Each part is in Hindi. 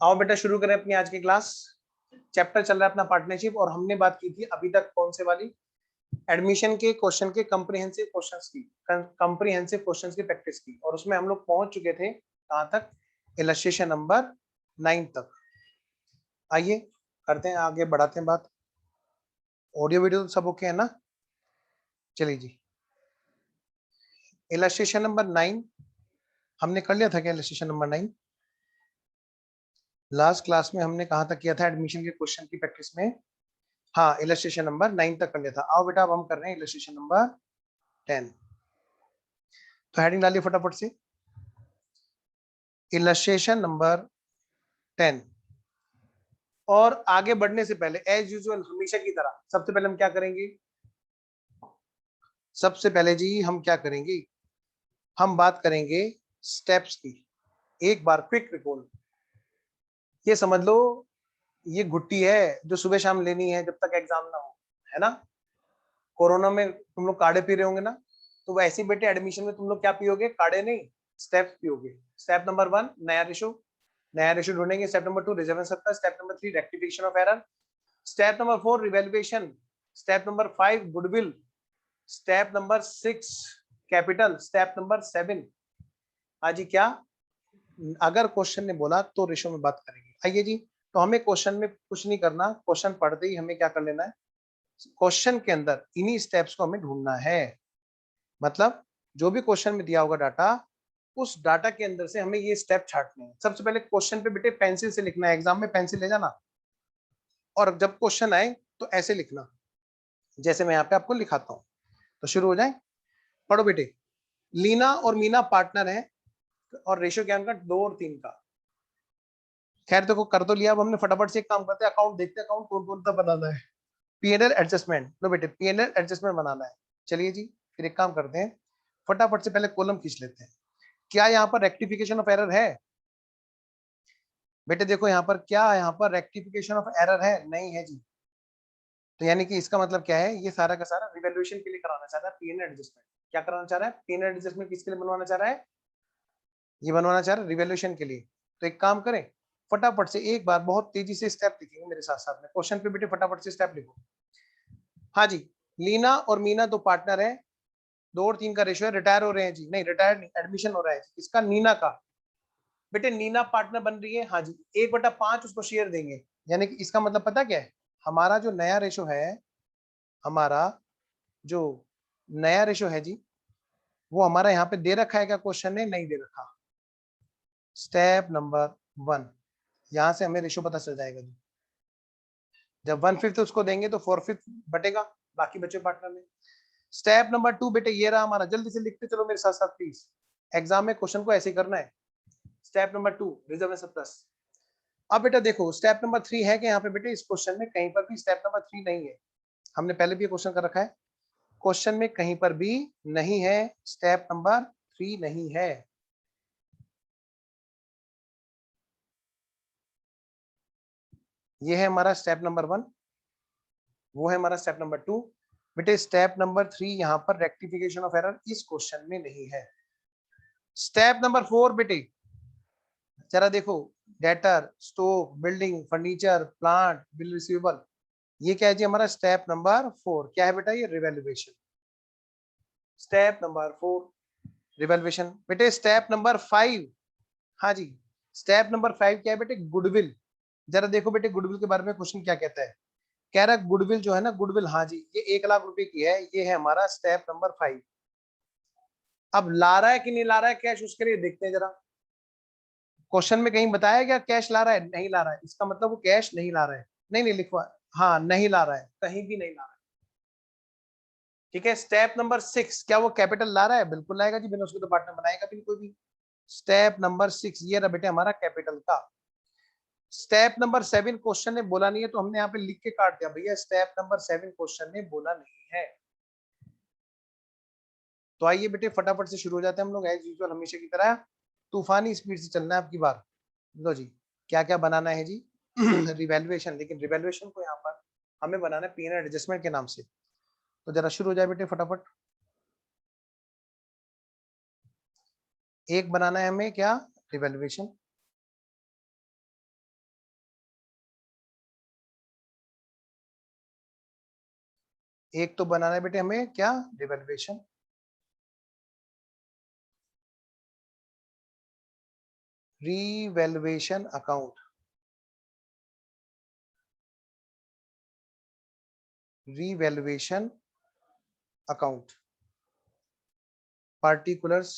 आओ बेटा शुरू करें अपनी आज की क्लास। चैप्टर चल रहा है अपना पार्टनरशिप, और हमने बात की थी अभी तक कौन से वाली, एडमिशन के क्वेश्चन के कंप्रीहेंसिव क्वेश्चंस की प्रैक्टिस की, और उसमें हम लोग पहुंच चुके थे कहां तक, इलस्ट्रेशन नंबर 9 तक। आइए करते हैं आगे, बढ़ाते हैं बात। ऑडियो वीडियो सब ओके है ना? चलिए जी, इलस्ट्रेशन नंबर 9 हमने कर लिया था क्या? इलस्ट्रेशन नंबर 9 लास्ट क्लास में हमने कहां तक किया था एडमिशन के क्वेश्चन की प्रैक्टिस में? हाँ, इलस्ट्रेशन नंबर 9 तक कर लिया था। आओ बेटा अब हम कर रहे हैं इलस्ट्रेशन नंबर 10। तो हेडिंग डालिए फटाफट से, इलस्ट्रेशन नंबर 10। और आगे बढ़ने से पहले एज यूजुअल हमेशा की तरह सबसे पहले हम क्या करेंगे? सबसे पहले जी हम क्या करेंगे, हम बात करेंगे स्टेप्स की। एक बार क्विक रिकॉल, ये समझ लो ये गुट्टी है जो सुबह शाम लेनी है जब तक एग्जाम ना हो, है ना? कोरोना में तुम लोग काढ़े पी रहे होंगे ना, तो वैसे ही बेटे एडमिशन में तुम लोग क्या पियोगे? काढ़े नहीं, स्टेप्स पियोगे। स्टेप नंबर 1 नया रेशो ढूंढेंगे। स्टेप नंबर 2 रिजर्वेशन का। Step number 3 rectification of error. Step number 4 revaluation. Step number 5 goodwill. Step number 6 capital. Step number 7 आज ही क्या, अगर क्वेश्चन ने बोला तो रेशो में बात करेंगे। आइए जी, तो हमें क्वेश्चन में कुछ नहीं करना, क्वेश्चन पढ़ते ही हमें क्या कर लेना है, क्वेश्चन के अंदर इन्हीं स्टेप्स को हमें ढूंढना है। मतलब जो भी क्वेश्चन में दिया होगा डाटा, उस डाटा के अंदर से हमें ये स्टेप छाटने हैं। सबसे पहले क्वेश्चन पे बेटे पेंसिल से लिखना है, एग्जाम में पेंसिल ले जाना, और जब क्वेश्चन आए तो ऐसे लिखना जैसे मैं यहाँ पे आपको लिखाता हूँ। तो शुरू हो जाए, पढ़ो बेटे। लीना और मीना पार्टनर है, और रेशियो क्या उनका 2 और 3 का। खैर देखो कर तो लिया, अब हमने फटाफट से एक काम करते हैं, अकाउंट देखते हैं, अकाउंट कौन कौन सा बनाना है। पीएनएल एडजस्टमेंट, लो बेटे पीएनएल एडजस्टमेंट बनाना है। चलिए जी, फिर एक काम करते हैं, फटाफट से पहले कॉलम खींच लेते हैं। क्या यहाँ पर रेक्टिफिकेशन ऑफ एरर है? बेटे देखो यहाँ पर क्या है, यहाँ पर रेक्टिफिकेशन ऑफ एरर है? नहीं है जी। तो यानी कि इसका मतलब क्या है, ये सारा का सारा रिवैल्यूएशन के लिए कराना चाह रहा है पीएनएल एडजस्टमेंट। क्या कराना चाह रहा है? पीएनएल एडजस्टमेंट किसके लिए बनवाना चाह रहा है? ये बनवाना चाह रहा है रिवैल्यूएशन के लिए। तो एक काम करें, फटाफट से एक बार बहुत तेजी से स्टेप लिखेंगे मेरे साथ साथ में, क्वेश्चन पे बेटे फटाफट से स्टेप लिखो। हाँ जी, लीना और मीना दो पार्टनर है, 2 और 3 का रेशियो है। रिटायर हो रहे हैं जी? नहीं, रिटायर नहीं, एडमिशन हो रहा है इसका, नीना का। बेटे नीना पार्टनर बन रही है, हाँ जी, 1/5 उसको शेयर देंगे। यानी कि इसका मतलब पता क्या है, हमारा जो नया रेशो है, हमारा जो नया रेशो है जी, वो हमारा यहाँ पे दे रखा है क्या? क्वेश्चन ने नहीं दे रखा। स्टेप नंबर 1, यहां से हमें रेशो पता चल जाएगा जी। जब 1/5 उसको देंगे तो 4/5 बटेगा बाकी बचे पार्टनर में। स्टेप नंबर 2 बेटे ये रहा हमारा, जल्दी से लिखते चलो मेरे साथ साथ प्लीज, एग्जाम में क्वेश्चन को ऐसे ही करना है। Step number 2 reservation plus. अब बेटा देखो स्टेप नंबर 3 है कि यहाँ पे बेटे इस क्वेश्चन में कहीं पर भी स्टेप नंबर 3 नहीं है। हमने पहले भी क्वेश्चन कर रखा है, क्वेश्चन में कहीं पर भी नहीं है, स्टेप नंबर 3 नहीं है। ये है हमारा स्टेप नंबर 1, वो है हमारा स्टेप नंबर 2। बेटे स्टेप नंबर 3 यहाँ पर रेक्टिफिकेशन ऑफ एरर इस क्वेश्चन में नहीं है। स्टेप नंबर 4 बेटे जरा देखो, debtor, stove, building, furniture, plant, bill receivable, ये क्या है जी हमारा स्टेप नंबर 4। क्या है बेटा? ये रिवेल्युएशन। Step number 4 revaluation. बेटे स्टेप नंबर 5, हाँ जी, स्टेप नंबर 5 क्या है बेटे? गुडविल। जरा देखो बेटे गुडविल के बारे में क्वेश्चन क्या कहता है। कह रहा है गुडविल जो है ना, गुडविल, हाँ जी, ये 1 लाख रुपए की है, ये है हमारा स्टेप नंबर 5। अब ला रहा है कि नहीं ला रहा है कैश, उसके लिए देखते हैं जरा। क्वेश्चन में कहीं बताया क्या कैश ला रहा है? नहीं ला रहा है, इसका मतलब वो कैश नहीं ला रहा है। नहीं नहीं लिखवा, हाँ नहीं ला रहा है, कहीं भी नहीं ला रहा है। ठीक है, स्टेप नंबर 6 क्या वो कैपिटल ला रहा है? बिल्कुल लाएगा जी, बिना उसको तो पार्टनर बनाएगा भी नहीं कोई भी। स्टेप नंबर 6 ये रहा बेटे हमारा कैपिटल का। स्टेप नंबर 7 क्वेश्चन ने बोला नहीं है, तो हमने यहाँ पे लिख के काट दिया भैया, स्टेप नंबर 7 क्वेश्चन ने बोला नहीं है। तो आइए बेटे फटाफट से शुरू हो जाते हैं हम लोग एज यूजुअल हमेशा की तरह, तूफानी स्पीड से चलना है आपकी बार। लो जी, क्या क्या बनाना है जी? रिवैल्यूएशन, लेकिन रिवैल्यूएशन को यहाँ पर हमें बनाना है पीएनएल एडजस्टमेंट के नाम से। तो जरा शुरू हो जाए बेटे फटाफट। एक बनाना है हमें क्या? रिवैल्यूएशन। एक तो बनाना है बेटे हमें क्या, revaluation, revaluation account, revaluation account, particulars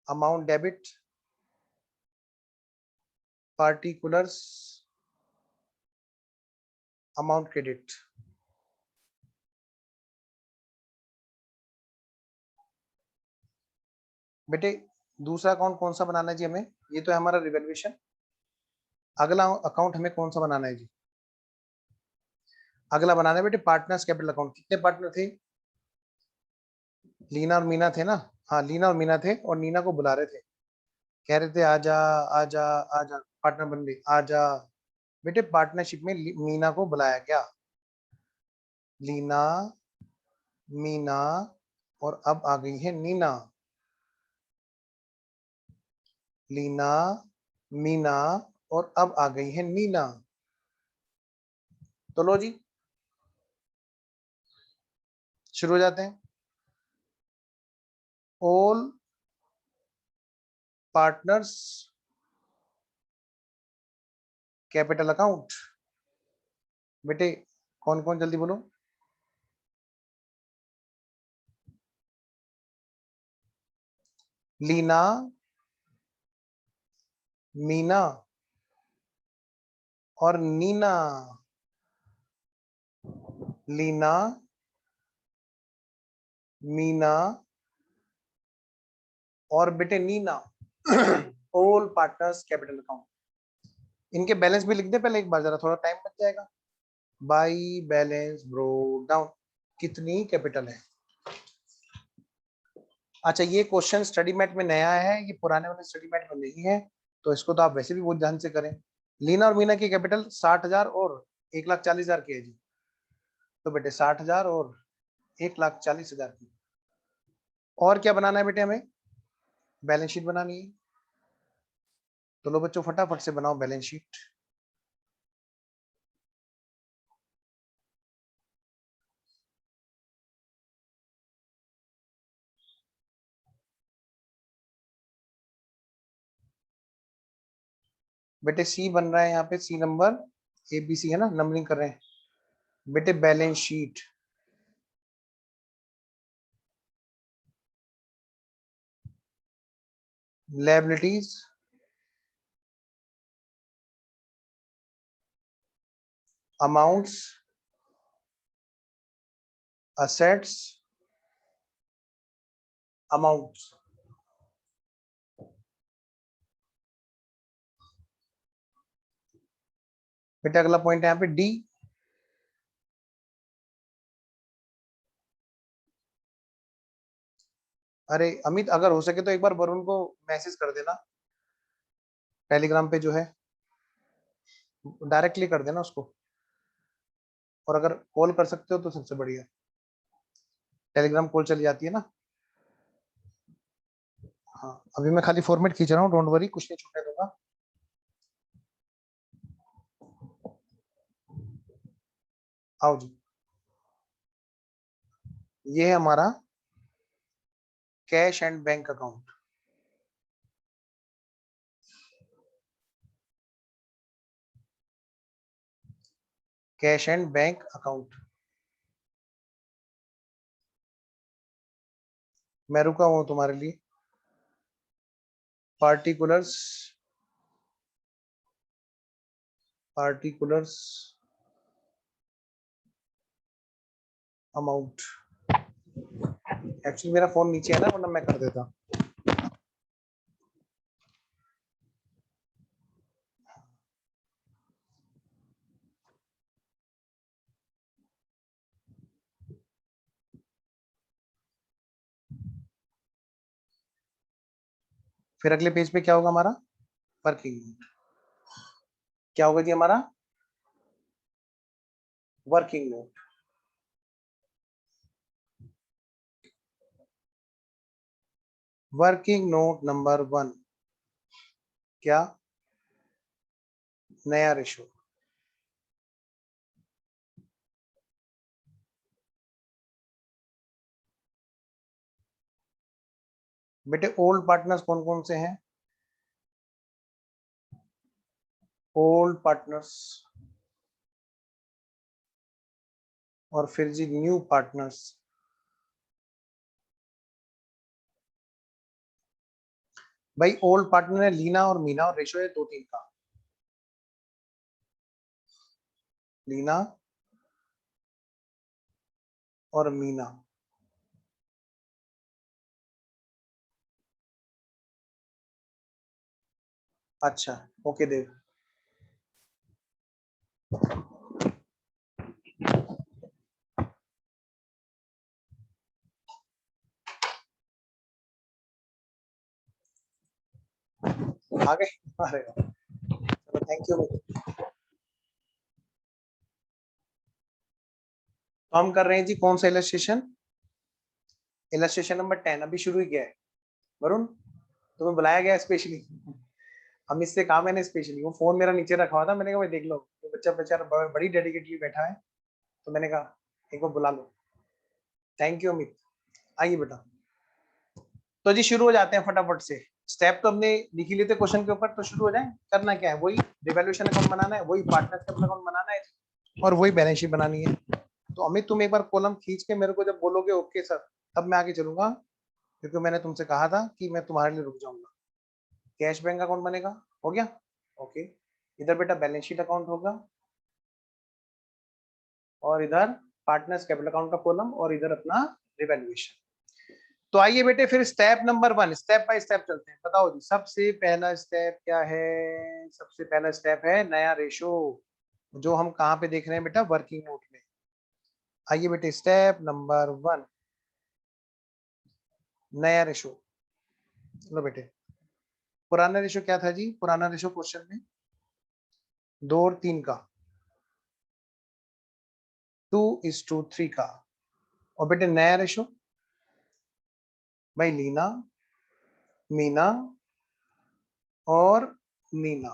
amount debit, particulars amount credit। बेटे दूसरा अकाउंट कौन सा बनाना है जी हमें, ये तो है हमारा रिवैल्यूएशन। अगला अकाउंट हमें कौन सा बनाना है जी, अगला बनाना है बेटे पार्टनर्स कैपिटल अकाउंट। कितने पार्टनर थे, लीना और मीना थे ना, हाँ लीना और मीना थे, और नीना को बुला रहे थे, कह रहे थे आजा आजा आजा, पार्टनर बन गई आजा। बेटे पार्टनरशिप में मीना को बुलाया गया, लीना, मीना, और अब आ गई है नीना, लीना, मीना, और अब आ गई है नीना। तो लो जी शुरू हो जाते हैं। All partners capital account. बेटे कौन कौन जल्दी बोलो, लीना, मीना और नीना, लीना, मीना और बेटे Neena. All partners capital account. इनके बैलेंस भी लिख दे पहले एक बार, जरा थोड़ा टाइम बच जाएगा। बाई बैलेंस ब्रोक डाउन, कितनी कैपिटल है। अच्छा ये क्वेश्चन स्टडी मैट में नया है, ये पुराने वाले स्टडी मैट में नहीं है, तो इसको तो आप वैसे भी बहुत ध्यान से करें। लीना और मीना की कैपिटल 60,000 और 1,40,000 की है जी। तो बेटे 60,000 और 1,40,000 की। और क्या बनाना है बेटे हमें, बैलेंस शीट बनानी है। तो लो बच्चों फटाफट से बनाओ बैलेंस शीट। बेटे सी बन रहा है यहाँ पे, सी नंबर, ABC है ना, नंबरिंग कर रहे हैं बेटे। Balance sheet, liabilities, amounts, assets, amounts. बेटे अगला पॉइंट है यहाँ पे डी। अरे अमित अगर हो सके तो एक बार वरुण को मैसेज कर देना टेलीग्राम पे जो है, डायरेक्टली कर देना उसको, और अगर कॉल कर सकते हो तो सबसे बढ़िया, टेलीग्राम कॉल चली जाती है ना। हाँ अभी मैं खाली फॉर्मेट खींच रहा हूँ, डोंट वरी, कुछ नहीं छूटने दूंगा। आओ जी, ये है हमारा cash and bank account. Cash and bank account, मैं रुका हूं तुम्हारे लिए। Particulars, particulars amount. एक्चुअली मेरा फोन नीचे है ना, वरना मैं कर देता। फिर अगले पेज पे क्या होगा हमारा, वर्किंग नोट। क्या होगा जी हमारा, working note. Working note number 1, क्या, नया रेशो। बेटे ओल्ड पार्टनर्स कौन कौन से हैं? ओल्ड पार्टनर्स और फिर जी न्यू पार्टनर्स। भाई ओल्ड पार्टनर है लीना और मीना और रेशो है 2-3 का। लीना और मीना। अच्छा ओके देव। आ गए? अरे चलो थैंक यू। तो हम कर रहे हैं जी कौन सा इलस्ट्रेशन? इलस्ट्रेशन नंबर 10 अभी शुरू ही किया है। वरुण तुम्हें बुलाया गया स्पेशली। हम इससे कहा मैंने स्पेशली, वो फोन मेरा नीचे रखा हुआ था, मैंने कहा भाई देख लो ये बच्चा बेचारा बड़ी डेडिकेटली बैठा है, तो मैंने कहा एक बार बुला लो। Thank you Amit. आइए बेटा। तो जी शुरू हो जाते हैं फटाफट से। स्टेप तो हमने लिख ही लेते क्वेश्चन के ऊपर, तो शुरू हो जाए। करना क्या है, वही रिवैल्यूएशन अकाउंट बनाना है, वही पार्टनर कैपिटल अकाउंट बनाना है और वही बैलेंस शीट बनानी है। तो अमित तुम एक बार कॉलम खींच के मेरे को जब बोलोगे ओके सर, तब मैं आगे चलूंगा, क्योंकि मैंने तुमसे कहा था कि मैं तुम्हारे लिए रुक जाऊंगा। कैश बैंक अकाउंट बनेगा, हो गया ओके। इधर बेटा बैलेंस शीट अकाउंट होगा और इधर पार्टनर्स कैपिटल अकाउंट का कॉलम और इधर अपना रिवैल्यूएशन। तो आइए बेटे फिर step number 1 step by step चलते हैं। बताओ जी सबसे पहला स्टेप क्या है? सबसे पहला स्टेप है नया रेशो, जो हम कहाँ पे देख रहे हैं बेटा? वर्किंग नोट में। आइए बेटे स्टेप नंबर 1 नया रेशो। लो बेटे पुराना रेशो क्या था जी? पुराना रेशो क्वेश्चन में 2 और 3 का, 2:3 का। और बेटे नया रेशो भाई लीना, मीना और मीना।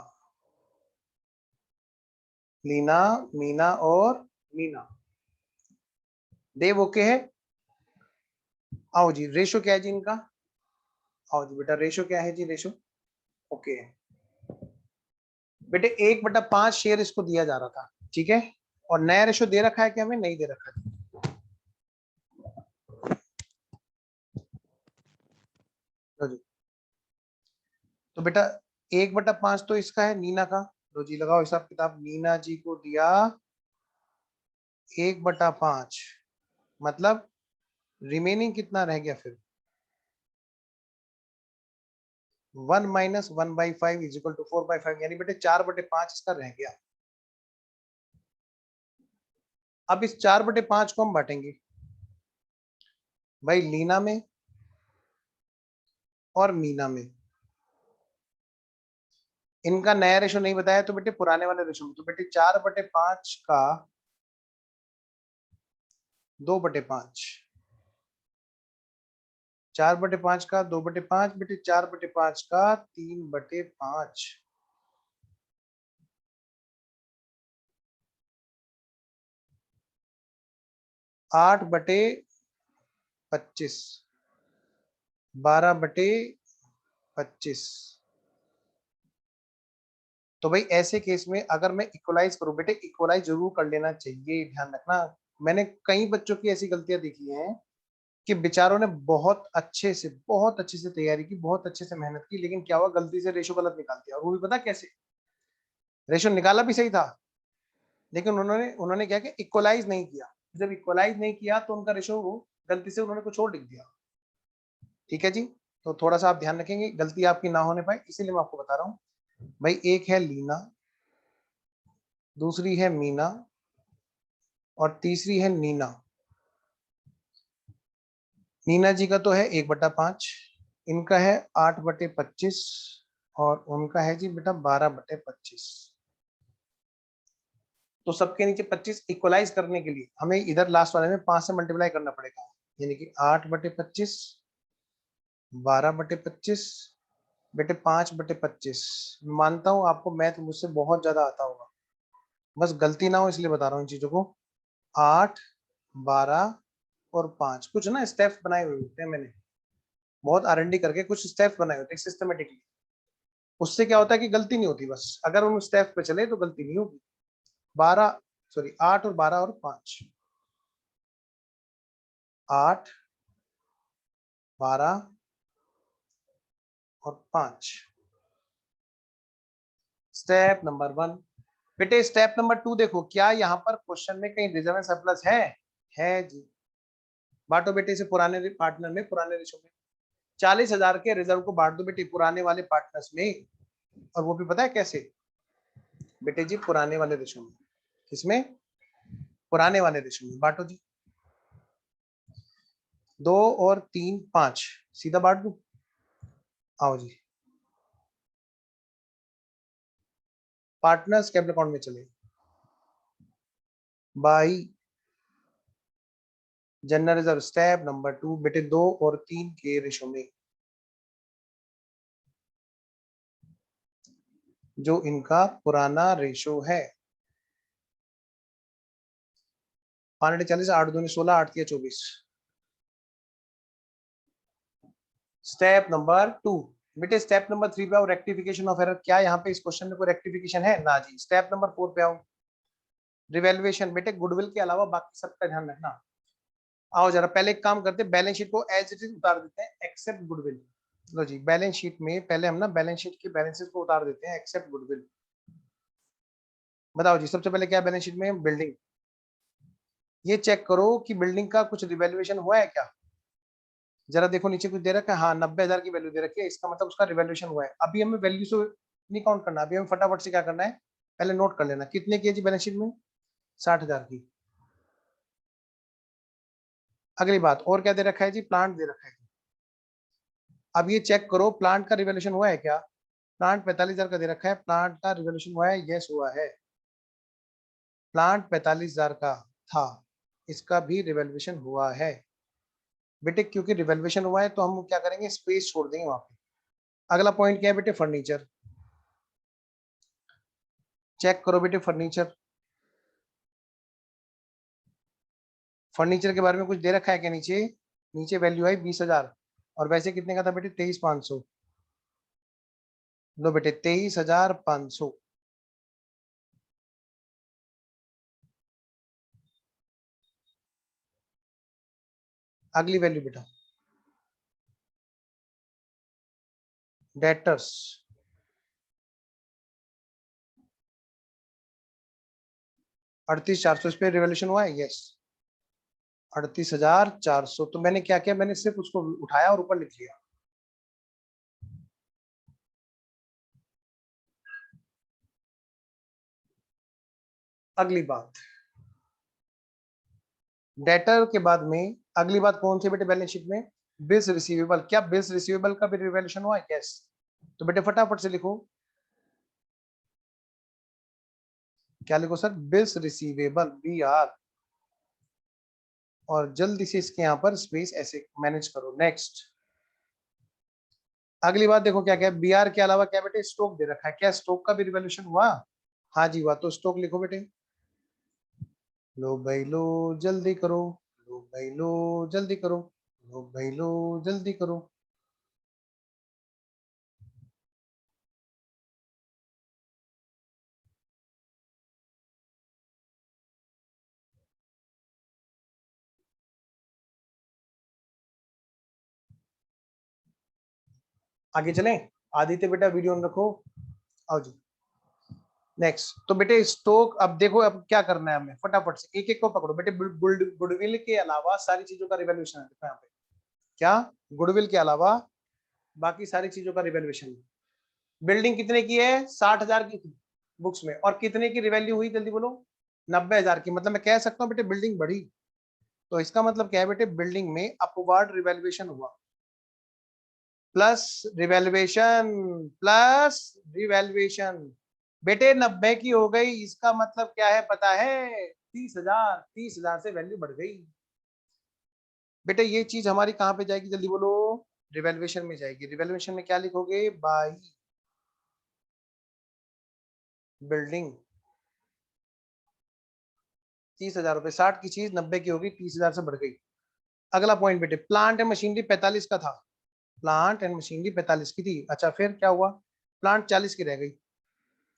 लीना, मीना और मीना। देव ओके है? आओ जी रेशो क्या है जी इनका? आओ जी बेटा रेशो क्या है जी? रेशो ओके बेटे 1/5 शेयर इसको दिया जा रहा था, ठीक है। और नया रेशो दे रखा है कि हमें नहीं दे रखा है? लो जी। तो बेटा 1/5 तो इसका है नीना का। लो जी लगाओ हिसाब किताब। नीना जी को दिया 1/5, मतलब रिमेनिंग कितना रह गया फिर? 1 - 1/5 यानी बेटे 4/5 इसका रह गया। अब इस 4/5 को हम बांटेंगे भाई लीना में और मीना में। इनका नया रेशो नहीं बताया तो बेटे पुराने वाले रेशो में। तो बेटे 4/5 का 2/5, 4/5 का 2/5 बेटे 4/5 का 3/5। 8/25, 12/25। तो भाई ऐसे केस में अगर मैं इक्वलाइज करूं, बेटे इक्वलाइज जरूर कर लेना चाहिए, ध्यान रखना। मैंने कई बच्चों की ऐसी गलतियां देखी हैं कि बेचारों ने बहुत अच्छे से तैयारी की, बहुत अच्छे से मेहनत की, लेकिन क्या हुआ गलती से रेशो गलत निकाल दिया। और वो भी पता कैसे? रेशो निकाला भी सही था, लेकिन उन्होंने उन्होंने क्या किया, इक्वलाइज नहीं किया। जब इक्वलाइज नहीं किया तो उनका रेशो गलती से उन्होंने कुछ और लिख दिया। ठीक है जी। तो थोड़ा सा आप ध्यान रखेंगे, गलती आपकी ना होने पाए, इसीलिए मैं आपको बता रहा हूँ। भाई एक है लीना, दूसरी है मीना और तीसरी है नीना। नीना जी का तो है 1/5, इनका है 8/25 और उनका है जी बेटा 12/25। तो सबके नीचे 25 इक्वलाइज करने के लिए हमें इधर लास्ट वाले में 5 से मल्टीप्लाई करना पड़ेगा, यानी कि 8/25, 12/25 बेटे 5/25। मानता हूं आपको मैथ मुझसे बहुत ज्यादा आता होगा, बस गलती ना हो इसलिए बता रहा हूँ इन चीजों को। 8, 12 और 5 कुछ ना स्टेप्स बनाए हुए होते हैं मैंने, बहुत R&D करके कुछ स्टेप्स बनाए होते हैं सिस्टमेटिकली, उससे क्या होता है कि गलती नहीं होती, बस अगर उन स्टेप्स पे चले तो गलती नहीं होगी। 8 और 12 और 5, 8, 12 और 5। Step number 1। बेटे स्टेप नंबर 2 देखो, क्या यहाँ पर क्वेश्चन में कहीं रिजर्व एंड सरप्लस है जी। बांटो बेटे इसे पुराने पार्टनर में, पुराने रेशो में। 40,000 के रिजर्व को बांट दो बेटे पुराने वाले पार्टनर्स में, और वो भी पता है कैसे बेटे जी, पुराने वाले रेशो में। किसमें? पुराने वाले रेशो में। बांटो जी, 2 और 3 5, सीधा बांट दू। आओ जी, पार्टनर्स कैपिटल अकाउंट में चले, by general reserve. Step number 2 बेटे 2 और 3 के रेशो में, जो इनका पुराना रेशो है। 540, 8 दूनी 16, 8 3 24। स्टेप नंबर 2 बेटे, स्टेप नंबर 3 पे आओ, रेक्टिफिकेशन ऑफ एरर। क्या यहाँ पे इस क्वेश्चन में कोई रेक्टिफिकेशन है ना जी। स्टेप नंबर 4 पे आओ, रिवैल्यूएशन। बेटे गुडविल के अलावा बाकी सबका ध्यान रखना। आओ जरा पहले एक काम करते हैं, बैलेंस शीट को एज इट इज उतार देते हैं एक्सेप्ट गुडविल। लो जी, बैलेंस शीट में पहले हम ना बैलेंस शीट के बैलेंसेस को उतार देते हैं एक्सेप्ट गुडविल। बताओ जी, सबसे पहले क्या बैलेंस शीट में? बिल्डिंग। ये चेक करो कि बिल्डिंग का कुछ रिवैल्यूएशन हुआ है क्या। जरा देखो नीचे कुछ दे रखा है, हाँ 90,000 की वैल्यू दे रखी है, इसका मतलब उसका रिवैल्यूएशन हुआ है। अभी हमें वैल्यू से नहीं काउंट करना, अभी हमें फटाफट से क्या करना है, पहले नोट कर लेना कितने की है जी बैलेंस शीट में, 60,000 की। अगली बात और क्या दे रखा है जी, प्लांट दे रखा है। अब ये चेक करो प्लांट का रिवैल्यूएशन हुआ है क्या। प्लांट 45,000 का दे रखा है, प्लांट का रिवैल्यूएशन हुआ है, यस हुआ है। प्लांट 45,000 का था, इसका भी रिवैल्यूएशन हुआ है। बेटे क्योंकि रिवैल्यूएशन हुआ है तो हम क्या करेंगे, स्पेस छोड़ देंगे वहां पे। अगला पॉइंट क्या है बेटे, फर्नीचर। चेक करो बेटे फर्नीचर। फर्नीचर के बारे में कुछ दे रखा है क्या नीचे? नीचे वैल्यू है 20,000, और वैसे कितने का था बेटे, 23,500। लो बेटे 23,500। अगली वैल्यू बेटा, डेटर्स। 38,400, इस पे रिवोल्यूशन हुआ है, यस। 38,400। तो मैंने क्या किया, मैंने सिर्फ उसको उठाया और ऊपर लिख लिया। अगली बात, डेटर के बाद में अगली बात कौन सी बेटे बैलेंस शीट में, बिल्स रिसीवेबल। क्या बिल्स रिसीवेबल का भी रिवैल्यूएशन हुआ है, यस। तो बेटे फटाफट से लिखो, क्या लिखो सर, बिल्स रिसीवेबल, BR, और जल्दी से इसके यहाँ पर स्पेस ऐसे मैनेज करो। नेक्स्ट, अगली बात देखो क्या क्या है, BR के अलावा क्या बेटे, स्टॉक दे रखा है। क्या स्टॉक का भी रिवैल्यूएशन हुआ? हाँ जी हुआ, तो स्टॉक लिखो बेटे। लो भाई लो, जल्दी करो। लो भाई लो, जल्दी करो। लो भाई लो, जल्दी करो। आगे चलें। आदित्य बेटा वीडियो ऑन रखो। आओ जी, नेक्स्ट। तो बेटे स्टॉक, अब देखो अब क्या करना है हमें, फटाफट से एक एक को पकड़ो बेटे। गुडविल के अलावा सारी चीजों का रिवैल्यूएशन है, देखो यहाँ पे क्या, गुडविल के अलावा बाकी सारी चीजों का रिवैल्यूएशन। बिल्डिंग कितने की है, 60,000 की थी बुक्स में, और कितने की रिवैल्यू हुई जल्दी बोलो, 90,000 की। मतलब मैं कह सकता हूँ बेटे बिल्डिंग बढ़ी, तो इसका मतलब क्या है बेटे, बिल्डिंग में अपवर्ड रिवैल्यूएशन हुआ। Plus revaluation, plus revaluation. बेटे 90 की हो गई, इसका मतलब क्या है पता है, 30,000। 30,000 से वैल्यू बढ़ गई। बेटे ये चीज हमारी कहाँ पे जाएगी जल्दी बोलो, रिवैल्यूएशन में जाएगी। रिवैल्यूएशन में क्या लिखोगे, बाई बिल्डिंग। 30,000 रुपए, 60 की चीज 90 की होगी, 30,000 से बढ़ गई। अगला पॉइंट बेटे, प्लांट एंड मशीनरी 45 का था, प्लांट एंड मशीनरी 45 की थी। अच्छा फिर क्या हुआ, प्लांट 40 की रह गई।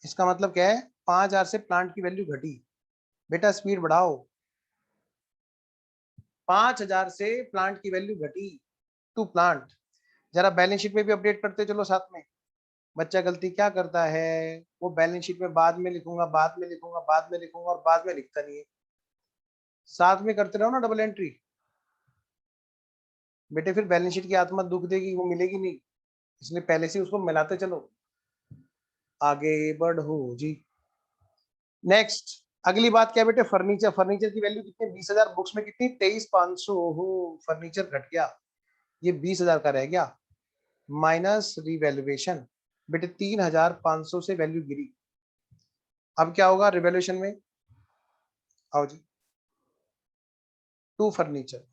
इसका मतलब क्या है, 5,000 से प्लांट की वैल्यू घटी। बेटा स्पीड बढ़ाओ, 5,000 से प्लांट की वैल्यू घटी टू प्लांट। जरा बैलेंस शीट में भी अपडेट करते चलो साथ में। बच्चा गलती क्या करता है, वो बैलेंस शीट में बाद में लिखूंगा, बाद में लिखूंगा, बाद में लिखूंगा, और बाद में लिखता नहीं है। साथ में करते रहो ना डबल एंट्री। बेटे फिर बैलेंस शीट की आत्मा दुख देगी, वो मिलेगी नहीं। इसलिए पहले से उसको मिलाते चलो, आगे बढ़ो जी। नेक्स्ट, अगली बात क्या है बेटे, फर्नीचर। फर्नीचर की वैल्यू कितनी, 20,000। बुक्स में कितनी, 23,500। हो, फर्नीचर घट गया, ये 20,000 का रह गया। माइनस रिवैल्यूएशन, बेटे 3,500 से वैल्यू गिरी। अब क्या होगा रिवैल्यूएशन में, आओ जी, टू फर्नीचर।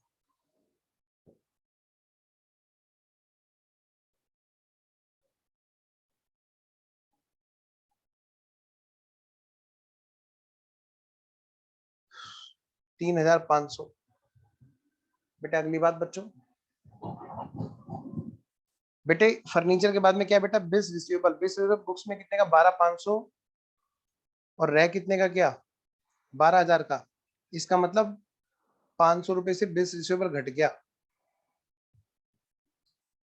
तीन हजार पांच सौ। बेटा अगली बात बच्चों, बेटे फर्नीचर के बाद में क्या है बेटा, bills receivable. Bills receivable books में कितने का, 12,500, और रह कितने का क्या, 12,000 का। इसका मतलब 500 रुपए से बिल्स रिसीवेबल घट गया।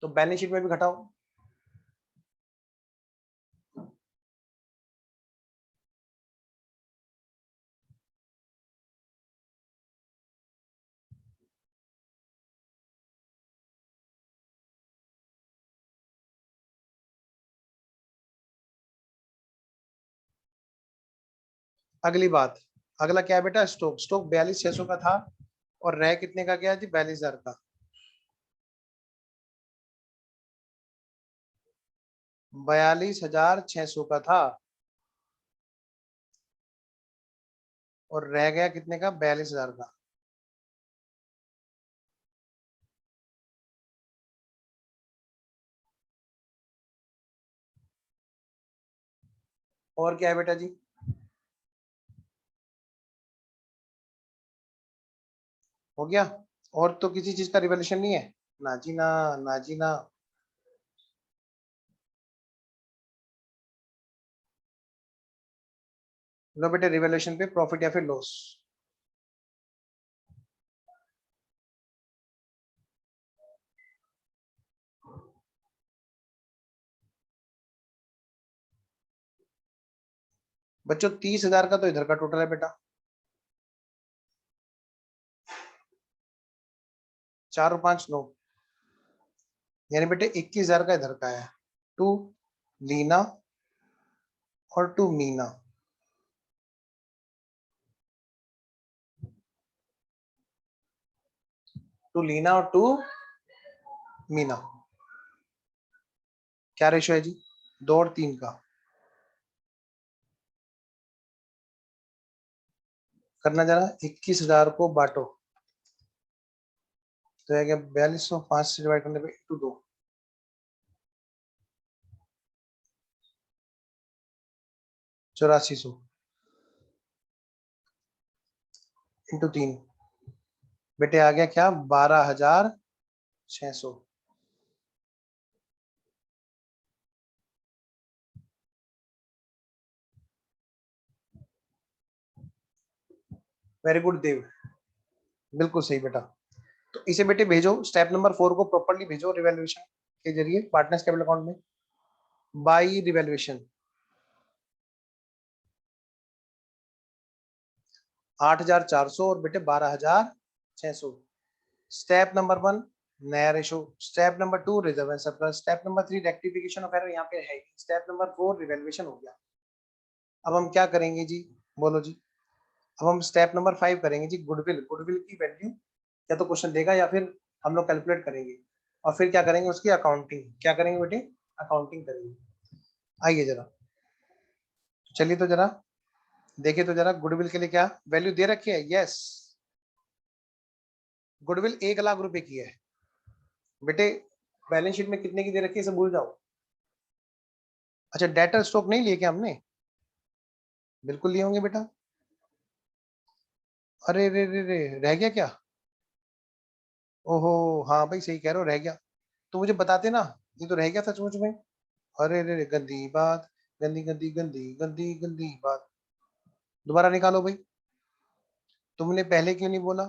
तो बैलेंस शीट में भी घटाओ। अगली बात, अगला क्या है बेटा, स्टॉक। स्टॉक 42,600 का था, और रह कितने का गया जी, 42,000 का। 42,600 का था, और रह गया कितने का, 42,000 का। और क्या है बेटा जी, हो गया। और तो किसी चीज का रिवॉल्यूशन नहीं है, ना जी ना, ना जी ना। लो बेटे रिवॉल्यूशन पे प्रॉफिट या फिर लॉस। बच्चों 30,000 का तो इधर का टोटल है बेटा, 4 और 5 9, यानी बेटे 21,000 का इधर का है। टू लीना और टू मीना। टू लीना और टू मीना, क्या रेशो है जी, 2 और 3 का। करना जरा, 21,000 को बांटो, तो है क्या, 4200, 5 से डिवाइड करने पे इंटू 2, 8400 इंटू 3। बेटे आ गया क्या, 12,600। वेरी गुड देव, बिल्कुल सही बेटा। तो इसे बेटे भेजो, स्टेप नंबर 4 को प्रॉपर्ली भेजो रिवैल्यूएशन के जरिए पार्टनर्स कैपिटल अकाउंट में, बाई रिवैल्यूएशन। 8,400 और बेटे 12,600। स्टेप नंबर 1 नया ratio, step number 2 reserve and surplus, step number 3 rectification of error, यहाँ पे है, स्टेप नंबर 4 रिवैल्यूएशन हो गया। अब हम क्या करेंगे जी, बोलो जी। अब हम स्टेप नंबर 5 करेंगे जी, गुडविल। गुडविल की वैल्यू या तो क्वेश्चन देगा या फिर हम लोग कैलकुलेट करेंगे, और फिर क्या करेंगे, उसकी अकाउंटिंग। क्या करेंगे बेटे, अकाउंटिंग करेंगे। आइए जरा, चलिए तो जरा देखिए तो जरा, गुडविल के लिए क्या वैल्यू दे रखी है। यस, गुडविल 1,00,000 रुपए की है। बेटे बैलेंस शीट में कितने की दे रखी है, इसे भूल जाओ। अच्छा डेटर स्टॉक नहीं लिए क्या हमने, बिल्कुल लिए होंगे बेटा। अरे रे रे रे, रह गया क्या, ओहो, हाँ भाई सही कह रहे हो, रह गया। तो मुझे बताते ना, ये तो रह गया सचमुच में। अरे रे रे, गंदी बात, गंदी गंदी गंदी गंदी गंदी बात। दोबारा निकालो भाई। तुमने पहले क्यों नहीं बोला?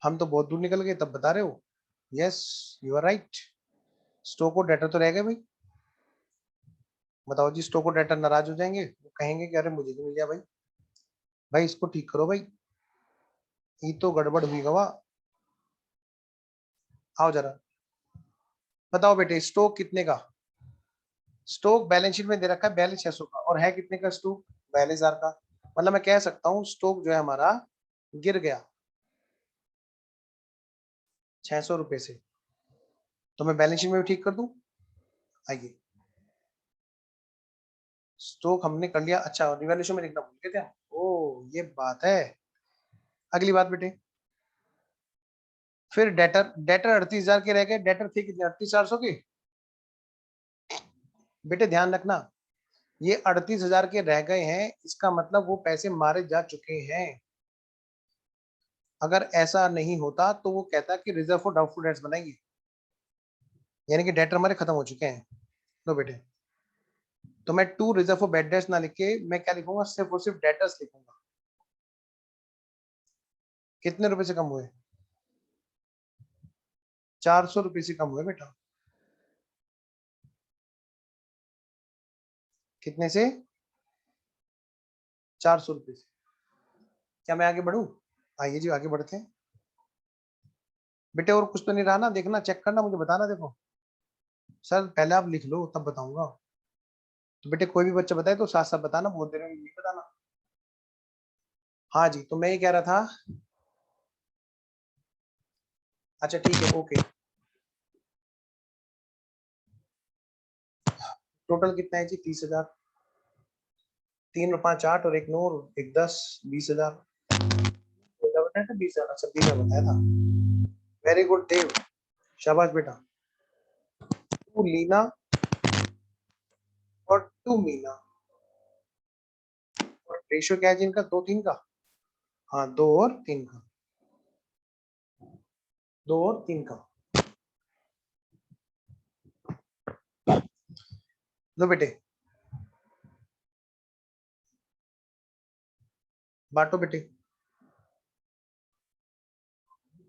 हम तो बहुत दूर निकल गए तब बता रहे हो। Yes, you are right. Stock और डेटर तो रह गए भाई। बताओ जी, स्टॉक और डेटर नाराज हो जाएंगे, वो कहेंगे कि अरे मुझे नहीं मिल गया भाई। भाई इसको ठीक करो भाई, ये तो गड़बड़ हुई गवा। आओ जरा, बताओ बेटे स्टॉक कितने का? स्टॉक बैलेंस शीट में दे रखा है 42,600 का, और है कितने का स्टॉक? 42,000 का। मतलब मैं कह सकता हूँ स्टॉक जो है हमारा गिर गया 600 रुपए से। तो मैं बैलेंस शीट में भी ठीक कर दूं? आइए, स्टॉक हमने कर लिया। अच्छा, रिवैल्यूएशन में लिखना भूल गए थे हम। ओ ये बात है। अगली बात बेटे, फिर डेटर, डेटर 38,000 के रह गए। डेटर थे कितने? 38,400 के। बेटे ध्यान रखना, ये 38,000 के रह गए हैं, इसका मतलब वो पैसे मारे जा चुके हैं। अगर ऐसा नहीं होता तो वो कहता कि रिजर्व फॉर डाउटफुल डेट्स बनाएंगे, यानी कि डेटर हमारे खत्म हो चुके हैं। लो बेटे, तो मैं to reserve for bad debts ना लिख के मैं क्या लिखूंगा? सिर्फ और सिर्फ डेटर्स लिखूंगा। कितने रुपए से कम हुए? 400 रुपए से कम हुए बेटा। कितने से? 400 रुपए से। क्या मैं आगे बढ़ू? आइए जी आगे बढ़ते हैं। बेटे और कुछ तो नहीं रहा ना? देखना, चेक करना, मुझे बताना। देखो सर, पहले आप लिख लो तब बताऊंगा। तो बेटे कोई भी बच्चा बताए तो साथ साथ बताना, बहुत देर में नहीं बताना। हाँ जी, तो मैं ये कह रहा था। अच्छा ठीक है, ओके। टोटल कितना है जी? 30,000। 3 और 5 8 और एक 9 और एक 10, 20,000। बताया था 20,000। अच्छा 20,000 बताया था। वेरी गुड देव, शाबाश बेटा। टू लीना और टू मीना। और रेशियो क्या है जी इनका? 2 3 का। हाँ, 2 और 3 का। 2 और 3 का। लो बेटे, बांटो बेटे।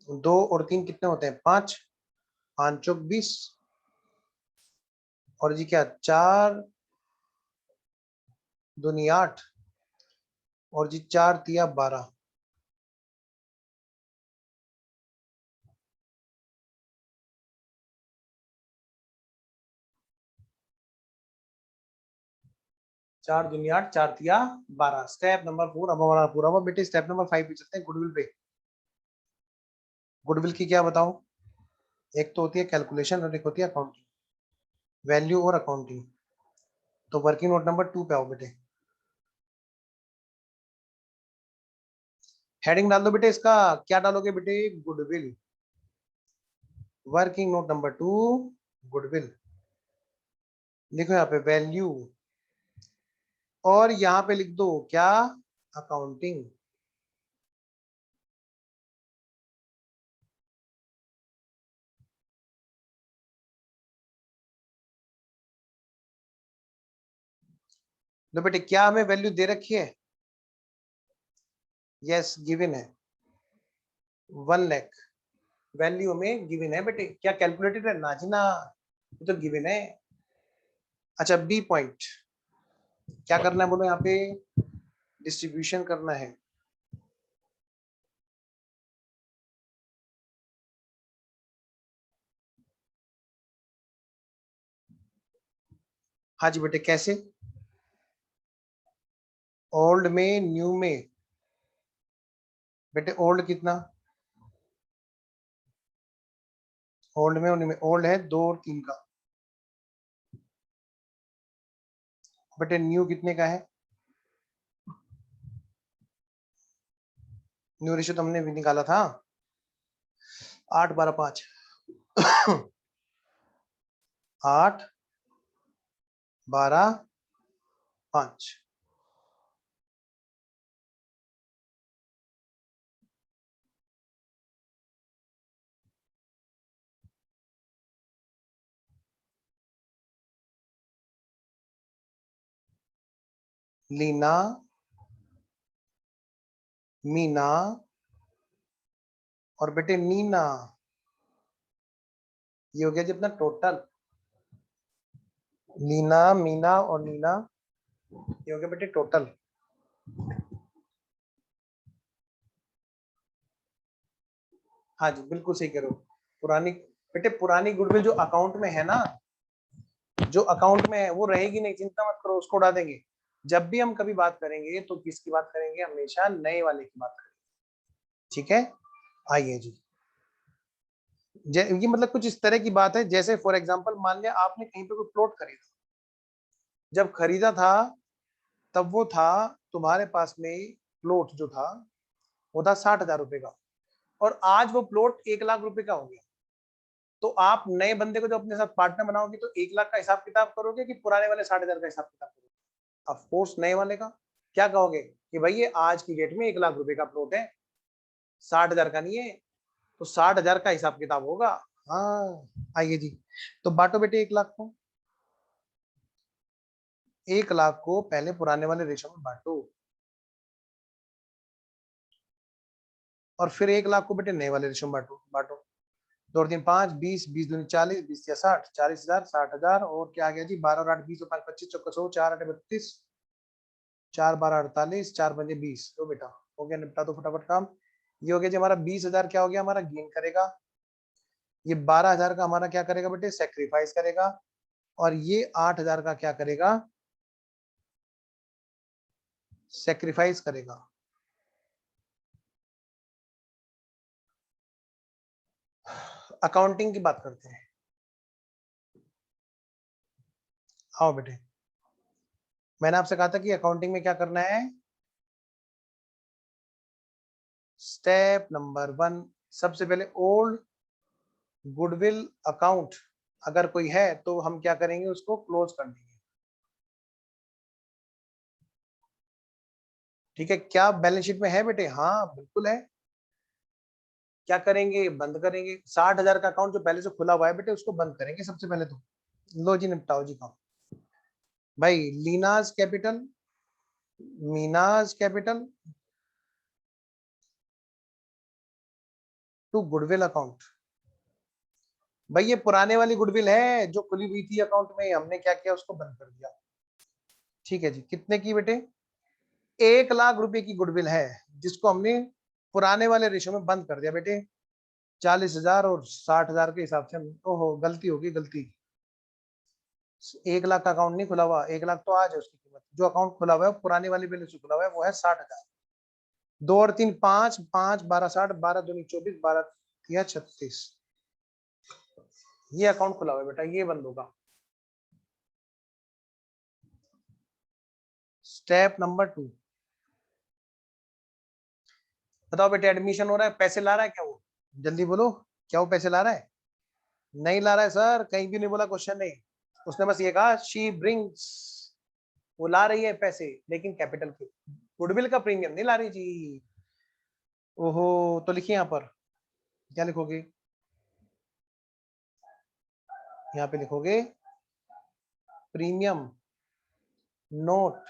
2 और 3 कितने होते हैं? 5। 5 चौक 20। और जी क्या, 4 दूनी 8। और जी 4 तिया 12। चार दूनी 8, 4 तिया 12। स्टेप नंबर 4 अब हमारा पूरा हुआ बेटे। स्टेप नंबर 5 पे चलते हैं, गुडविल पे। गुडविल की क्या बताओ? एक तो होती है कैलकुलेशन और एक होती है अकाउंटिंग, वैल्यू और अकाउंटिंग। तो वर्किंग नोट नंबर 2 पे आओ बेटे। हेडिंग डाल दो बेटे, इसका क्या डालोगे बेटे? Goodwill. Working note number 2, goodwill. लिखो यहाँ पे वैल्यू, और यहाँ पे लिख दो क्या? अकाउंटिंग। लो बेटे, क्या हमें वैल्यू दे रखी है? यस, गिवन है 1 लाख। वैल्यू हमें गिवन है बेटे। क्या कैलकुलेटेड है? ना जी ना, ये तो गिवन है। अच्छा बी पॉइंट, क्या करना है बोलो? यहाँ पे डिस्ट्रीब्यूशन करना है। हाँ जी बेटे, कैसे? ओल्ड में, न्यू में। बेटे ओल्ड कितना? ओल्ड में और न्यू में। ओल्ड है 2 और 3 का। बेटे न्यू कितने का है? न्यू रेशियो तो हमने भी निकाला था, 8 12 5। 8 12 5। लीना, मीना और बेटे नीना, ये हो गया जी अपना टोटल। लीना, मीना और नीना, ये हो गया बेटे टोटल। हाँ जी बिल्कुल सही कह रहे हो। पुरानी, बेटे पुरानी गुडविल जो अकाउंट में है ना, जो अकाउंट में है वो रहेगी नहीं, चिंता मत करो, उसको उड़ा देंगे। जब भी हम कभी बात करेंगे तो किसकी बात करेंगे, हमेशा नए वाले की बात करेंगे। ठीक है, आइए जी। ये मतलब कुछ इस तरह की बात है, जैसे फॉर एग्जांपल मान लिया आपने कहीं पे कोई प्लॉट खरीदा, जब खरीदा था तब वो था तुम्हारे पास में, प्लॉट जो था वो था 60,000 रुपए का, और आज वो प्लॉट 1 लाख रुपए का हो गया। तो आप नए बंदे को जो अपने साथ पार्टनर बनाओगे तो 1 लाख का हिसाब किताब करोगे कि पुराने वाले 60,000 का हिसाब किताब करोगे? ऑफ कोर्स नए वाले का। क्या कहोगे कि भाई ये आज की डेट में 1 लाख रुपए का प्लॉट है, 60,000 का नहीं है, तो 60,000 का हिसाब किताब होगा। हाँ, आइए जी। तो बांटो बेटे 1 लाख को, 1 लाख को पहले पुराने वाले रेशो में बांटो, और फिर 1 लाख को बेटे नए वाले रेशो में बांटो। बांटो, 2 और 3 5, 20, 20 दूनी 40, 20 या 60, 40,000, 60,000, और क्या आ गया जी 12 और 8 20 और 5 25, चौका 100, 4 8 32, 4 12 48, 4 पंजे 20। लो बेटा हो गया, निपटा दो फटाफट काम। ये हो गया जी हमारा 20,000, क्या हो गया हमारा गेन करेगा। ये 12,000 का हमारा क्या करेगा बेटे, सेक्रीफाइस करेगा। और ये 8,000 का क्या करेगा, सेक्रीफाइस करेगा। अकाउंटिंग की बात करते हैं, आओ बेटे। मैंने आपसे कहा था कि अकाउंटिंग में क्या करना है। स्टेप नंबर 1, सबसे पहले ओल्ड गुडविल अकाउंट अगर कोई है तो हम क्या करेंगे, उसको क्लोज कर देंगे। ठीक है, क्या बैलेंस शीट में है बेटे, हाँ बिल्कुल है। क्या करेंगे, बंद करेंगे। 60,000 का अकाउंट जो पहले से खुला हुआ है बेटे, उसको बंद करेंगे सबसे पहले तो। लो जी, निपटाओ जी काम। भाई Leena's capital, Meena's capital to goodwill account. भाई ये पुराने वाली गुडविल है जो खुली हुई थी अकाउंट में, हमने क्या किया, उसको बंद कर दिया। ठीक है जी, कितने की बेटे, 1 लाख रुपए की गुडविल है जिसको हमने पुराने वाले रेशो में बंद कर दिया बेटे। 40,000 और 60,000 के हिसाब से हम, ओहो गलती होगी, गलती। 1 लाख का अकाउंट नहीं खुला हुआ, 1 लाख तो आज है उसकी कीमत। जो अकाउंट खुला हुआ है पुराने वाली बैलेंस से खुला हुआ है वो है 60,000। 2 और 3 5, 5 12 60, 12 दूनी 24, 12 या 36, ये अकाउंट खुला हुआ है बेटा, ये बंद होगा। स्टेप नंबर 2, बताओ बेटे एडमिशन हो रहा है, पैसे ला रहा है क्या वो, जल्दी बोलो, क्या वो पैसे ला रहा है? नहीं ला रहा है सर, कहीं भी नहीं बोला, क्वेश्चन नहीं। उसने बस ये कहा शी ब्रिंग्स, वो ला रही है पैसे, लेकिन कैपिटल के, गुडविल का प्रीमियम नहीं ला रही जी। ओहो, तो लिखिए यहाँ पर, क्या लिखोगे, यहाँ पे लिखोगे premium note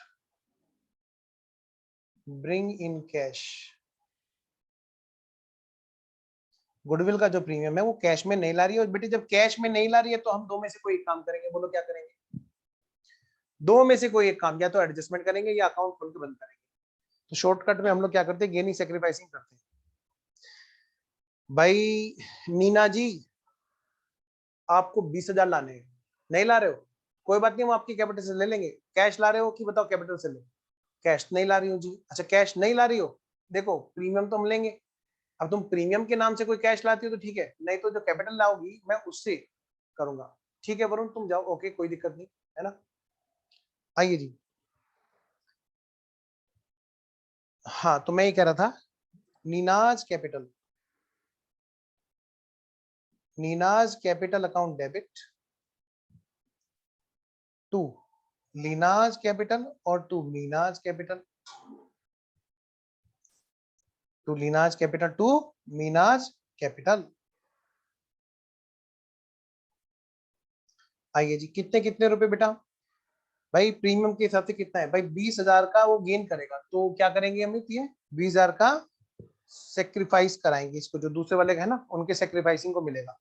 bring in cash. Goodwill का जो प्रीमियम है वो कैश में नहीं ला रही है, और बेटे जब कैश में नहीं ला रही है तो हम दो में से कोई एक काम करेंगे, बोलो क्या करेंगे? दो में से कोई एक काम, या तो एडजस्टमेंट करेंगे या अकाउंट खोल के बंद करेंगे। तो शॉर्टकट में हम लोग क्या करते हैं, गेनिंग सेक्रीफाइसिंग करते हैं। भाई नीना जी, आपको 20,000 लाने हैं, नहीं ला रहे हो, कोई बात नहीं, हम आपकी कैपिटल से ले लेंगे। कैश ला रहे हो कि बताओ कैपिटल से ले? कैश नहीं ला रही हो जी, अच्छा कैश नहीं ला रही हो, देखो प्रीमियम तो हम लेंगे। अब तुम प्रीमियम के नाम से कोई कैश लाती हो तो ठीक है, नहीं तो जो कैपिटल लाओगी मैं उससे करूंगा। ठीक है वरुण, तुम जाओ, ओके कोई दिक्कत नहीं, है ना। आइए जी। हाँ तो मैं ये कह रहा था, Neena's capital, Neena's capital account debit to Leena's capital, और to Meena's capital, to Leena's capital to Meena's capital. आइए जी, कितने कितने रुपए बेटा, भाई प्रीमियम के हिसाब से कितना है भाई, 20,000 का वो गेन करेगा, तो क्या करेंगे अमित, ये 20,000 का सेक्रीफाइस कराएंगे इसको, जो दूसरे वाले है ना उनके सेक्रीफाइसिंग को मिलेगा।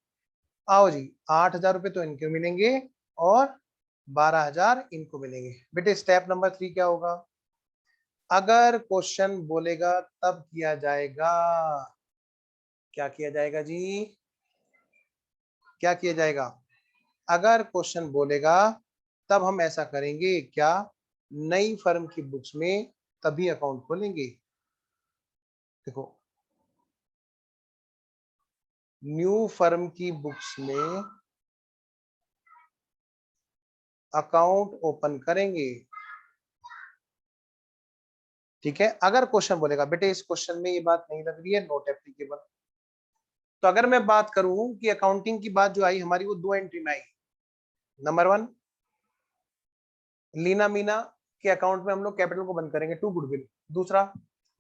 आओ जी, 8,000 रुपए तो इनके मिलेंगे और 12,000 इनको मिलेंगे। बेटे स्टेप नंबर 3 क्या होगा, अगर क्वेश्चन बोलेगा तब किया जाएगा, क्या किया जाएगा जी, क्या किया जाएगा, अगर क्वेश्चन बोलेगा तब हम ऐसा करेंगे क्या, नई फर्म की बुक्स में तभी अकाउंट खोलेंगे। देखो, न्यू फर्म की बुक्स में अकाउंट ओपन करेंगे। ठीक है, अगर क्वेश्चन बोलेगा, बेटे इस क्वेश्चन में ये बात नहीं लग रही है, नॉट एप्लीकेबल। तो अगर मैं बात करूं कि अकाउंटिंग की बात जो आई हमारी वो दो एंट्री में आई, नंबर 1, लीना मीना के अकाउंट में हम लोग कैपिटल को बंद करेंगे टू गुडविल। दूसरा,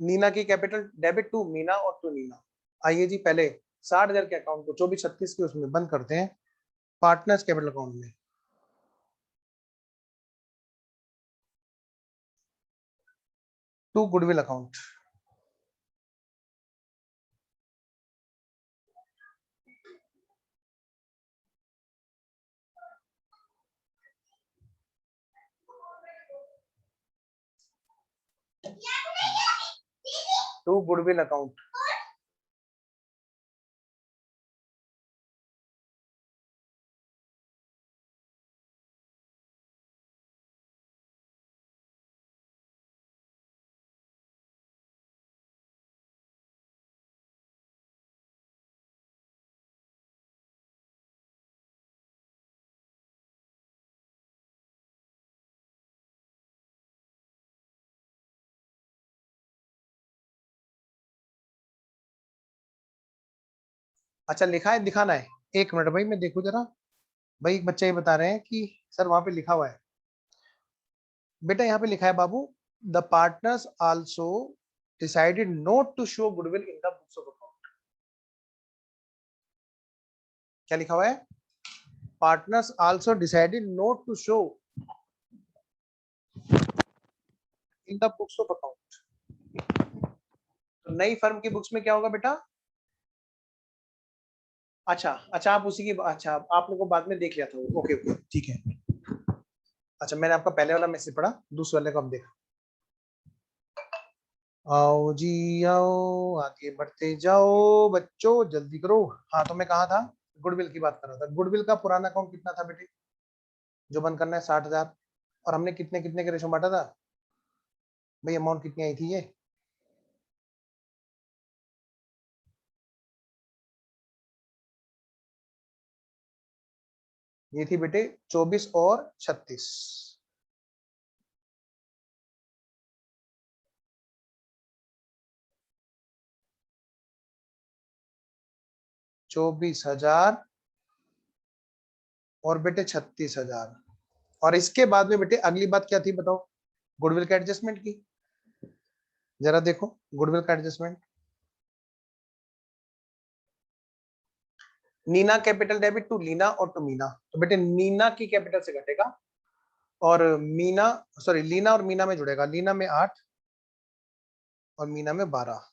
नीना की कैपिटल डेबिट टू मीना और टू नीना। आइए जी, पहले 60,000 के अकाउंट को 24-36 के उसमें बंद करते हैं, पार्टनर्स कैपिटल अकाउंट में। To goodwill account, to goodwill account. अच्छा लिखा है, दिखाना है, एक मिनट भाई मैं देखू जरा। भाई एक बच्चा ये बता रहे हैं कि सर वहां पे लिखा हुआ है, बेटा यहाँ पे लिखा है बाबू, the partners also decided not to show goodwill in the books of account. क्या लिखा हुआ है, partners also decided not to show in the books of account. तो नई फर्म की बुक्स में क्या होगा बेटा, अच्छा अच्छा, आप उसी की, अच्छा आप लोगों को बाद में देख लिया था, ओके ओके ठीक है। अच्छा मैंने आपका पहले वाला मैसेज पढ़ा, दूसरे वाले को हम देखा। आओ जी आओ, आगे बढ़ते जाओ बच्चों, जल्दी करो। हाँ तो मैं कहा था, गुडविल की बात कर रहा था। गुडविल का पुराना अकाउंट कितना था बेटे, जो बंद करना है 60,000, और हमने कितने कितने के रेशो बांटा था भाई, अमाउंट कितनी आई थी ये थी बेटे 24 और 36। 24,000 और बेटे 36,000। और इसके बाद में बेटे अगली बात क्या थी बताओ, गुडविल का एडजस्टमेंट की, जरा देखो गुडविल का adjustment. Neena capital debit to Leena और टू मीना, तो बेटे नीना की कैपिटल से घटेगा और मीना, सॉरी लीना और मीना में जुड़ेगा, लीना में 8 और मीना में 12।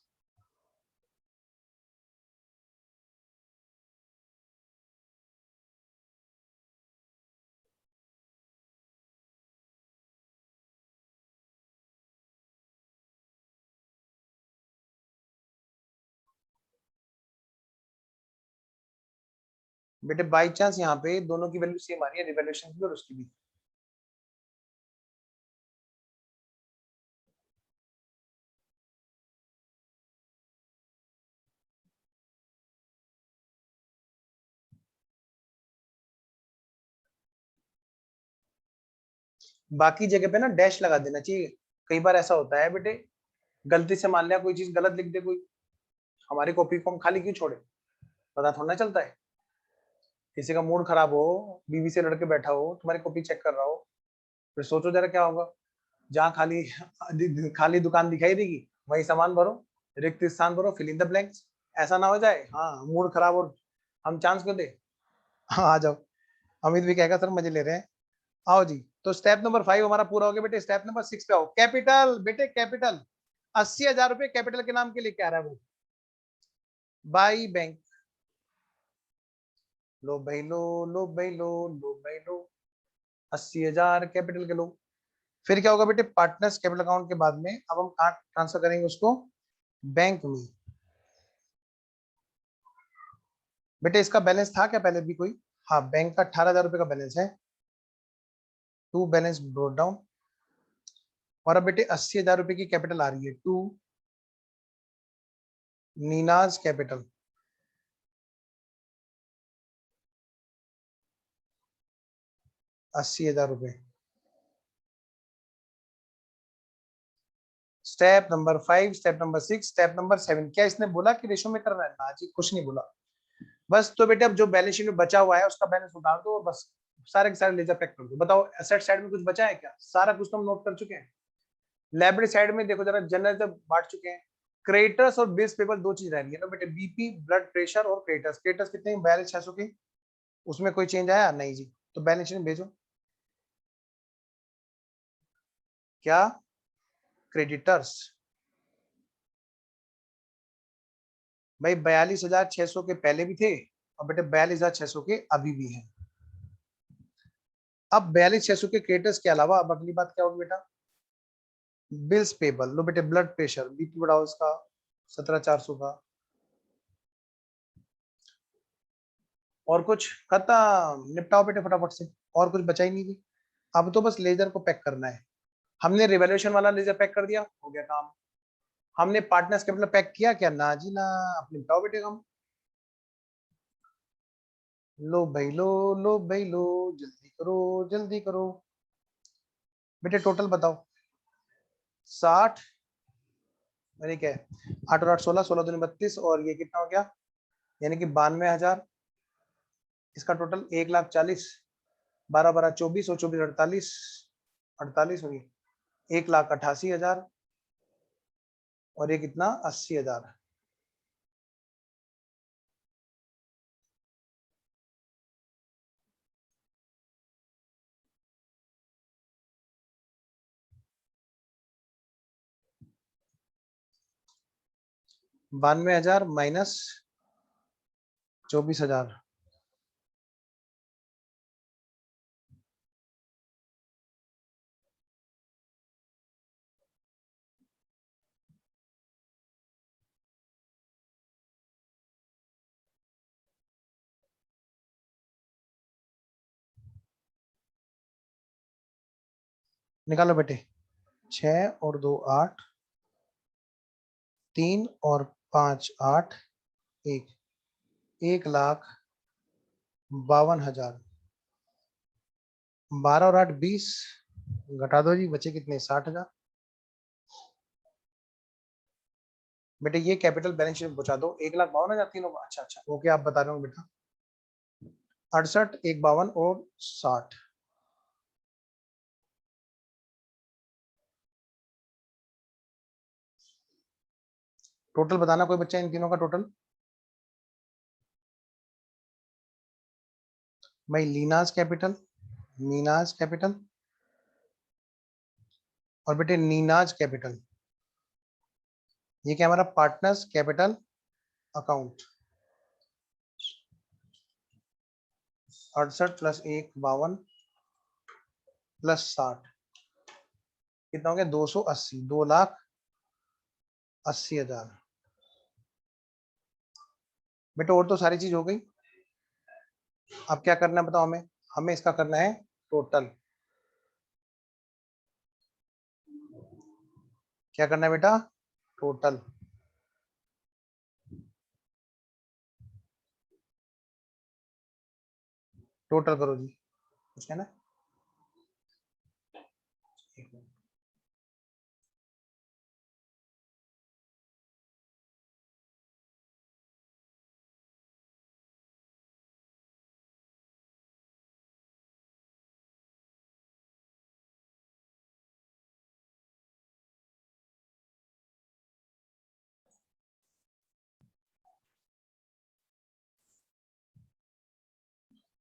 बेटे बाई चांस यहाँ पे दोनों की वैल्यू सेम आ रही है, रिवैल्यूएशन की और उसकी भी। बाकी जगह पे ना डैश लगा देना चाहिए, कई बार ऐसा होता है बेटे, गलती से मान लिया कोई चीज गलत लिख दे कोई, हमारी कॉपी को हम खाली क्यों छोड़े, पता थोड़ा ना चलता है। किसी का मूड खराब हो, बीवी से लड़के बैठा हो, तुम्हारी कॉपी चेक कर रहा हो, फिर सोचो जरा क्या होगा। जहाँ खाली खाली दुकान दिखाई देगी वही सामान भरो, रिक्त स्थान भरो, फिल इन द ब्लैंक्स। ऐसा ना हो जाए हाँ मूड खराब और हम चांस क्यों दे। हाँ आ जाओ, अमित भी कहेगा सर मजे ले रहे हैं। आओ जी, तो स्टेप नंबर 5 हमारा पूरा हो गया बेटे। स्टेप नंबर 6 पे आओ। कैपिटल बेटे, कैपिटल 80,000 रुपए कैपिटल के नाम के लेके आ रहा है वो, बाई बैंक। लो भाई लो, लो भाई लो, लो भाई लो, 80,000 कैपिटल के लो। फिर क्या होगा बेटे, पार्टनर्स कैपिटल अकाउंट के बाद में अब हम कहाँ ट्रांसफर करेंगे उसको, बैंक में। बेटे इसका बैलेंस था क्या पहले भी कोई? हाँ, बैंक का 18,000 रुपए का बैलेंस है, टू बैलेंस ब्रोट डाउन। और अब बेटे 80,000 रुपए की कैपिटल आ रही है, to Neena's capital. ₹80,000। Step number 5, step number 6, step number 7। क्या इसने बोला कि रेशो में करना है? ना जी, कुछ नहीं बोला। बस तो बेटे अब जो बैलेंस शीट में बचा हुआ है उसका बैलेंस उतार दो और बस सारे के सारे लेजर पैक कर दो। बताओ एसेट साइड में कुछ बचा है क्या? सारा कुछ तो हम नोट कर चुके हैं। लाइब्रेरी साइड में देखो जरा, जनरल जब बांट चुके हैं। क्रेडिटर्स और बिल्स पेबल दो चीज रह रही है ना बेटे, बीपी ब्लड प्रेशर और क्रेडिटर्स। क्रेडिटर्स कितने? 42,600 के। उसमें कोई चेंज आया? नहीं जी। तो बैलेंस शीट में भेजो। क्या? क्रेडिटर्स भाई 42,600 के पहले भी थे और बेटे 42,600 के अभी भी हैं। अब 42,600 के क्रेडिटर्स के अलावा अब अगली बात क्या होगी बेटा, बिल्स पेबल। लो बेटे, ब्लड प्रेशर, बीपी बढ़ाओ इसका 17,400 का। और कुछ खत्म, निपटाओ बेटे फटाफट से। और कुछ बचा ही नहीं थी। अब तो बस लेजर को पैक करना है। हमने रिवैल्यूएशन वाला लेजर पैक कर दिया, हो गया काम। हमने पार्टनर्स कैपिटल पैक किया क्या? ना जी ना। अब निपटाओ बेटे काम। लो भाई लो, लो भाई लो, जल्दी करो, जल्दी करो। बेटे टोटल बताओ। 60, यानी क्या है, 8 और 8 16, 16 दूनी 32, और ये कितना हो गया, यानी कि 92,000। इसका टोटल 1,40,000, 12 12 24 और 24 48, 48 होगी, 1,88,000। और ये कितना, 80,000। $92,000 माइनस 24,000। निकालो बेटे। 6 और 2 8, 3 और 5 8, 1, 1,52,000। 12 और 8 20, घटा दो जी, बचे कितने, 60,000। बेटे ये कैपिटल बैलेंस शीट में पहुंचा दो। 1,52,000 तीनों का। अच्छा अच्छा, ओके, आप बता रहे हो बेटा। 68, 1,52 और 60। टोटल बताना कोई बच्चा इन तीनों का टोटल। भाई लीनाज कैपिटल, मीनाज कैपिटल और बेटे नीनाज कैपिटल। ये क्या हमारा partners capital account. 68 plus 1,52 plus 60 कितना हो गया, 280, 2,80,000। बेटा और तो सारी चीज हो गई। अब क्या करना है बताओ हमें। हमें इसका करना है टोटल। क्या करना है बेटा, टोटल। टोटल करो जी, कुछ कहना है?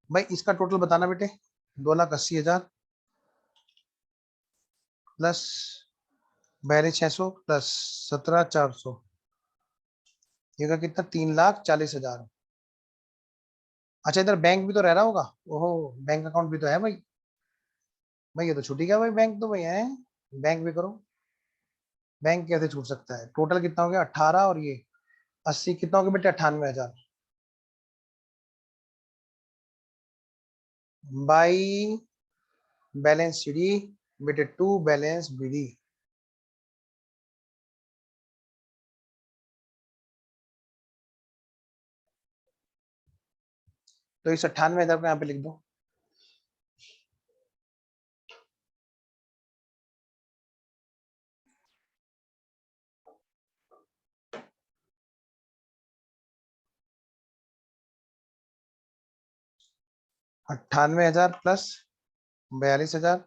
भाई इसका टोटल बताना बेटे, 2,80,000 प्लस 42,600 प्लस 17,400, ये का कितना, 3,40,000। अच्छा इधर बैंक भी तो रह रहा होगा। ओहो, बैंक अकाउंट भी तो है भाई। भाई ये तो छूट ही गया भाई, बैंक तो भैया है। बैंक भी करो। बैंक कैसे छूट सकता है? टोटल कितना हो गया, 18, और ये 80, कितना हो गया बेटे, 98,000 बाई बैलेंस शीडी बेटे, टू बैलेंस बीडी। तो इस 98,000 को यहाँ पे लिख दो। अट्ठानवे हजार plus 42,000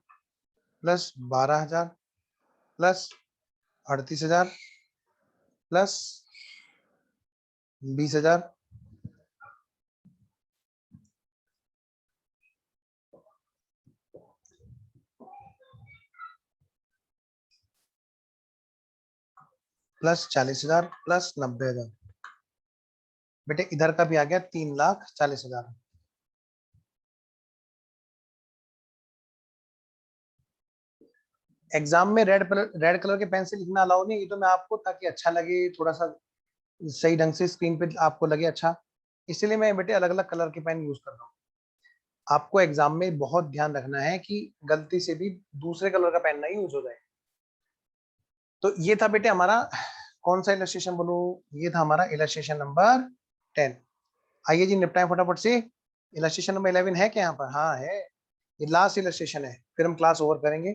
plus 12,000 plus 38,000 plus 20,000 plus 40,000 plus 90,000। बेटे इधर का भी आ गया 3,40,000। एग्जाम में रेड कलर के पेन से लिखना अलाउ नहीं, ये तो मैं आपको ताकि अच्छा लगे, थोड़ा सा सही ढंग से स्क्रीन पे आपको लगे अच्छा, इसलिए मैं बेटे अलग अलग कलर के पेन यूज कर रहा हूँ। आपको एग्जाम में बहुत ध्यान रखना है कि गलती से भी दूसरे कलर का पेन ना यूज हो जाए। तो ये था बेटे हमारा, कौन सा इलस्ट्रेशन बोलो, ये था हमारा इलस्ट्रेशन नंबर 10। आइए जी निपटाएं फटाफट से। इलस्ट्रेशन नंबर 11 है क्या यहाँ पर? हाँ है। ये लास्ट इलस्ट्रेशन है, फिर हम क्लास ओवर करेंगे,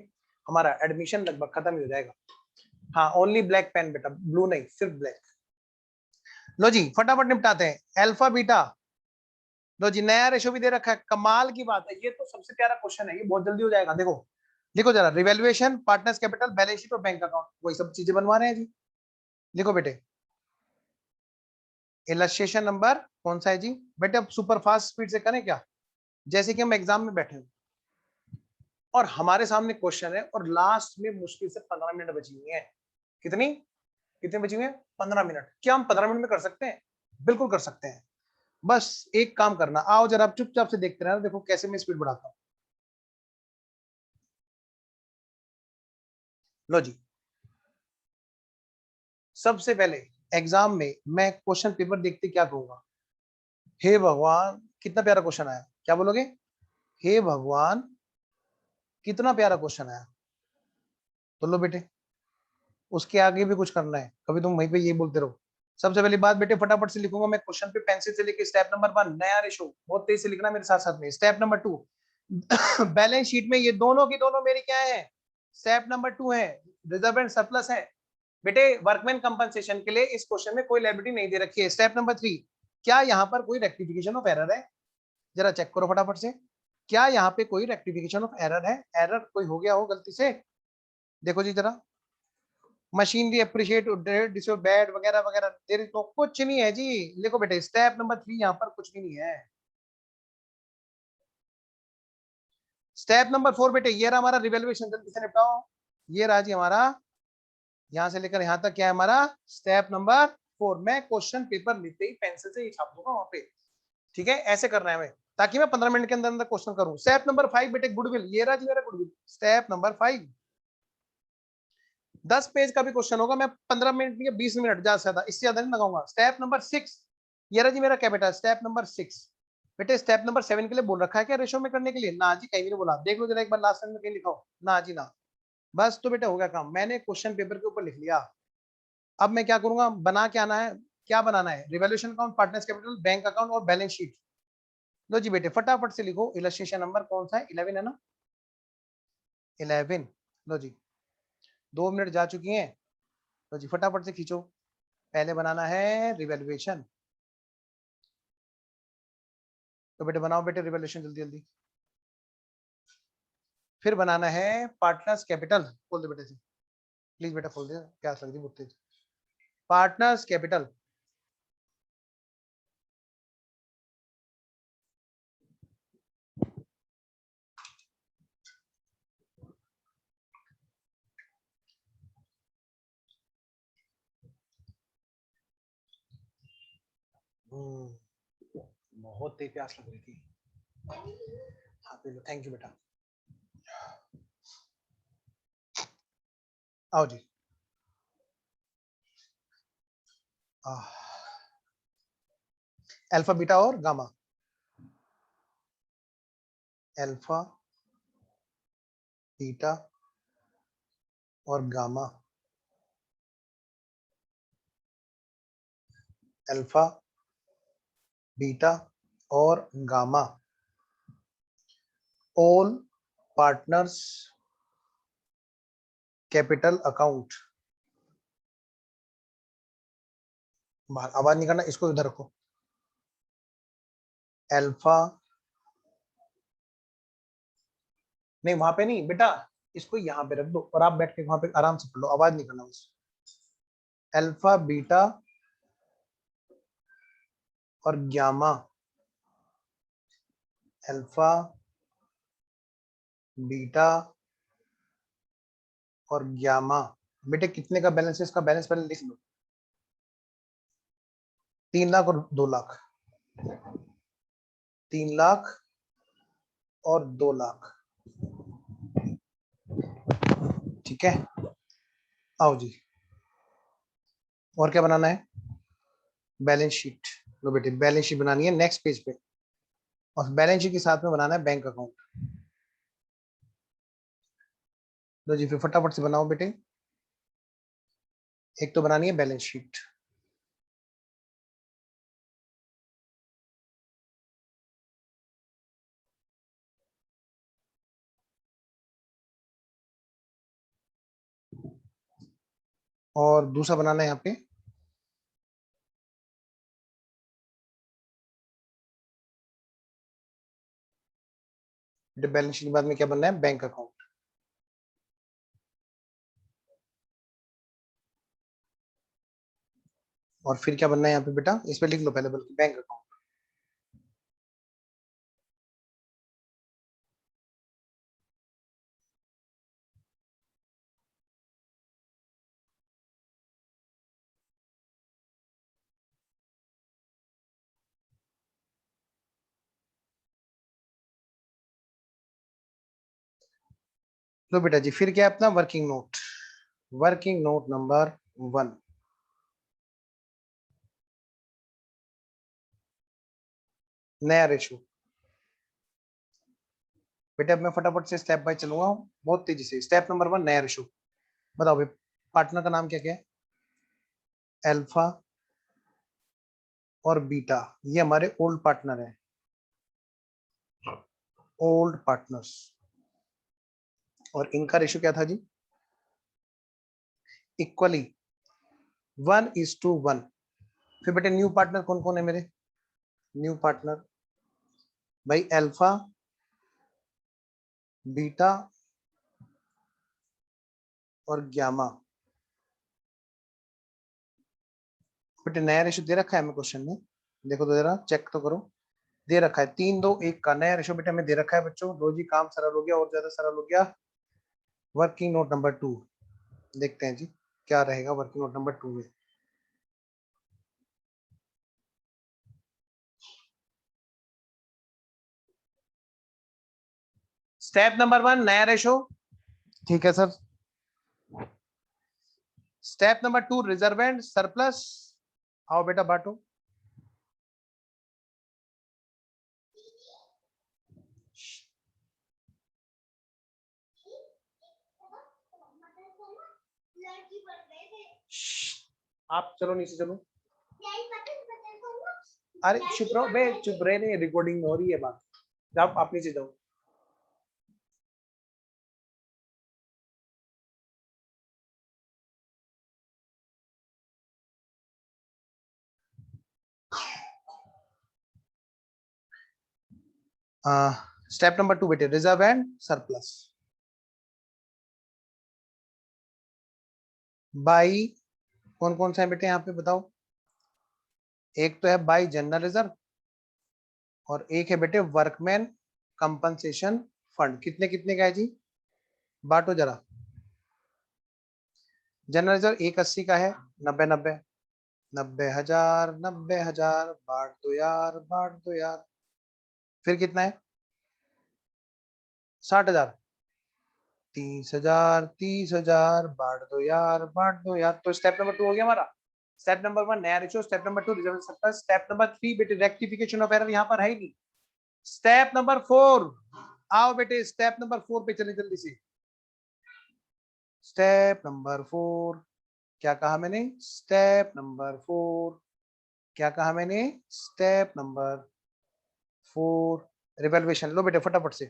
हमारा एडमिशन लगभग खत्म ही हो जाएगा। हाँ ओनली ब्लैक पेन बेटा, ब्लू नहीं, सिर्फ ब्लैक। लो जी फटाफट निपटाते हैं। अल्फा बीटा, लो जी नया रेशो भी दे रखा है, कमाल की बात है, ये तो सबसे प्यारा क्वेश्चन है, ये बहुत जल्दी हो जाएगा। देखो लिखो जरा, revaluation, partners capital, balance sheet और बैंक अकाउंट, वही सब चीजें बनवा रहे हैं जी। लिखो बेटे, इलस्ट्रेशन नंबर कौन सा है जी बेटे? अब सुपर फास्ट स्पीड से करें क्या, जैसे कि हम एग्जाम में बैठे हैं और हमारे सामने क्वेश्चन है और लास्ट में मुश्किल से 15 मिनट बची हुई है। कितनी, कितने बची हुई है? 15 मिनट। क्या हम 15 मिनट में कर सकते हैं? बिल्कुल कर सकते हैं। बस एक काम करना, आओ जरा आप चुपचाप से देखते रहना, देखो कैसे मैं स्पीड बढ़ाता हूँ। लो जी, सबसे पहले एग्जाम में मैं क्वेश्चन पेपर देखते क्या कहूंगा, हे भगवान कितना प्यारा क्वेश्चन आया, क्या बोलोगे? हे भगवान कितना प्यारा क्वेश्चन आया। तो लो बेटे, उसके आगे भी कुछ करना है, कभी तुम वहीं पे ये बोलते रहो। सबसे पहली बात बेटे फटाफट से लिखूंगा मैं क्वेश्चन पे पेंसिल से लेके, स्टेप नंबर 1 नया रेशो, बहुत तेज से लिखना मेरे साथ साथ में। स्टेप नंबर 2 बैलेंस शीट में ये दोनों की दोनों मेरी क्या है? स्टेप नंबर 2 है, रिजर्व एंड सरप्लस है। बेटे वर्कमैन कंपनसेशन के लिए इस क्वेश्चन में कोई लायबिलिटी नहीं दे रखी है। स्टेप नंबर 3, क्या यहाँ पर कोई रेक्टिफिकेशन ऑफ एरर है? जरा चेक करो फटाफट से, क्या यहाँ पे कोई रेक्टिफिकेशन ऑफ एरर है? एरर कोई हो गया हो गलती से? देखो जी जरा, मशीनरी अप्रिशिएट बैड वगैरह वगैरह, देर तो कुछ नहीं है जी। लिखो बेटे स्टेप नंबर 3, यहाँ पर कुछ भी नहीं है। स्टेप नंबर 4 बेटे, ये रहा हमारा रिवेल्युएशन, जल्दी से निपटाओ। ये रहा जी हमारा, यहाँ से लेकर यहाँ तक क्या है हमारा स्टेप नंबर 4। मैं क्वेश्चन पेपर लेते ही पेंसिल से ही छाप दूंगा वहां पे, ठीक है? ऐसे करना है हमें, ताकि मैं 15 मिनट के अंदर अंदर क्वेश्चन करूं। स्टेप नंबर 5 बेटे गुडविल, ये रहा जी मेरा गुडविल। स्टेप नंबर 5, 10 पेज का भी क्वेश्चन होगा, मैं 15 मिनट या 20 मिनट ज्यादा से ज्यादा, इससे ज्यादा नहीं लगाऊंगा। स्टेप नंबर 6, ये रहा जी मेरा कैपिटल। स्टेप नंबर 6 बेटे, स्टेप नंबर 7 के लिए बोल रखा है क्या रेशो में करने के लिए? ना जी कहीं भी नहीं बोला, देख लो जरा एक बार लास्ट में कहीं लिखा हो, ना जी ना। बस तो बेटा हो गया काम, मैंने क्वेश्चन पेपर के ऊपर लिख लिया। अब मैं क्या करूंगा, बना के आना है, क्या बनाना है? Revolution account, partners capital, bank account और बैलेंस शीट। लो जी बेटे फटाफट से लिखो, इलस्ट्रेशन नंबर कौन सा है? 11 है ना, 11। लो जी 2 मिनट जा चुकी हैं, तो जी फटाफट से खींचो। पहले बनाना है रिवैल्यूएशन, तो बेटे बनाओ बेटे रिवैल्यूएशन जल्दी जल्दी। फिर बनाना है पार्टनर्स कैपिटल, खोल दे बेटे से प्लीज, बेटा खोल दे, प्यास लग रही बहुत तेज। पार्टनर्स कैपिटल, बहुत तेज प्यास लग रही थी। हाँ पी लो, थैंक यू बेटा। आओ जी। अल्फा बीटा और गामा। अल्फा बीटा और गामा। अल्फा बीटा और gamma, all partners capital account. बाहर आवाज नहीं करना, इसको इधर रखो। अल्फा नहीं, वहां पे नहीं बेटा, इसको यहाँ पे रख दो और आप बैठ के वहां पे आराम से पढ़ लो, आवाज नहीं करना बस। अल्फा बीटा और गामा। अल्फा बीटा और गामा। बेटे कितने का बैलेंस है? इसका बैलेंस पहले लिख लो। 3 लाख और 2 लाख। 3 लाख और 2 लाख। ठीक है, आओ जी। और क्या बनाना है? Balance sheet. लो बेटे, बैलेंस शीट बनानी है नेक्स्ट पेज पे, और बैलेंस शीट के साथ में बनाना है बैंक अकाउंट। लो जी, फिर फटाफट से बनाओ बेटे। एक तो बनानी है बैलेंस शीट। और दूसरा बनाना है यहाँ पे बैलेंस शीट के बाद में क्या बनना है? Bank account. और फिर क्या बनना है यहाँ पे बेटा? इस पे लिख लो पहले बल्कि बैंक अकाउंट। लो बेटा जी, फिर क्या है अपना working note. Working note number 1। नया रेशो। बेटा अब मैं फटाफट से स्टेप बाय चलूंगा, बहुत तेजी से। स्टेप नंबर 1, नया रेशो। बताओ भाई, पार्टनर का नाम क्या क्या है? अल्फा और बीटा, ये हमारे ओल्ड पार्टनर हैं। Old partners. और इनका रेशो क्या था जी? इक्वली 1:1। फिर बेटे न्यू पार्टनर कौन कौन है मेरे? न्यू पार्टनर भाई अल्फा बीटा और गामा। बेटे नया रेशो दे रखा है हमें क्वेश्चन में, देखो तो जरा चेक तो करो। दे रखा है 3:2:1 का नया रेशो बेटे हमें दे रखा है बच्चों। लो जी, काम सरल हो गया, और ज्यादा सरल हो गया। वर्किंग नोट नंबर 2 देखते हैं जी, क्या रहेगा वर्किंग नोट नंबर 2 में। स्टेप नंबर 1, नया रेशो। ठीक है sir. Step number 2, reserve and surplus. आओ बेटा बांटो। आप चलो नीचे चलो। अरे चुप रहो बे, चुप रहे नहीं, रिकॉर्डिंग हो रही है बात। जाओ आप नीचे जाओ। स्टेप नंबर 2 बेटे, रिजर्व एंड सरप्लस। बाई कौन कौन सा है बेटे यहाँ पे बताओ? एक तो है बाई जनरल रिजर्व, और एक है बेटे वर्कमैन कंपनसेशन फंड। कितने कितने का है जी? बांटो जरा। जनरल रिजर्व 180 का है, 90-90। 90,000 90,000 बांट दो यार। फिर कितना है? 60,000 30,000 30,000 बांट दो यार। तो स्टेप नंबर 2 हो गया हमारा। स्टेप नंबर 1 नया रेशियो, स्टेप नंबर 2 रिजल्ट सकता है, स्टेप नंबर 3 बेटे रेक्टिफिकेशन ऑफ एरर यहाँ पर है ही नहीं। स्टेप नंबर 4 आओ बेटे, स्टेप नंबर 4 पे चले जल्दी से। स्टेप नंबर 4 क्या कहा मैंने? स्टेप नंबर 4 क्या कहा मैंने? Step number 4 revaluation. लो बेटे फटाफट से,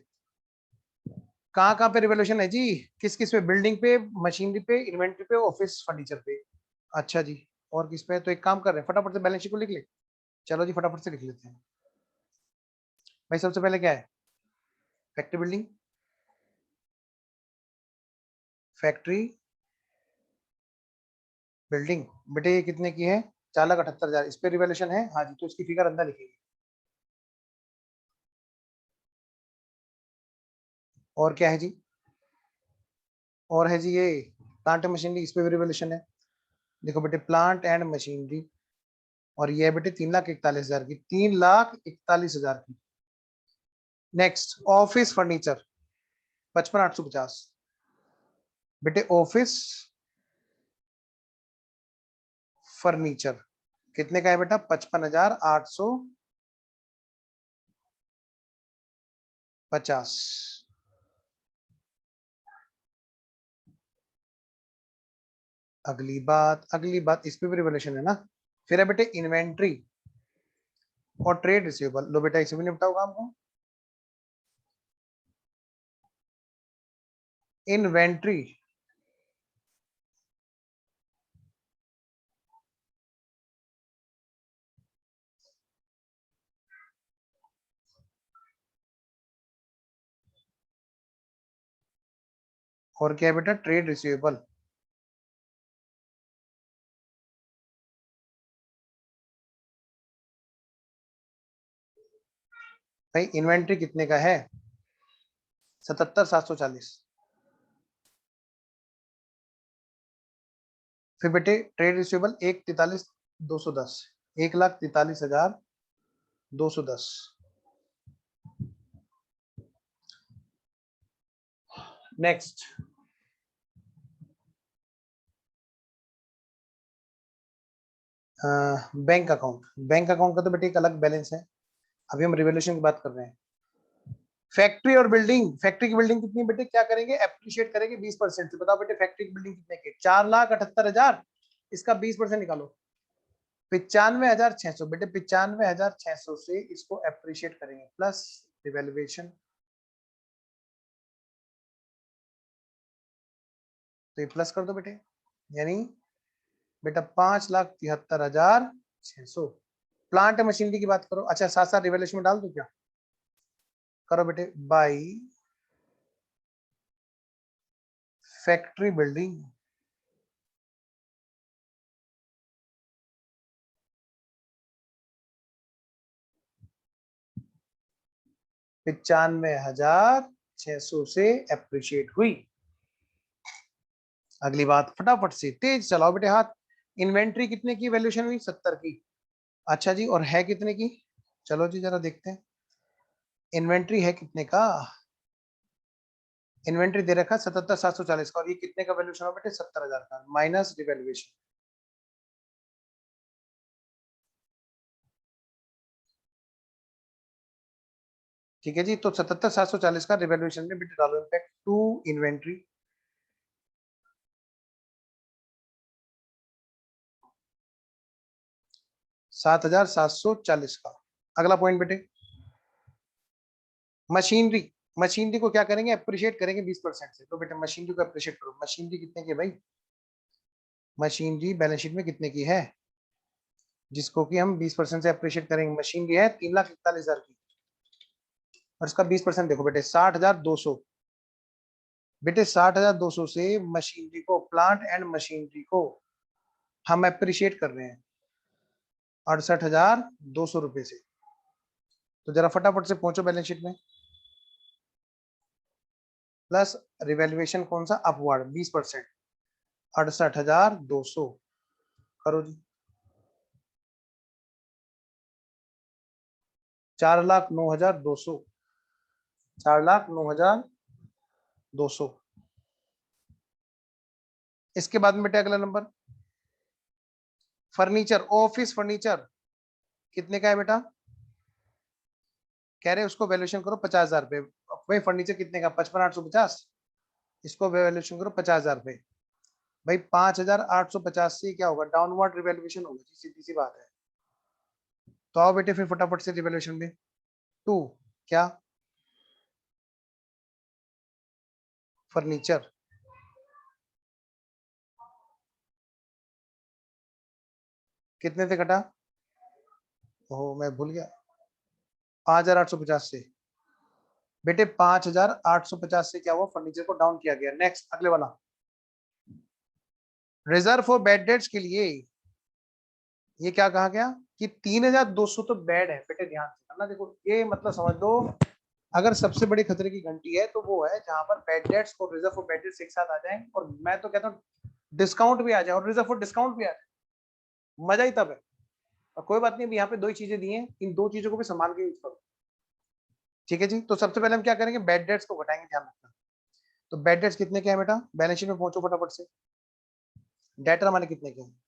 कहाँ कहाँ पे रिवैल्यूएशन है जी? किस किस पे? बिल्डिंग पे, मशीनरी पे, इन्वेंटरी पे, ऑफिस फर्नीचर पे। अच्छा जी, और किस पे? तो एक काम कर रहे हैं, फटाफट से बैलेंस शीट को लिख ले। चलो जी फटाफट से लिख लेते हैं। भाई सबसे पहले क्या है? फैक्ट्री बिल्डिंग, फैक्ट्री बिल्डिंग बेटे ये कितने की है? 4,78,000। इस पे रिवैल्यूएशन है? हाँ जी, तो इसकी फिगर अंदर लिखेंगे। और क्या है जी? और है जी ये प्लांट एंड मशीनरी, इस पे भी रिवैल्यूएशन है। देखो बेटे प्लांट एंड मशीनरी, और ये है बेटे 3,41,000 की, 3,41,000 की। Next office furniture 55,850। बेटे ऑफिस फर्नीचर कितने का है बेटा? 55,850। अगली बात इस पे भी रिवोल्यूशन है ना। फिर है बेटे इन्वेंट्री और ट्रेड रिसीवेबल। लो बेटा इसे भी निपटाओ काम को। इन्वेंट्री और क्या है बेटा? Trade receivable. भाई इन्वेंट्री कितने का है? 77,740। फिर बेटे trade receivable 1,43,210, 1,43,210। Next bank account. Bank account का तो बेटे एक अलग बैलेंस है, अभी हम रिवोल्यूशन की बात कर रहे हैं। फैक्ट्री और बिल्डिंग, फैक्ट्री की बिल्डिंग कितनी बेटे? क्या करेंगे? एप्रिशिएट करेंगे 20% से। बताओ बेटे फैक्ट्री की बिल्डिंग कितने की? 4,78,000। इसका 20% निकालो, 95,600। बेटे 95,600 से इसको एप्रिशिएट करेंगे प्लस रिवैल्यूएशन, तो ये प्लस कर दो बेटे, यानी बेटा 5,73,600। प्लांट मशीनरी की बात करो। अच्छा साथ साथ रिवैल्यूएशन में डाल दो क्या? करो बेटे बाई फैक्ट्री बिल्डिंग। $95,600 से एप्रिशिएट हुई। अगली बात फटाफट से तेज चलाओ बेटे हाथ। इन्वेंट्री कितने की वैल्यूएशन हुई? 70 की। अच्छा जी, और है कितने की? चलो जी जरा देखते हैं, इन्वेंट्री है कितने का? इन्वेंट्री दे रखा 77,740 का, और ये कितने का वैल्यूएशन हो बेटे? 70,000 का माइनस रिवैल्यूएशन। ठीक है जी, तो 77,740 का रिवैल्यूएशन में बेटे डालो इम्पैक्ट टू इन्वेंट्री। 7,740 का। अगला पॉइंट बेटे मशीनरी। मशीनरी को क्या करेंगे? अप्रिशिएट करेंगे 20% से। तो बेटे मशीनरी को अप्रिशिएट करो। मशीनरी कितने की है भाई? मशीनरी बैलेंस शीट में कितने की है जिसको कि हम 20% से अप्रिशिएट करेंगे? मशीनरी है 3,41,000 की, और इसका 20% देखो बेटे 60,200। बेटे 60,200 से मशीनरी को, प्लांट एंड मशीनरी को हम अप्रिशिएट कर रहे हैं 68,200 रुपए से। तो जरा फटाफट से पहुंचो बैलेंस शीट में। प्लस रिवैल्यूएशन कौन सा? अपवर्ड 20%, 68,200। करो जी। 4,09,200, 4,09,200। इसके बाद में बेटा अगला नंबर, फर्नीचर, ऑफिस फर्नीचर कितने का है बेटा? कह रहे उसको वैल्यूएशन करो 50,000 रुपए। भाई फर्नीचर कितने का? 55,850। इसको वैल्यूएशन करो 50,000 रुपए। भाई 5,850 से क्या होगा? डाउनवर्ड रिवैल्यूएशन होगा, सीधी सी बात है। तो आओ बेटे फिर फटाफट से रिवैल्यूएशन में। 2 क्या? फर्नीचर कितने से घटा? ओह मैं भूल गया, 5,850 से। बेटे 5,850 से क्या हुआ? फर्नीचर को डाउन किया गया। नेक्स्ट अगले वाला, रिजर्व फॉर बेड डेट्स के लिए ये क्या कहा गया कि 3,200 तो बेड है। बेटे ध्यान से करना, देखो ये मतलब समझ लो, अगर सबसे बड़ी खतरे की घंटी है तो वो है जहां पर बेड डेट्स और रिजर्व फॉर बेड डेट्स एक साथ आ जाए, और मैं तो कहता हूँ डिस्काउंट भी आ जाए और रिजर्व फॉर डिस्काउंट भी आ जाए, मजा ही तब है। और कोई बात नहीं, यहाँ पे दो ही चीजें दी हैं, इन दो चीजों को भी संभाल के यूज करो। ठीक है जी, तो सबसे पहले हम क्या करेंगे? बेड डेट्स को घटाएंगे, ध्यान रखना। तो बेड डेट्स कितने के हैं बेटा? बैलेंस शीट में पहुंचो फटाफट से। डेटर हमारे कितने के हैं?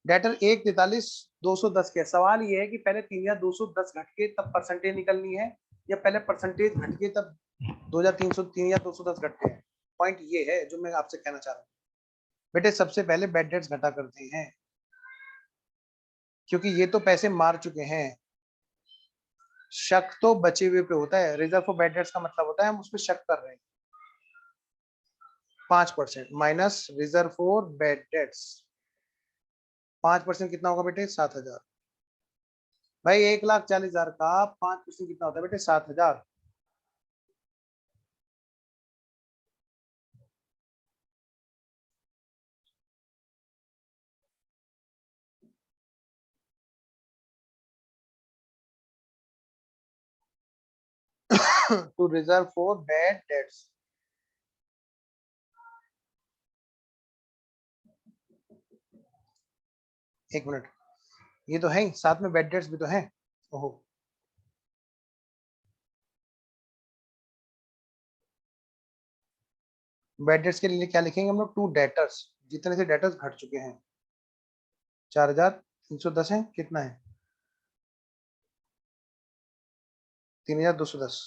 डेटर 1,43,210 के। सवाल ये है कि पहले 3,210 घट के तब परसेंटेज निकलनी है, या पहले परसेंटेज घट के तब 2,300 3,210 घटते हैं? पॉइंट ये है जो मैं आपसे कहना चाह रहा हूँ। बेटे सबसे पहले बेड डेट्स घटा करते हैं, क्योंकि ये तो पैसे मार चुके हैं। शक तो बचे हुए पे होता है। रिजर्व फॉर बेड डेट्स का मतलब होता है हम उस पर शक कर रहे हैं। 5% minus reserve for bad debts, 5% कितना होगा बेटे? 7,000। भाई 1,40,000 का 5% कितना होता है बेटे? 7,000। To reserve for bad debts. एक मिनट, ये तो है ही, साथ में बैड डेट्स भी तो है। ओहो, बैड डेट्स के लिए क्या लिखेंगे हम लोग? टू डेटर्स, जितने से डेटर्स घट चुके हैं। 4,310 है, कितना है? 3,210।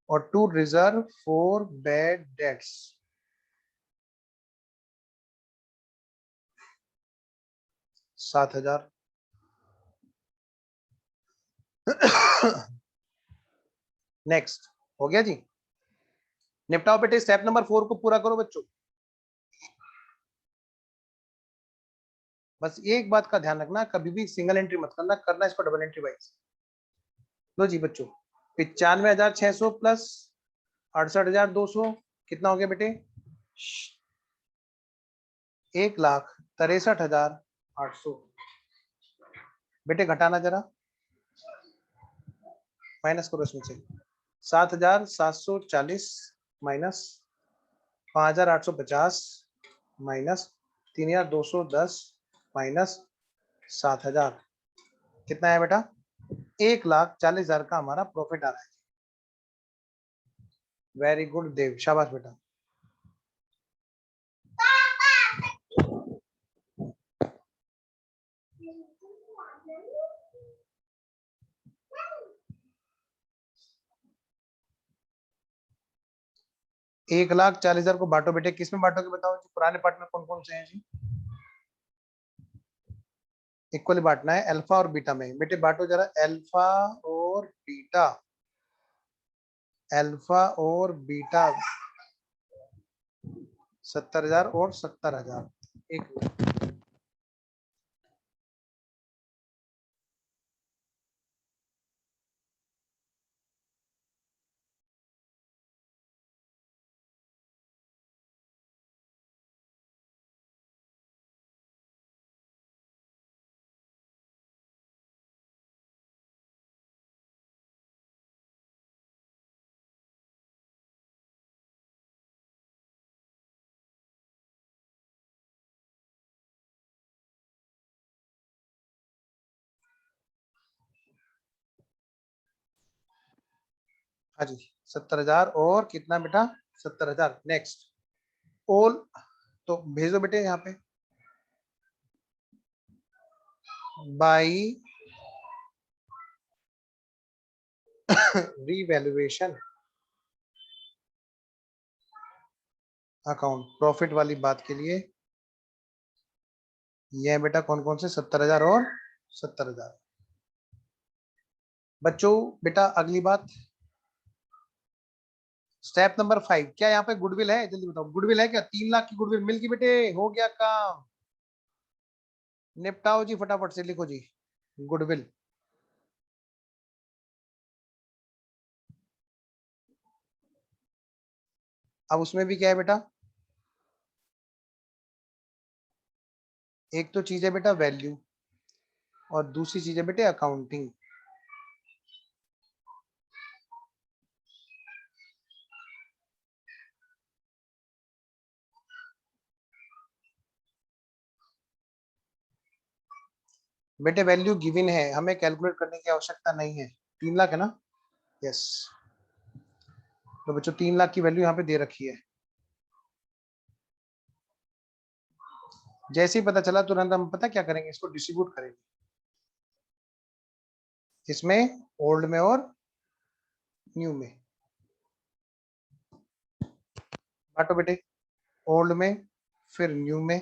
और to reserve for bad debts 7,000। Next, हो गया जी। निपटाओ बेटे, स्टेप नंबर 4 को पूरा करो बच्चों। बस एक बात का ध्यान रखना, कभी भी सिंगल एंट्री मत करना, करना इसको डबल एंट्री वाइज। लो जी बच्चों, 95,600 प्लस 68,200 कितना हो गया बेटे? 1,63,800। बेटे घटाना जरा, माइनस करो इसमें से। 7,740 माइनस 5,850 माइनस 3,210 माइनस 7,000, कितना है बेटा? 1,40,000 का हमारा प्रॉफिट आ रहा है। वेरी गुड देव, शाबाश बेटा। 1,40,000 को बांटो बेटे, किसमें बांटोगे बताओ जी? पुराने पार्ट में कौन कौन से हैं जी? इक्वली बांटना है, अल्फा और बीटा में। बेटे बांटो जरा, अल्फा और बीटा, अल्फा और बीटा। 70,000 और 70,000। एक मिनट, हाँ जी 70,000 और कितना बेटा 70,000। नेक्स्ट ऑल, तो भेजो बेटे यहाँ पे बाई रीवैल्यूएशन अकाउंट प्रॉफिट वाली बात के लिए ये है बेटा कौन कौन से 70,000 और 70,000। बच्चों बेटा अगली बात स्टेप नंबर 5 क्या यहाँ पे गुडविल है, जल्दी बताओ गुडविल है क्या? 3 लाख की गुडविल मिल गई बेटे, हो गया काम, निपटाओ जी फटाफट से, लिखो जी गुडविल। अब उसमें भी क्या है बेटा, एक तो चीज है बेटा वैल्यू और दूसरी चीज है बेटे अकाउंटिंग। बेटे वैल्यू गिवन है, हमें कैलकुलेट करने की आवश्यकता नहीं है। 3 लाख है ना, यस। तो बच्चों 3 लाख की वैल्यू यहाँ पे दे रखी है। जैसे ही पता चला तुरंत हम पता क्या करेंगे, इसको डिस्ट्रीब्यूट करेंगे, इसमें ओल्ड में और न्यू में बांटो बेटे, ओल्ड में फिर न्यू में।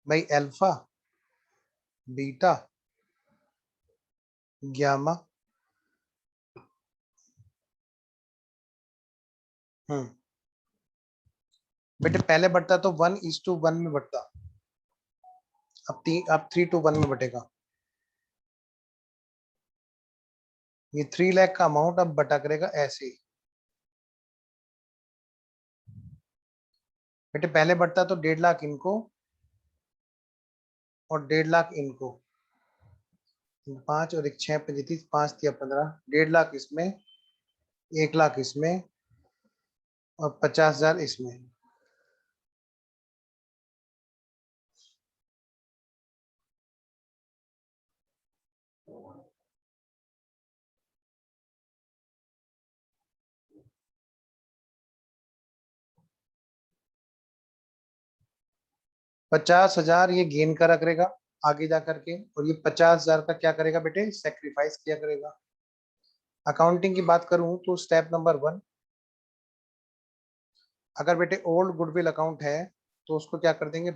भाई अल्फा बीटा गामा, बेटे पहले बढ़ता तो 1:1 में बढ़ता, अब 3:1 में बटेगा। ये 3 लाख का अमाउंट अब बटा करेगा ऐसे ही। बेटे पहले बढ़ता तो 1.5 लाख इनको और 1.5 लाख इनको, 5 और 1 6 35, 5 3 15, 1.5 लाख इसमें, 1 लाख इसमें और 50,000 इसमें। पचास हजार ये गेन करा करेगा आगे जा करके, और ये 50,000 का क्या करेगा बेटे, सेक्रीफाइस किया करेगा। अकाउंटिंग की बात करूं तो स्टेप नंबर 1, अगर बेटे ओल्ड गुडविल अकाउंट है तो उसको क्या कर देंगे,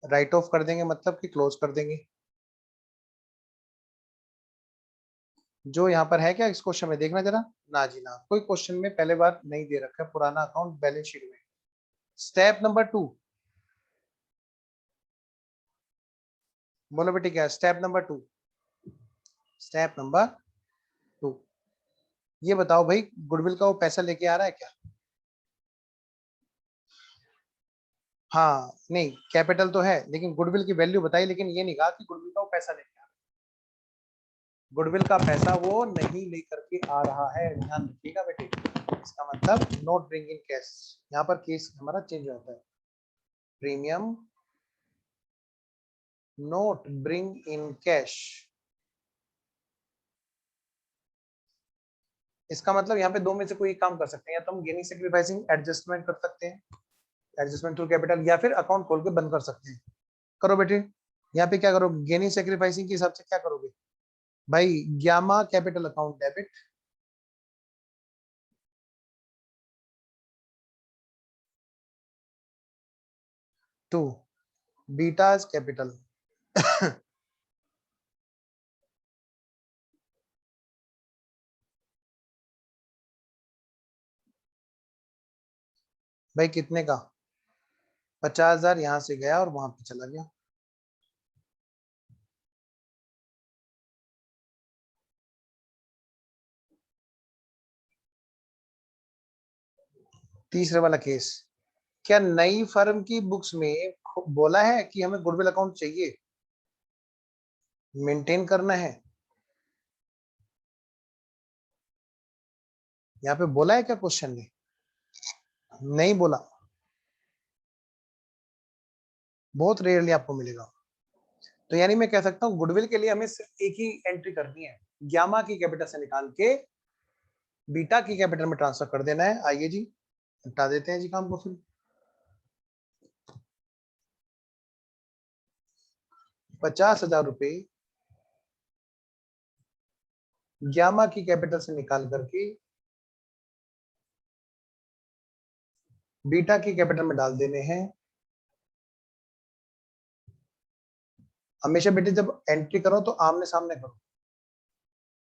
राइट ऑफ कर देंगे, मतलब कि क्लोज कर देंगे। जो यहाँ पर है क्या इस क्वेश्चन में देखना जरा, ना जी ना, कोई क्वेश्चन में पहले बार नहीं दे रखा है पुराना अकाउंट बैलेंस शीट में। स्टेप नंबर 2, बोलो बेटे क्या स्टेप नंबर 2? स्टेप नंबर 2, ये बताओ भाई गुडविल का वो पैसा लेके आ रहा है क्या? हाँ नहीं कैपिटल तो है लेकिन गुडविल की वैल्यू बताई, लेकिन ये नहीं कहा कि गुडविल का वो पैसा लेके आ रहा है। गुडविल का पैसा वो नहीं लेकर के आ रहा है, ध्यान रखिएगा बेटे। इसका मतलब नॉट ब्रिंग इन कैश, यहाँ पर केस हमारा चेंज होता है। Premium note bring in cash, इसका मतलब यहाँ पे दो में से कोई काम कर सकते हैं, या तो हम गेनिंग सेक्रीफाइसिंग एडजस्टमेंट कर सकते हैं, एडजस्टमेंट थ्रू कैपिटल, या फिर अकाउंट खोल के बंद कर सकते हैं। करो बेटे, यहाँ पे क्या करो, गेनिंग सेक्रीफाइसिंग के हिसाब से क्या करोगे भाई, gamma capital account debit, to beta's capital भाई कितने का, 50,000 यहां से गया और वहां पे चला गया। तीसरे वाला केस, क्या नई फर्म की बुक्स में बोला है कि हमें गुडविल अकाउंट चाहिए, मेंटेन करना है? यहाँ पे बोला है क्या क्वेश्चन ने? नहीं बोला, बहुत रेयरली आपको मिलेगा। तो यानी मैं कह सकता हूं गुडविल के लिए हमें सिर्फ एक ही एंट्री करनी है, ग्यामा की कैपिटल से निकाल के बीटा की कैपिटल में ट्रांसफर कर देना है। आइए जी निपटा देते हैं जी काम को। फिर 50,000 रुपए ग्यामा की कैपिटल से निकाल करके बीटा की कैपिटल में डाल देने हैं। हमेशा बेटे जब एंट्री करो तो आमने सामने करो,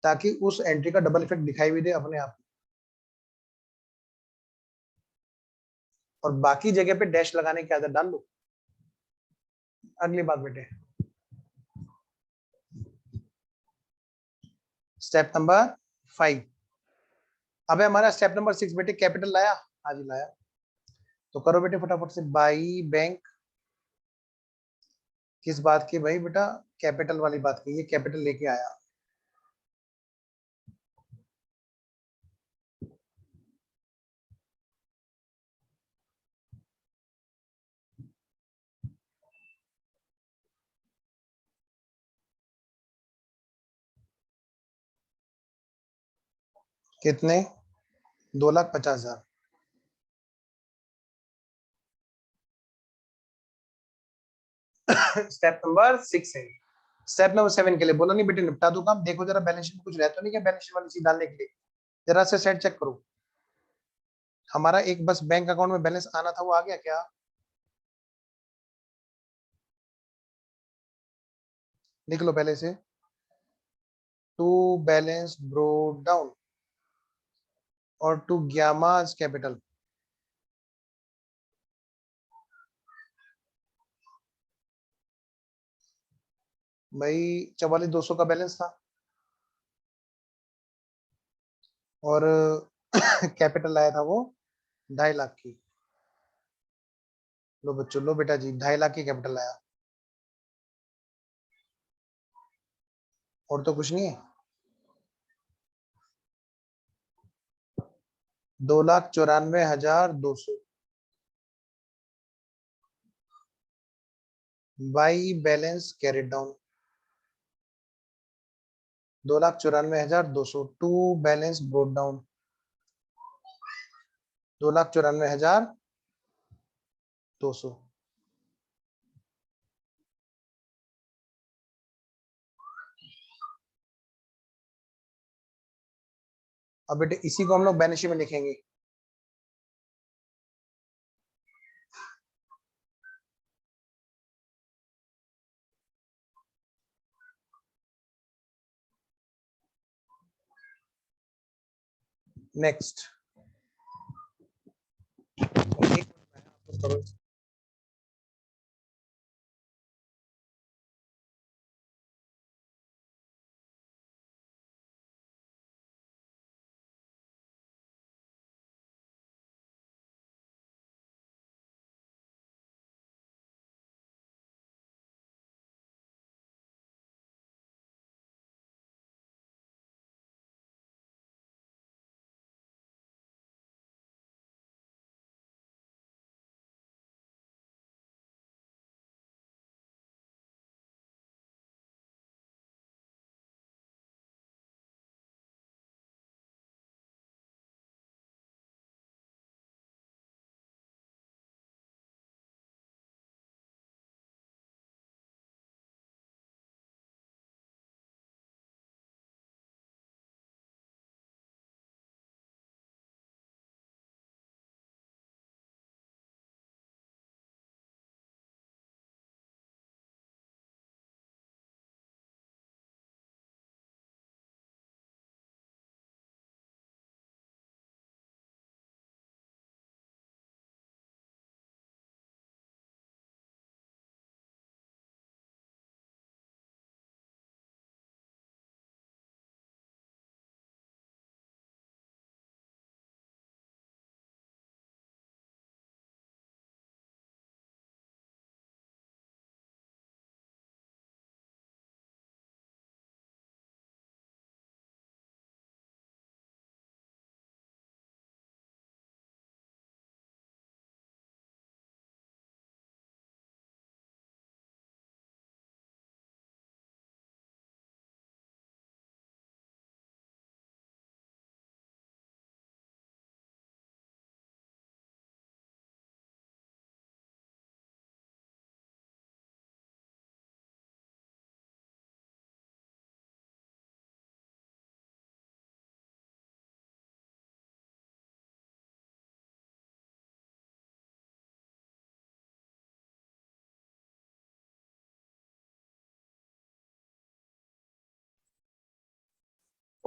ताकि उस एंट्री का डबल इफेक्ट दिखाई भी दे अपने आप। और बाकी जगह पे डैश लगाने की आदत डाल लो। अगली बात बेटे, स्टेप नंबर 5। अब हमारा स्टेप नंबर 6 बेटे, कैपिटल लाया? हाँ जी लाया। तो करो बेटे फटाफट से, बाई बैंक। किस बात की भाई बेटा? कैपिटल वाली बात की, ये कैपिटल लेके आया। कितने? 2,50,000। स्टेप नंबर 6 है। स्टेप नंबर 7 के लिए बोला नहीं बेटे निपटा दूं काम। देखो जरा बैलेंस शीट में कुछ रहता तो नहीं क्या बैलेंस शीट वाली चीज डालने के लिए? जरा से सेट चेक करो। हमारा एक बस बैंक अकाउंट में बैलेंस आना था, वो आ गया क्या? लिख लो पहले से, टू बैलेंस ब्रोड डाउन और टू ग्यामास कैपिटल। भाई 44,200 का बैलेंस था और कैपिटल आया था वो 2.5 लाख की। लो बच्चों, लो बेटा जी, 2.5 लाख की कैपिटल आया, और तो कुछ नहीं है। 2,94,200 by balance carried down. 2,94,200 to balance brought down. 2,94,200। अब बेटे इसी को हम लोग बैलेंस शीट में लिखेंगे। नेक्स्ट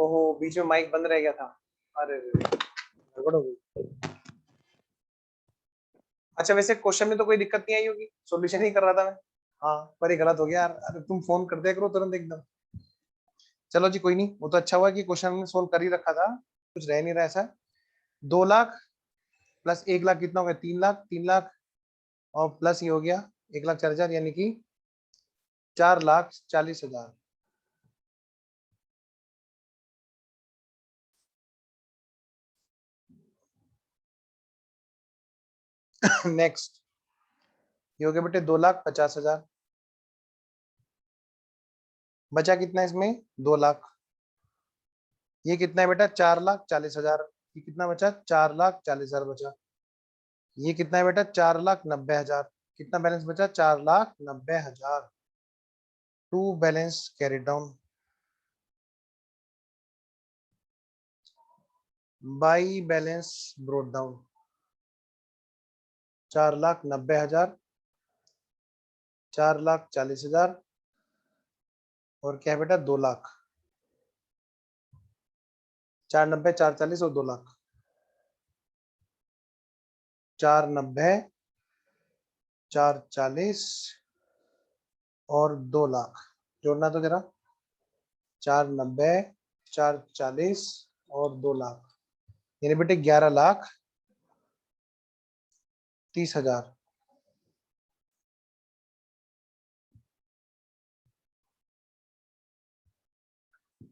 ओहो, बीच में माइक बंद रह गया था। अरे गड़बड़ हो गई। अच्छा, वैसे क्वेश्चन में तो कोई दिक्कत नहीं आई होगी, सॉल्यूशन ही कर रहा था मैं। हाँ, पर ये गलत हो गया यार। अरे तुम फोन कर दिया करो तुरंत एकदम। चलो जी, कोई नहीं, वो तो अच्छा हुआ कि क्वेश्चन हमने सोल्व कर ही रखा था, कुछ रह नहीं रहा ऐसा। 2 लाख प्लस 1 लाख कितना हो गया? 3 लाख। 3 लाख और प्लस ये हो गया 1,04,000, यानी कि 4,40,000। नेक्स्ट, ये हो गया बेटे 2,50,000। बचा कितना इसमें? 2 लाख। ये कितना है बेटा? 4,40,000। ये कितना बचा? 4,40,000 बचा। ये कितना है बेटा? 4,90,000। कितना बैलेंस बचा? 4,90,000। To balance carry down by balance brought down. 4,90,000, 4,40,000 और क्या है बेटा? 2 लाख। 4,90, 4,40 और 2 लाख। 4,90, 4,40 और 2 लाख। जोड़ना तो जरा। 4,90, 4,40 और 2 लाख, यानी बेटे 11,30,000।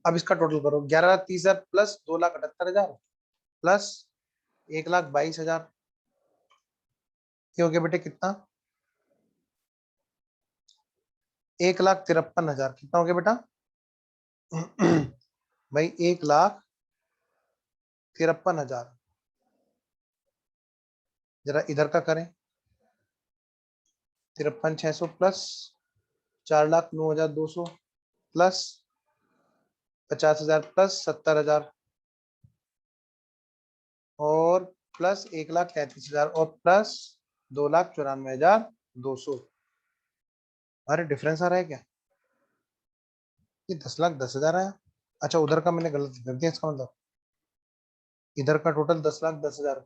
अब इसका टोटल करो। 11,30,000 प्लस 2,78,000 प्लस 1,22,000। ये हो गया बेटे कितना? 1,53,000। कितना हो गया बेटा? भाई 1,53,000। जरा इधर का करें। 53,600 प्लस 4,09,200 प्लस 50,000 प्लस 70,000 और प्लस 1,33,000 और प्लस 2,94,200। अरे डिफरेंस आ रहा है क्या? ये 10,10,000 आया। अच्छा, उधर का मैंने गलत कर दिया, इसका मतलब इधर का टोटल 10,10,000।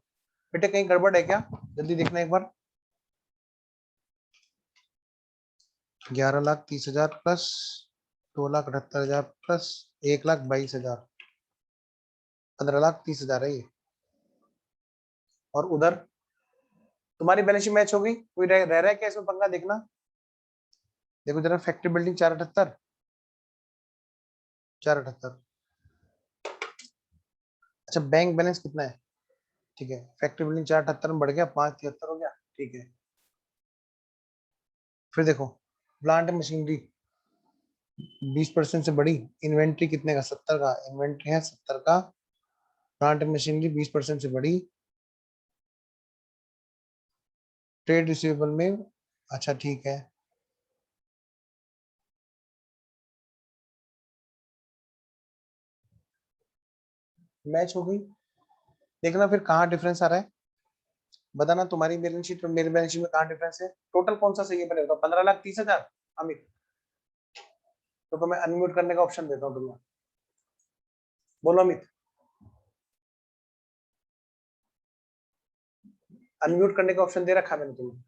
बेटे कहीं गड़बड़ है क्या? जल्दी देखना एक बार। 11,30,000 प्लस 2,78,000 प्लस 1,22,000, 15,30,000 है ये। और उधर तुम्हारी बैलेंस शीट मैच हो गई। कोई रह रहा है क्या इसमें पंगा? देखना, देखो जरा। Factory building 4,78, 4,78। अच्छा, बैंक बैलेंस कितना है? ठीक है, फैक्ट्री बिल्डिंग 4,78 में बढ़ गया, 5,73 हो गया। ठीक है, फिर देखो प्लांट मशीनरी 20% से बढ़ी। इन्वेंट्री कितने का? 70 का इन्वेंट्री है, 70 का। प्लांट मशीनरी 20% से बढ़ी। ट्रेड रिसीवेबल में, अच्छा ठीक है, मैच हो गई। देखना फिर कहाँ डिफरेंस आ रहा है, बताना। तुम्हारी बैलेंस शीट और मेरी बैलेंस शीट में कहाँ डिफरेंस है? टोटल कौन सा सही है पहले बताओ। 15,30,000। अमित, तो मैं अनम्यूट करने का ऑप्शन देता हूँ तुम्हें। बोलो अमित, अनम्यूट करने का ऑप्शन दे रखा है मैंने तुम्हें।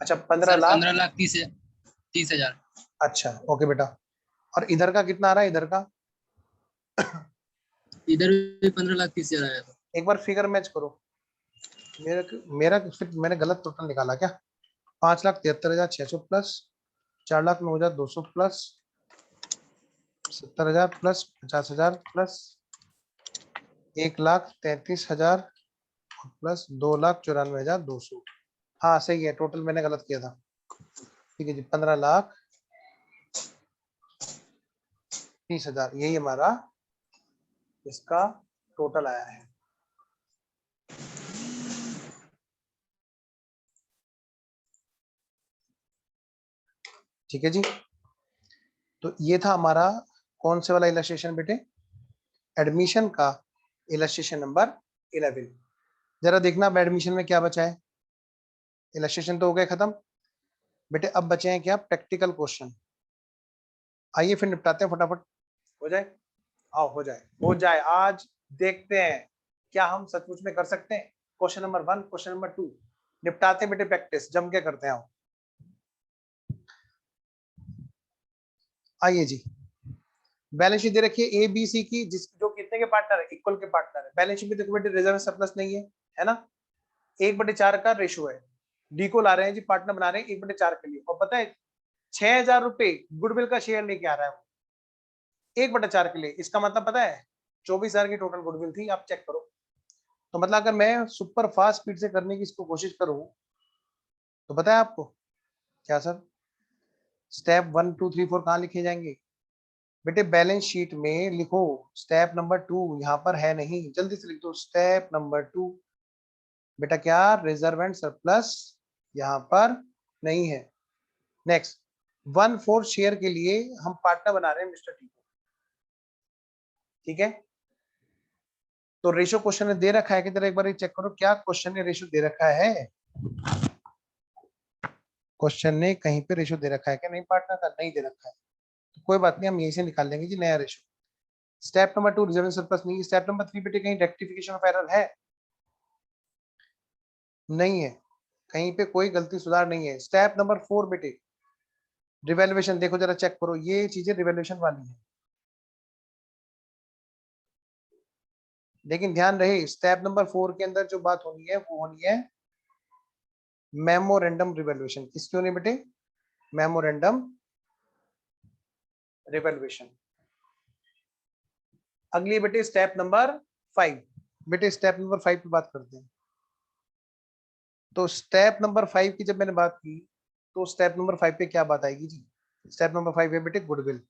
अच्छा, 15 लाख। 15,30,000। अच्छा ओके बेटा। और इधर का कितना आ रहा है? इधर का इधर भी 15,30,000 आया था। एक बार फिगर मैच करो। मेरा मेरा फिर मैंने गलत टोटल निकाला क्या? 5,73,600 plus 4,09,200 plus 70,000 plus 50,000 plus 1,33,000 plus 2,94,200। हाँ सही है, टोटल मैंने गलत किया था। ठीक है जी, 15,30,000 यही हमारा इसका टोटल आया है। ठीक है जी, तो ये था हमारा कौन से वाला इलस्ट्रेशन बेटे? एडमिशन का इलस्ट्रेशन नंबर 11। जरा देखना अब एडमिशन में क्या बचा है। इलस्ट्रेशन तो हो गए खत्म बेटे, अब बचे हैं क्या? Practical question. आइए फिर निपटाते हैं फटाफट, हो जाए, आओ हो जाए आज। देखते हैं क्या हम सचमुच में कर सकते हैं। क्वेश्चन नंबर 1, क्वेश्चन नंबर 2 निपटाते हैं बेटे, प्रैक्टिस जम के करते हैं। आओ आइए जी, बैलेंस शीट दे रखी है ए बी सी की, जिस जो कितने के पार्टनर है, इक्वल के पार्टनर है। बैलेंस शीट में देखो बेटे रिजर्व सरप्लस नहीं है ना, 1/4 का रेशो है। डी को ला रहे हैं जी, पार्टनर बना रहे हैं 1/4 के लिए, और पता है 6,000 रुपए गुडविल का शेयर लेके आ रहा है वो 1/4 के लिए। इसका मतलब पता है 24,000 की टोटल गुडविल थी, आप चेक करो। तो मतलब अगर मैं सुपर फास्ट स्पीड से करने की इसको कोशिश करूं तो पता है आपको क्या सर, स्टेप 1 2 3 4 कहाँ लिखे जाएंगे बेटे, बैलेंस शीट में लिखो। स्टेप नंबर 2 यहाँ पर है नहीं, जल्दी से लिख दो स्टेप नंबर 2। बेटा क्या, रिजर्व एंड सरप्लस यहाँ पर नहीं है। नेक्स्ट, 1/4 शेयर के लिए हम पार्टनर बना रहे हैं मिस्टर टी को, ठीक है। तो रेशो क्वेश्चन ने दे रखा है कि जरा एक बार चेक करो, क्या क्वेश्चन ने रेशो दे रखा है, क्वेश्चन ने कहीं पे रेशो दे रखा है कि नहीं, पार्टनर का नहीं दे रखा है, तो कोई बात नहीं, हम यहीं से निकाल लेंगे जी नया ratio. Step number 2 reserve surplus नहीं। स्टेप नंबर 3 बेटे कहीं रेक्टिफिकेशन ऑफ एरर है, नहीं है, कहीं पे कोई गलती सुधार नहीं है। स्टेप नंबर 4 बेटे रिवैल्यूएशन, देखो जरा चेक करो, ये चीजें रिवैल्यूएशन वाली है, लेकिन ध्यान रहे स्टेप नंबर 4 के अंदर जो बात होनी है वो होनी है मेमोरेंडम रिवैल्यूएशन। किसकी होनी बेटे, मेमोरेंडम रिवैल्यूएशन। अगली बेटे स्टेप नंबर 5, बेटे स्टेप नंबर 5 पे बात करते हैं। तो स्टेप नंबर 5 की जब मैंने बात की तो स्टेप नंबर 5 पे क्या बात आएगी जी, स्टेप नंबर 5 है बेटे गुडविल।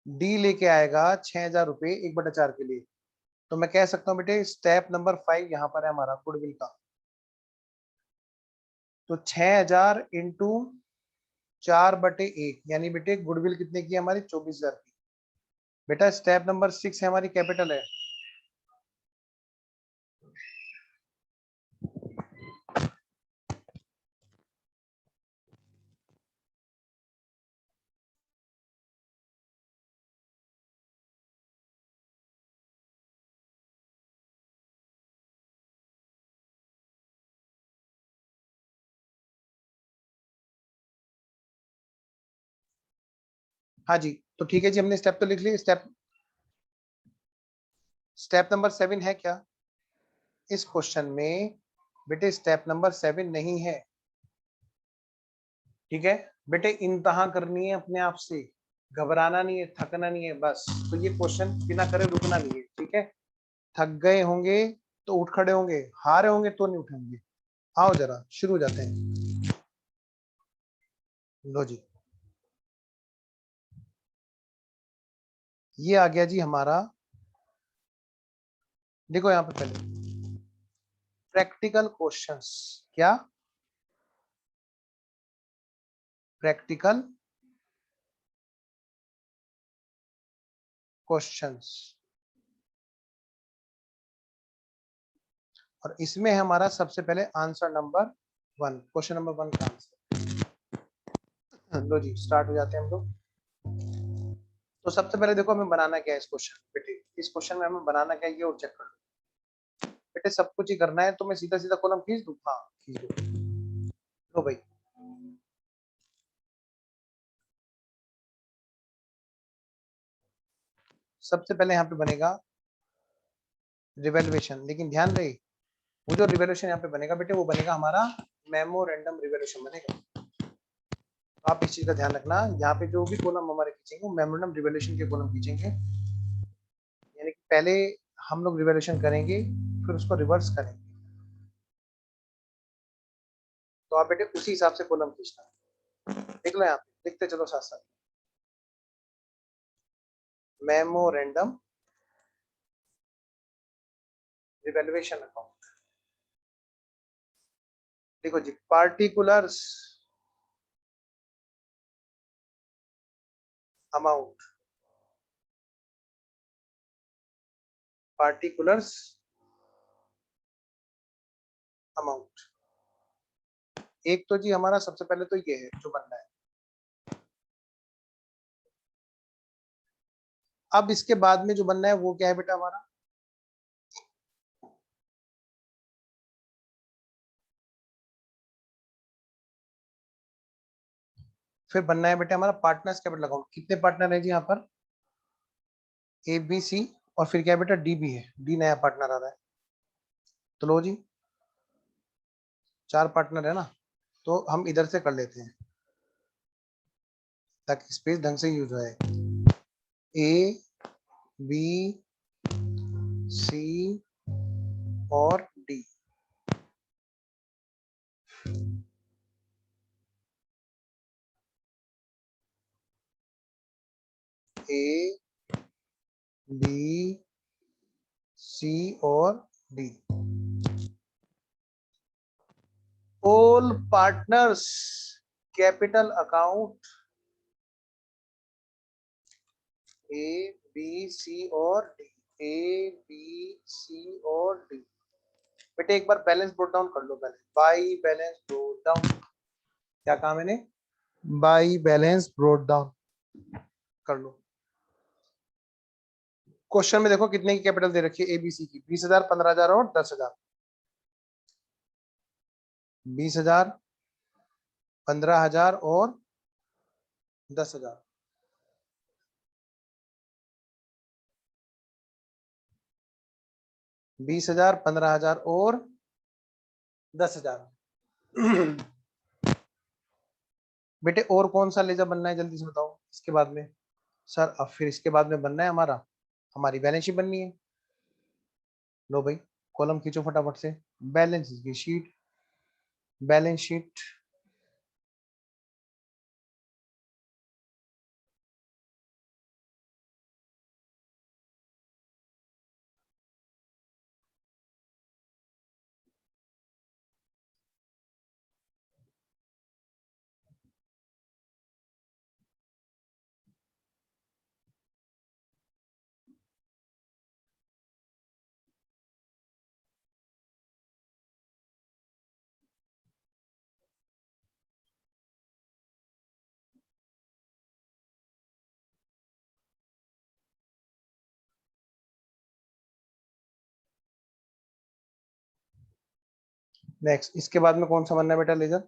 डी लेके आएगा 6,000 रुपए 1/4 के लिए, तो मैं कह सकता हूँ बेटे स्टेप नंबर 5 यहाँ पर है हमारा गुडविल का। तो 6,000 इंटू 4/1, यानी बेटे गुडविल कितने की है हमारी, 24,000 की। बेटा स्टेप नंबर 6 है हमारी कैपिटल है, हाँ जी। तो ठीक है जी, हमने स्टेप तो लिख ली। स्टेप नंबर 7 है क्या इस क्वेश्चन में, बेटे स्टेप नंबर 7 नहीं है, ठीक है। बेटे इंतहा करनी है अपने आप से, घबराना नहीं है, थकना नहीं है बस। तो ये क्वेश्चन बिना करे रुकना नहीं है, ठीक है। थक गए होंगे तो उठ खड़े होंगे, हारे होंगे तो नहीं उठेंगे। आओ जरा शुरू हो जाते हैं। लो जी, ये आ गया जी हमारा, देखो यहाँ पे पहले प्रैक्टिकल क्वेश्चंस। क्या, प्रैक्टिकल क्वेश्चंस, और इसमें हमारा सबसे पहले आंसर नंबर 1, क्वेश्चन नंबर 1 का आंसर। लो जी स्टार्ट हो जाते हैं हम लोग। तो सबसे पहले देखो हमें बनाना क्या है इस क्वेश्चन, बेटे इस क्वेश्चन में हमें बनाना क्या है ये और चेक कर लो। बेटे सब कुछ ही करना है, तो मैं सीधा सीधा कॉलम खींच दूं, हाँ खींच दो। लो भाई, सबसे पहले यहाँ पे बनेगा रिवैल्यूएशन, लेकिन ध्यान रहे वो जो रिवैल्यूएशन यहाँ पे बनेगा बेटे वो बनेगा हमारा मेमोरेंडम रिवैल्यूएशन बनेगा। तो आप इस चीज का ध्यान रखना, यहाँ पे जो भी कॉलम हमारे खींचेंगे वो मेमोरेंडम रिवैल्यूएशन के कॉलम खींचेंगे, यानी कि पहले हम लोग रिवैल्यूएशन करेंगे फिर उसको रिवर्स करेंगे। तो आप बेटे उसी हिसाब से कॉलम खींचना, देख लो यहाँ पे लिखते चलो साथ साथ, मेमोरेंडम रिवैल्यूएशन अकाउंट। देखो जी, पार्टिकुलर्स अमाउंट, पार्टिकुलर्स अमाउंट। एक तो जी हमारा सबसे पहले तो ये है जो बनना है, अब इसके बाद में जो बनना है वो क्या है बेटा हमारा, फिर बनना है बेटा हमारा पार्टनर्स कैपिटल अकाउंट। कितने पार्टनर है जी यहाँ पर, ए बी सी, और फिर क्या है बेटा डी भी है, डी नया पार्टनर आ रहा है। तो लो जी 4 पार्टनर है ना, तो हम इधर से कर लेते हैं ताकि स्पेस ढंग से यूज हो। ए बी सी और डी। ए बी सी और D, all partners capital account, A B C और डी, ए बी सी और डी। बेटे एक बार बैलेंस ब्रोट डाउन कर लो पहले, बाई बैलेंस ब्रोट डाउन। क्या काम है ने, बाई बैलेंस ब्रोट डाउन कर लो। क्वेश्चन में देखो कितने की कैपिटल दे रखी है एबीसी की, 20,000, 15,000 और 10,000। 20,000, 15,000 और 10,000। 20,000, 15,000 और 10,000। बेटे और कौन सा लेजर बनना है जल्दी से बताओ इसके बाद में। सर अब फिर इसके बाद में बनना है हमारा, हमारी बैलेंस शीट बननी है। लो भाई कॉलम खींचो फटाफट से, बैलेंस की शीट, बैलेंस शीट। नेक्स्ट इसके बाद में कौन सा बनना है बेटा लेजर,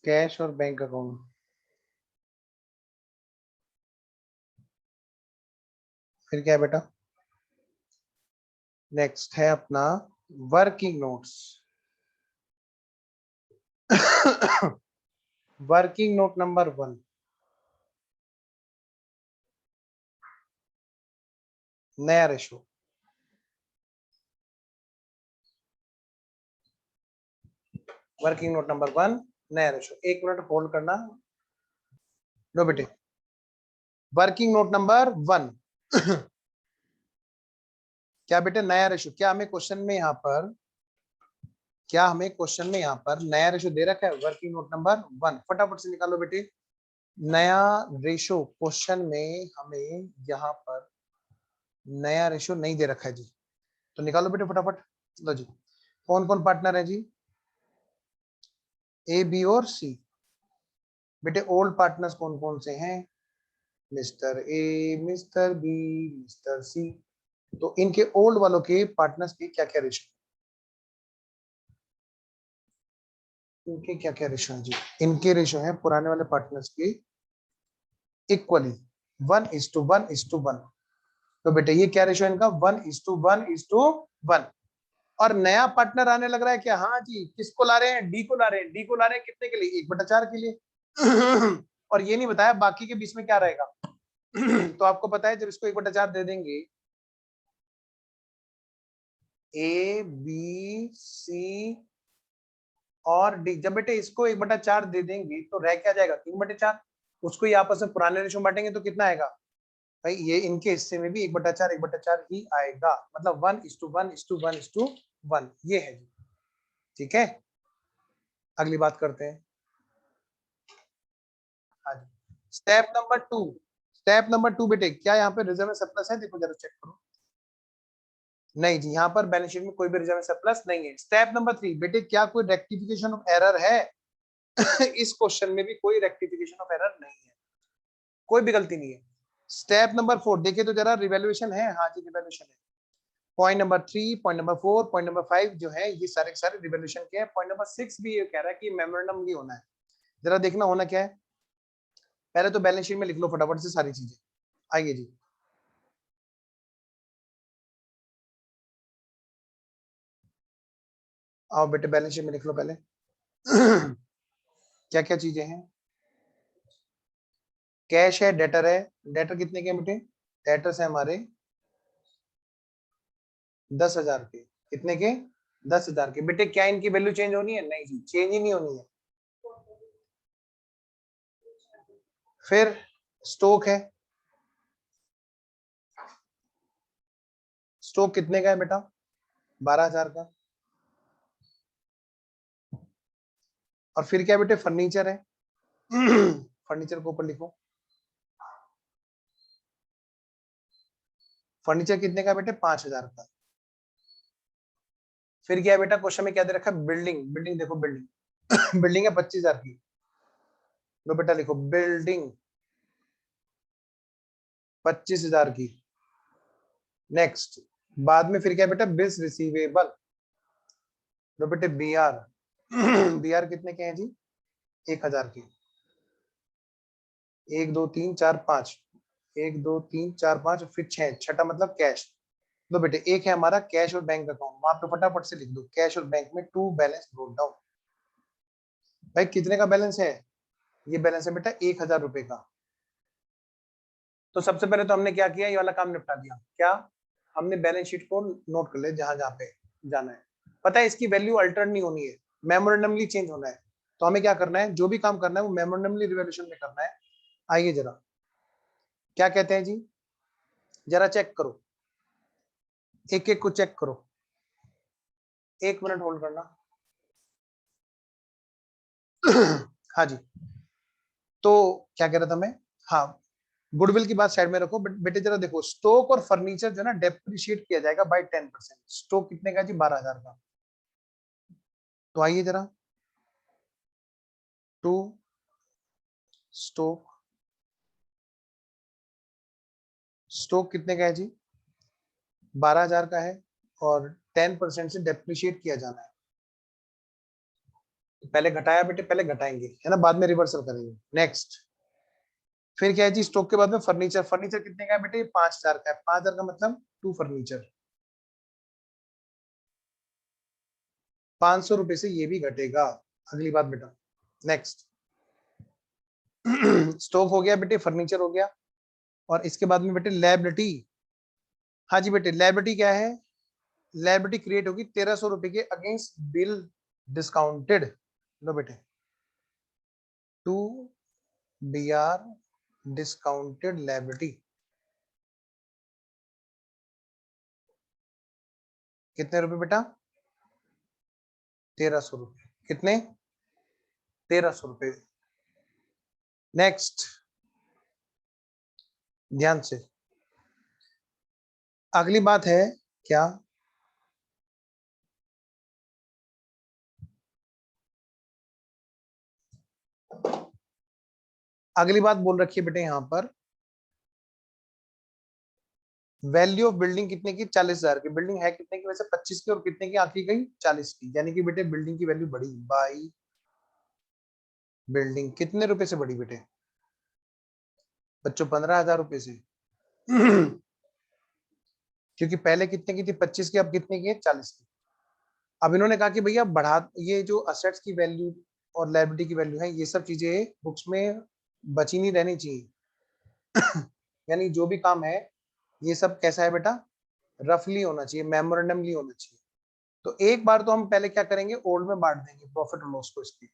कैश और बैंक अकाउंट। फिर क्या है बेटा, नेक्स्ट है अपना working notes. Working note number 1, नया रेशो। वर्किंग नोट नंबर 1 नया रेशो। 1 मिनट होल्ड करना। लो बेटे वर्किंग नोट नंबर 1। क्या बेटे नया रेशो, क्या हमें क्वेश्चन में यहाँ पर, क्या हमें क्वेश्चन में यहाँ पर नया रेशो दे रखा है वर्किंग नोट नंबर 1, फटाफट से निकालो बेटे नया रेशो। क्वेश्चन में हमें यहाँ पर नया रेशो नहीं दे रखा है जी, तो निकालो बेटे फटाफट। लो जी कौन कौन पार्टनर है जी, ए बी और सी। बेटे ओल्ड पार्टनर्स कौन कौन से हैं, mister A, mister B, mister C. तो इनके ओल्ड वालों के पार्टनर्स के क्या क्या रेशो, इनके क्या क्या रेशो है जी, इनके रेशो है पुराने वाले पार्टनर्स के इक्वली 1:1:1। तो बेटे ये क्या रेशो है इनका, 1:1:1। और नया पार्टनर आने लग रहा है क्या, हाँ जी किसको ला रहे हैं, डी को ला रहे हैं। डी को ला रहे हैं कितने के लिए, 1/4 के लिए। और ये नहीं बताया बाकी के बीच में क्या रहेगा। तो आपको पता है जब इसको 1/4 दे देंगे, ए बी सी और डी, जब बेटे इसको 1/4 दे देंगे तो रह क्या जाएगा, 3/4। उसको ही आपस में पुराने रेशो में बांटेंगे तो कितना आएगा भाई, ये इनके हिस्से में भी 1/4 ही आएगा, मतलब 1:1:1। ये है जी, ठीक है। अगली बात करते हैं। हाँ जी, स्टेप नंबर टू बेटे, क्या यहाँ पे रिजर्व सरप्लस है? देखो जरा चेक करो। नहीं जी, यहाँ पर बैलेंस शीट में कोई भी रिजर्व सरप्लस नहीं है। स्टेप नंबर थ्री बेटे, क्या कोई रेक्टिफिकेशन ऑफ एरर है? इस क्वेश्चन में भी कोई रेक्टिफिकेशन ऑफ एरर नहीं है, कोई भी गलती नहीं है। स्टेप नंबर फोर देखिए तो जरा, रिवैल्यूएशन है? हाँ जी रिवैल्यूएशन है। Point number three, point number four, point number five जो है ये सारे के सारे रिवैल्यूएशन के हैं। पॉइंट नंबर सिक्स भी ये कह रहा है कि मेमोरेंडम भी होना है। जरा देखना होना क्या है, पहले तो बैलेंस शीट में लिख लो फटाफट से सारी चीजें। आइए जी, आओ बेटे बैलेंस शीट में लिख लो पहले। क्या क्या चीजें हैं? कैश है, डेटर है। डेटर कितने के बेटे? डेटर्स है हमारे 10,000 के। कितने के? 10,000 के। बेटे क्या इनकी वैल्यू चेंज होनी है? नहीं जी, चेंज ही नहीं होनी है। फिर स्टॉक है, स्टॉक कितने का है बेटा? 12,000 का। और फिर क्या बेटे? फर्नीचर है। फर्नीचर को ऊपर लिखो। फर्नीचर कितने का बेटे? 5,000 का। फिर क्या है बेटा? क्वेश्चन में क्या दे रखा है? बिल्डिंग। बिल्डिंग देखो, बिल्डिंग बिल्डिंग है 25,000 की। लो बेटा लिखो, बिल्डिंग 25,000 की। नेक्स्ट, बाद में फिर क्या बेटा? Bills receivable. लो बेटे बी आर। बी आर कितने के हैं जी? 1,000 की। 1 2 3 4 5, 1 2 3 4 5, फिर 6, छठा मतलब कैश। लो बेटे, एक है हमारा कैश और बैंक अकाउंट, वहां पे फटाफट से लिख दो कैश और बैंक में टू बैलेंस नोट डाउन। भाई कितने का बैलेंस है? ये बैलेंस है बेटा 1,000 रुपए का। तो सबसे पहले तो हमने क्या किया? ये वाला काम निपटा दिया। क्या? हमने बैलेंस शीट को नोट कर लिया जहां जहां पे जाना है। पता है इसकी वैल्यू अल्टर नहीं होनी है, मेमोरेंडमली चेंज होना है। तो हमें क्या करना है? जो भी काम करना है वो मेमोरेंडमली रिवॉल्यूशन में करना है। आइए जरा, क्या कहते हैं जी? जरा चेक करो, एक एक को चेक करो। 1 मिनट होल्ड करना। हाँ जी, तो क्या कह रहा था मैं? हाँ, गुडविल की बात साइड में रखो। बेटे जरा देखो, स्टॉक और फर्नीचर जो है ना डेप्रिशिएट किया जाएगा बाय 10%। स्टॉक कितने का जी? 12,000 का। तो आइए जरा, टू स्टॉक, स्टॉक कितने का है जी? 12,000 का है और 10% से डेप्रिशिएट किया जाना है। तो पहले घटाया बेटे, पहले घटाएंगे है ना, बाद में रिवर्सल करेंगे। नेक्स्ट, फिर क्या है जी? स्टॉक के बाद में फर्नीचर। फर्नीचर कितने का है बेटे? 5,000 का है। 5,000 का मतलब टू फर्नीचर। 500 रुपए से ये भी घटेगा। अगली बात बेटा, नेक्स्ट। स्टॉक हो गया बेटे, फर्नीचर हो गया, और इसके बाद में बेटे लायबिलिटी। हाँ जी बेटे, लायबिलिटी क्या है? लायबिलिटी क्रिएट होगी 1,300 रुपए के अगेंस्ट बिल डिस्काउंटेड। लो बेटे, to B R discounted liability. कितने रुपए बेटा? 1,300 रुपए। कितने? 1,300 रुपए। नेक्स्ट, ध्यान से, अगली बात है क्या? अगली बात बोल रखी है बेटे यहां पर, वैल्यू ऑफ बिल्डिंग कितने की? 40,000 की। बिल्डिंग है कितने की वैसे? 25 की। और कितने की आंकी गई? 40 की। यानी कि बेटे बिल्डिंग की वैल्यू बढ़ी बाई बिल्डिंग। कितने रुपए से बढ़ी बेटे बच्चों? 15,000 रुपए से। क्योंकि पहले कितने की थी? 25 की। अब कितने की है? 40 की। अब इन्होंने कहा कि भैया बढ़ा, ये जो असेट्स की वैल्यू और लायबिलिटी की वैल्यू है, ये सब चीजें बुक्स में बची नहीं रहनी चाहिए। यानी जो भी काम है ये सब कैसा है बेटा? रफली होना चाहिए, मेमोरेंडमली होना चाहिए। तो एक बार तो हम पहले क्या करेंगे? ओल्ड में बांट देंगे प्रॉफिट और लॉस को इसकी।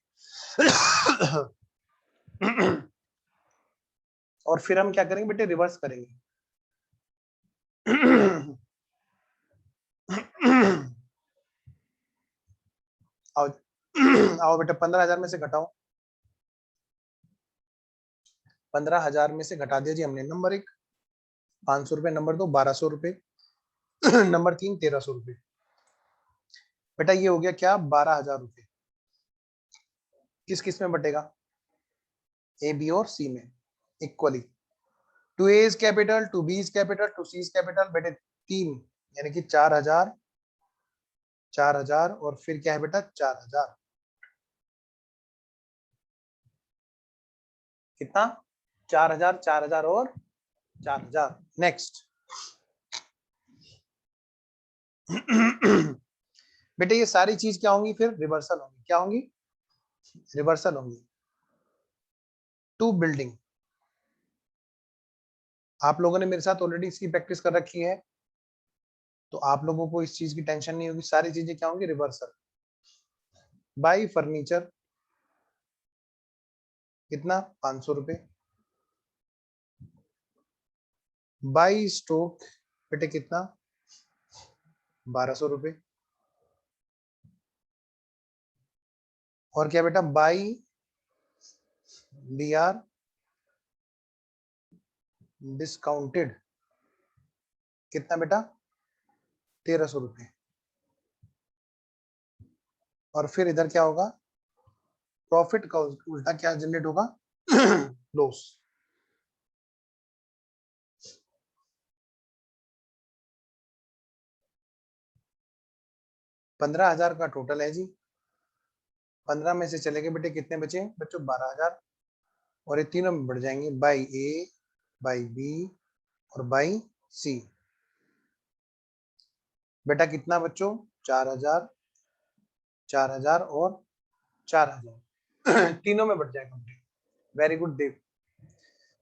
और फिर हम क्या करेंगे बेटे? रिवर्स करेंगे। आओ, आओ बेटा 15,000 में से घटाओ। 15,000 में से घटा दिया जी हमने। नंबर 1 500 रुपए, नंबर 2 1200 रुपए, नंबर 3 1300 रुपए। बेटा ये हो गया क्या 12,000 रुपए। किस किस में बटेगा? ए बी और सी में equally. To A is capital, to B is capital, to C is capital. बेटे 3 यानी कि 4,000 4,000 और फिर क्या है बेटा 4,000। कितना? 4,000 4,000 और 4,000। नेक्स्ट बेटे ये सारी चीज क्या होंगी? फिर रिवर्सल होंगी। क्या होंगी? रिवर्सल होंगी। To building. आप लोगों ने मेरे साथ ऑलरेडी इसकी प्रैक्टिस कर रखी है, तो आप लोगों को इस चीज की टेंशन नहीं होगी। सारी चीजें क्या होंगी? रिवर्सल। बाई फर्नीचर कितना? 500 रुपए। बाई स्टोक बेटे कितना? 1200 रुपए। और क्या बेटा? बाई बी आर डिस्काउंटेड कितना बेटा? 1300 रुपए। और फिर इधर क्या होगा? प्रॉफिट का उल्टा क्या जनरेट होगा? लॉस। 15,000 का टोटल है जी। 15 में से चले गए बेटे कितने बचे बच्चों? 12,000। और ये तीनों में बढ़ जाएंगे, बाई ए, बाई बी और बाई सी। बेटा कितना बच्चों? 4,000 4,000 और 4,000। तीनों में बढ़ जाएगा बेटे। वेरी गुड देव।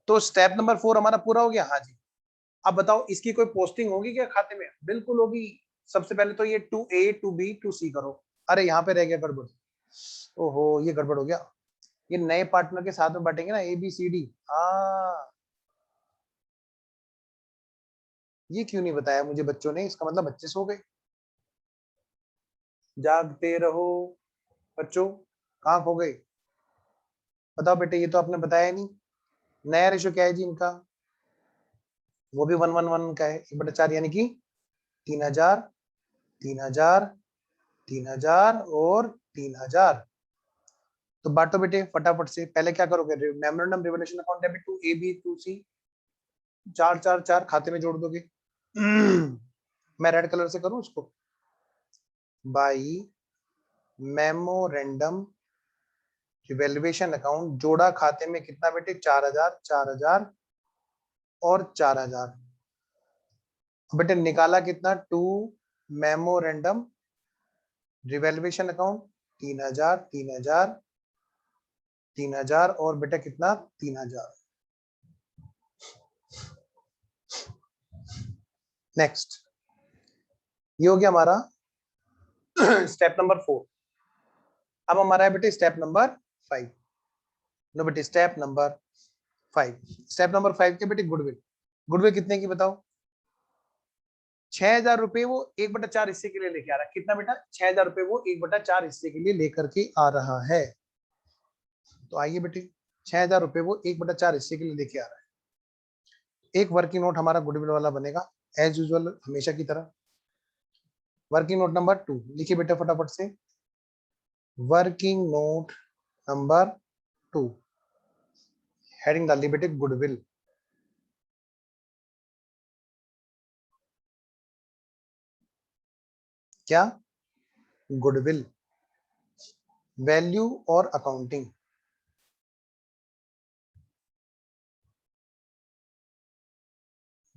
तो स्टेप नंबर 4 हमारा पूरा हो गया। हाँ जी। अब बताओ इसकी कोई पोस्टिंग होगी क्या खाते में? बिल्कुल होगी। सबसे पहले तो ये 2A 2B 2C करो। अरे यहाँ पे रह गया गड़बड़। ओहो ये गड़बड़ हो गया। ये नए पार्टनर के साथ में बांटेंगे ना, ABCD। हाँ ये क्यों नहीं बताया मुझे बच्चों ने? इसका मतलब बच्चे सो गए। जागते रहो बच्चों, कहाँ खो गए? बताओ बेटे, ये तो आपने बताया नहीं। नया रेशो क्या है जी इनका? वो भी 1:1:1 का है। 1/4 यानी कि 3,000 3,000 3,000 और 3,000। तो बांटो बेटे फटाफट से। पहले क्या करोगे? Memorandum revaluation account debit to AB to C। 4 4 4 खाते में जोड़ दोगे। मैं रेड कलर से करूं उसको। बाई मेमोरेंडम रिवैल्यूएशन अकाउंट जोड़ा खाते में कितना बेटे? 4,000 4,000 और 4,000। बेटे निकाला कितना? टू मेमोरेंडम रिवैल्यूएशन अकाउंट 3,000 3,000 3,000 और बेटा कितना? 3,000। नेक्स्ट ये हो गया हमारा स्टेप नंबर 4। अब हमारा है बेटे स्टेप नंबर 5। नो बेटे स्टेप नंबर 5। स्टेप नंबर 5 के बेटे गुडविल। गुडविल कितने की बताओ? 6,000 रुपए वो 1/4 हिस्से के लिए लेके आ रहा है। कितना बेटा? 6,000 रुपए वो 1/4 हिस्से के लिए लेकर के आ रहा है। तो आइए बेटे 6,000 रुपए वो 1/4 हिस्से के लिए लेके आ रहा है। एक वर्किंग नोट हमारा गुडविल वाला बनेगा एज यूजुअल हमेशा की तरह। वर्किंग नोट नंबर 2 लिखिए बेटा फटाफट से। वर्किंग नोट नंबर 2 हेडिंग डाल दी बेटे गुडविल। क्या? गुडविल। वैल्यू और अकाउंटिंग।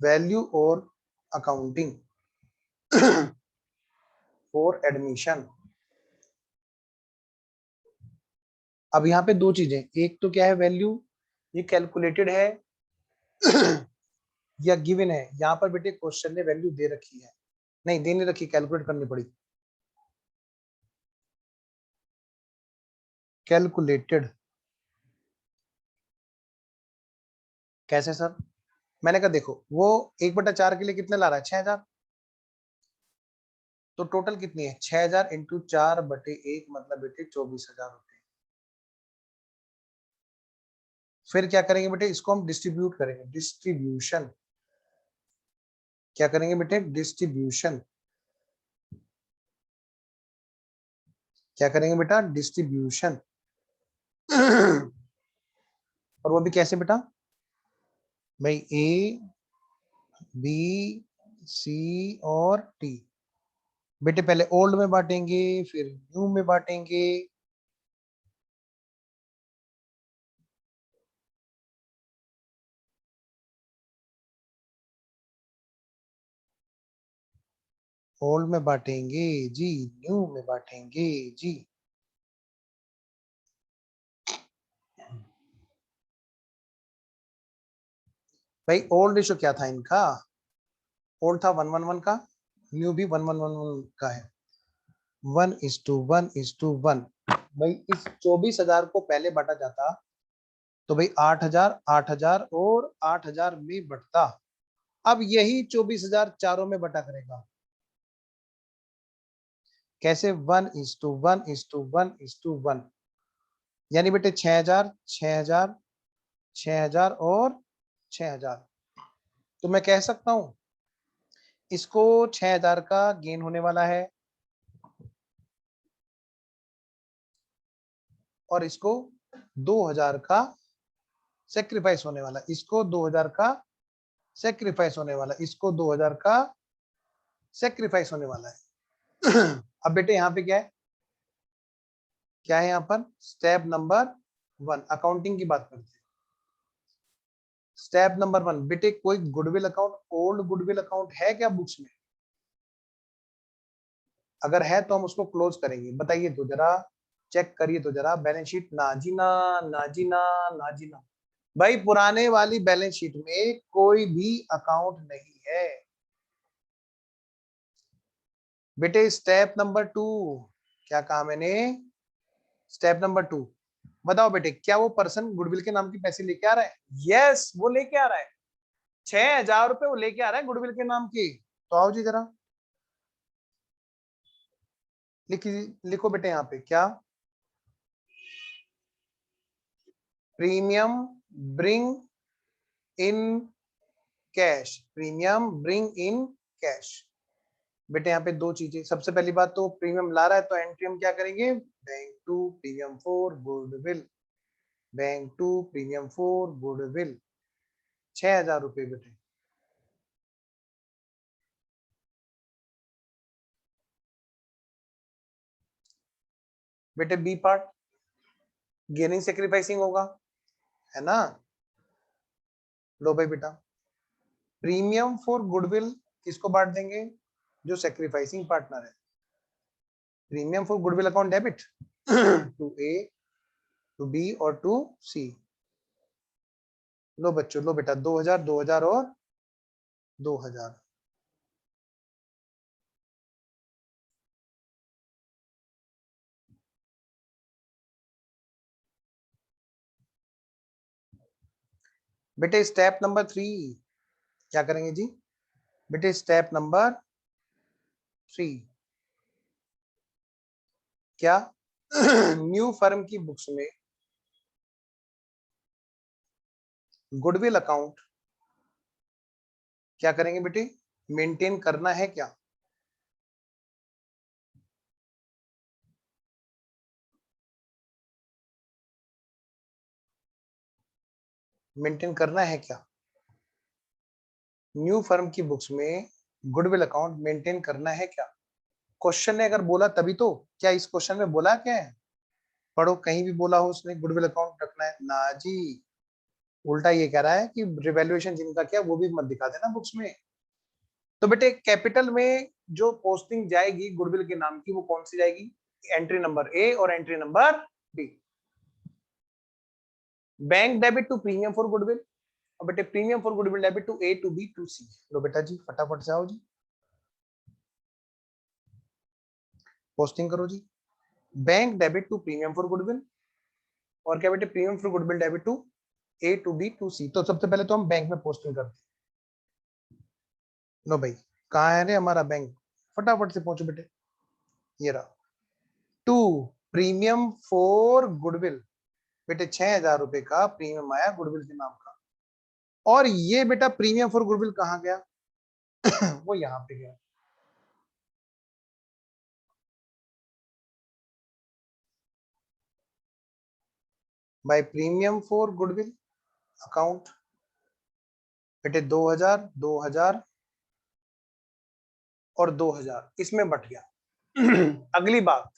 वैल्यू और अकाउंटिंग फॉर एडमिशन। अब यहाँ पे दो चीजें, एक तो क्या है वैल्यू, ये कैलकुलेटेड है या गिवन है। यहाँ पर बेटे क्वेश्चन ने वैल्यू दे रखी है, नहीं दे नहीं रखी, कैलकुलेट करनी पड़ी। कैलकुलेटेड कैसे सर? मैंने कहा देखो वो 1/4 के लिए कितने ला रहा है? 6,000। तो टोटल कितनी है? 6,000 इंटू 4/1 मतलब बेटे 24,000 रुपए। फिर क्या करेंगे बेटे, इसको हम डिस्ट्रीब्यूट करेंगे, डिस्ट्रीब्यूशन। क्या करेंगे बेटे, डिस्ट्रीब्यूशन। क्या करेंगे बेटा, डिस्ट्रीब्यूशन। और वो भी कैसे बेटा भाई, ए बी सी और टी। बेटे पहले ओल्ड में बांटेंगे, फिर न्यू में बांटेंगे। ओल्ड में बांटेंगे जी, न्यू में बांटेंगे जी। भाई ओल्ड रेशो क्या था इनका, ओल्ड था 1:1:1 का, न्यू भी 1:1:1 का है, 1:1:1। भाई इस 24,000 को पहले बांटा जाता तो भाई 8,000 8,000 और 8,000 में बढ़ता। अब यही 24,000 चारों में बटा करेगा। कैसे, 1:1:1:1, यानी बेटे 6,000 6,000 6,000 और 6,000। तो मैं कह सकता हूं इसको 6,000 का गेन होने वाला है और इसको 2,000 का सेक्रीफाइस होने वाला, इसको 2,000 का सेक्रीफाइस होने वाला, इसको 2,000 का सेक्रीफाइस होने वाला है। अब बेटे यहाँ पे क्या है, क्या है यहाँ पर, स्टेप नंबर 1 अकाउंटिंग की बात करते हैं। स्टेप नंबर 1 बेटे, कोई goodwill account, old goodwill account है क्या बुक्स में? अगर है तो हम उसको क्लोज करेंगे। बताइए तो जरा, चेक करिए तो जरा बैलेंस शीट। नाजीना नाजीना नाजीना, भाई पुराने वाली बैलेंस शीट में कोई भी अकाउंट नहीं है बेटे। स्टेप नंबर 2, क्या कहा मैंने, स्टेप नंबर 2। बताओ बेटे, क्या वो पर्सन गुडविल के नाम की पैसे लेके आ रहा है? यस, वो लेके आ रहा है, 6,000 रुपए वो लेके आ रहा है गुडविल के नाम की। तो आओ जी जरा लिखो बेटे यहाँ पे क्या, premium bring in cash, premium bring in cash. बेटे यहाँ पे दो चीजें, सबसे पहली बात तो प्रीमियम ला रहा है तो एंट्री हम क्या करेंगे, bank to premium for goodwill, bank to premium for goodwill, 6,000 रुपए बेटे। बेटे बी पार्ट गेनिंग सेक्रीफाइसिंग होगा, है ना। लो भाई बेटा, प्रीमियम फॉर गुडविल किसको बांट देंगे, जो सेक्रीफाइसिंग पार्टनर है। Premium for goodwill account debit to A, to B और टू सी। लो बच्चों, लो बेटा, 2,000 2,000 और 2,000। बेटे स्टेप नंबर 3 क्या करेंगे जी, बेटे स्टेप नंबर 3 क्या, न्यू फर्म की बुक्स में गुडविल अकाउंट क्या करेंगे बेटे, मेंटेन करना है क्या? मेंटेन करना है क्या? न्यू फर्म की बुक्स में गुडविल अकाउंट मेंटेन करना है क्या? क्वेश्चन ने अगर बोला तभी तो, क्या इस क्वेश्चन में बोला क्या है, पढ़ो कहीं भी बोला हो उसने गुडविल अकाउंट रखना है ना जी। उल्टा ये कह रहा है कि रिवैल्यूएशन जिनका क्या वो भी मत दिखा देना बुक्स में। तो बेटे कैपिटल में जो पोस्टिंग जाएगी गुडविल के नाम की वो कौन सी जाएगी, एंट्री नंबर ए और entry number B. Bank debit to premium for goodwill, और बेटे premium for goodwill debit to A to B to C. लो बेटा जी फटाफट से आओ जी, पोस्टिंग करो जी। Bank debit to premium for goodwill, और क्या बेटे premium for goodwill debit to A to B to C. तो सबसे पहले तो हम बैंक में पोस्टिंग करते हैं। लो भाई, कहाँ है रे हमारा बैंक, फटाफट से पहुंचो बेटे, ये रहा। टू प्रीमियम फॉर गुडविल, बेटे 6,000 रुपए का प्रीमियम आया गुडविल के नाम का। और ये बेटा प्रीमियम फॉर गुडविल कहाँ गया? वो यहाँ पे गया। By premium for goodwill account बेटे 2,000, 2,000 और 2,000 इसमें बट गया। अगली बात,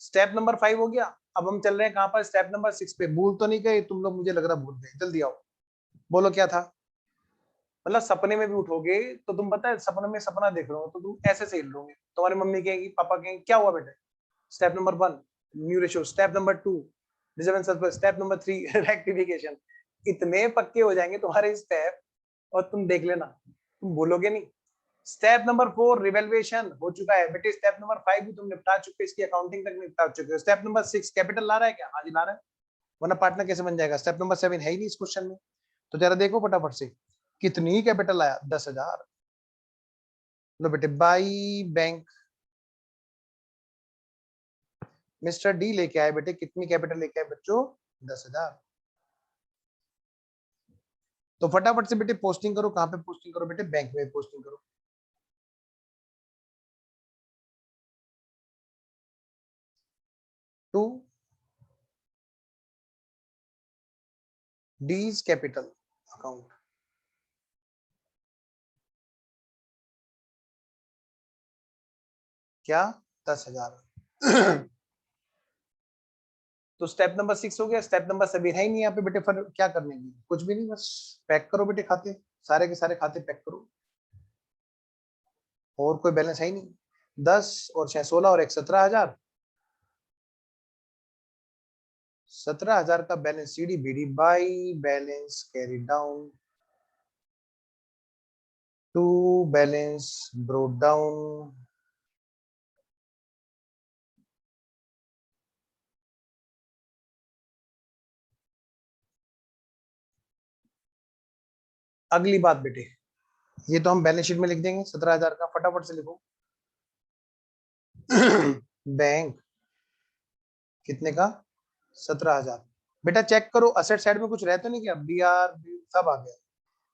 स्टेप नंबर 5 हो गया। अब हम चल रहे हैं कहां पर? स्टेप नंबर 6 पे। भूल तो नहीं गए तुम लोग? मुझे लग रहा भूल गए। जल्दी आओ, बोलो क्या था? मतलब सपने में भी उठोगे तो तुम पता है सपने में सपना देख रहे हो तो तुम ऐसे से हिल रहोगे। तुम्हारी मम्मी कहेगी, पापा कहेंगे क्या हुआ बेटे? Step number 1 new ratio, step number 2 reserve and surplus, step number 3 rectification. इतने पक्के हो जाएंगे तुम्हारे स्टेप, और तुम देख लेना तुम बोलोगे नहीं। स्टेप नंबर 4 रिवेल्युएशन हो चुका है बेटे। स्टेप नंबर 5 भी तुम निपटा चुके हो, इसकी अकाउंटिंग तक निपटा चुके हो। स्टेप नंबर 6 कैपिटल ला रहा है क्या? हाँ जी ला रहा है, वरना पार्टनर कैसे बन जाएगा? स्टेप नंबर 7 है ही नहीं इस क्वेश्चन में। तो जरा देखो फटाफट से कितनी कैपिटल आया? 10,000। लो बेटे बाई बैंक मिस्टर डी लेके आए बेटे। कितनी कैपिटल लेके आए बच्चों? 10,000। तो फटाफट से बेटे पोस्टिंग करो। कहां पे पोस्टिंग करो बेटे? बैंक में पोस्टिंग करो। To D's capital account. क्या? 10,000। तो स्टेप नंबर 6 हो गया। स्टेप नंबर 7 है ही नहीं यहाँ पे बेटे। फिर क्या करने की? कुछ भी नहीं, बस पैक करो बेटे खाते, सारे के सारे खाते पैक करो। और कोई बैलेंस है ही नहीं। 10 और 6 16 और 1 17,000। 17,000 का balance CD BD by balance carry down to balance brought down. अगली बात बेटे, ये तो हम बैलेंस शीट में लिख देंगे 17,000 का। फटाफट से लिखो। बैंक कितने का? 17,000। बेटा चेक करो असेट साइड में कुछ रह तो नहीं गया? बी आर सब आ गया।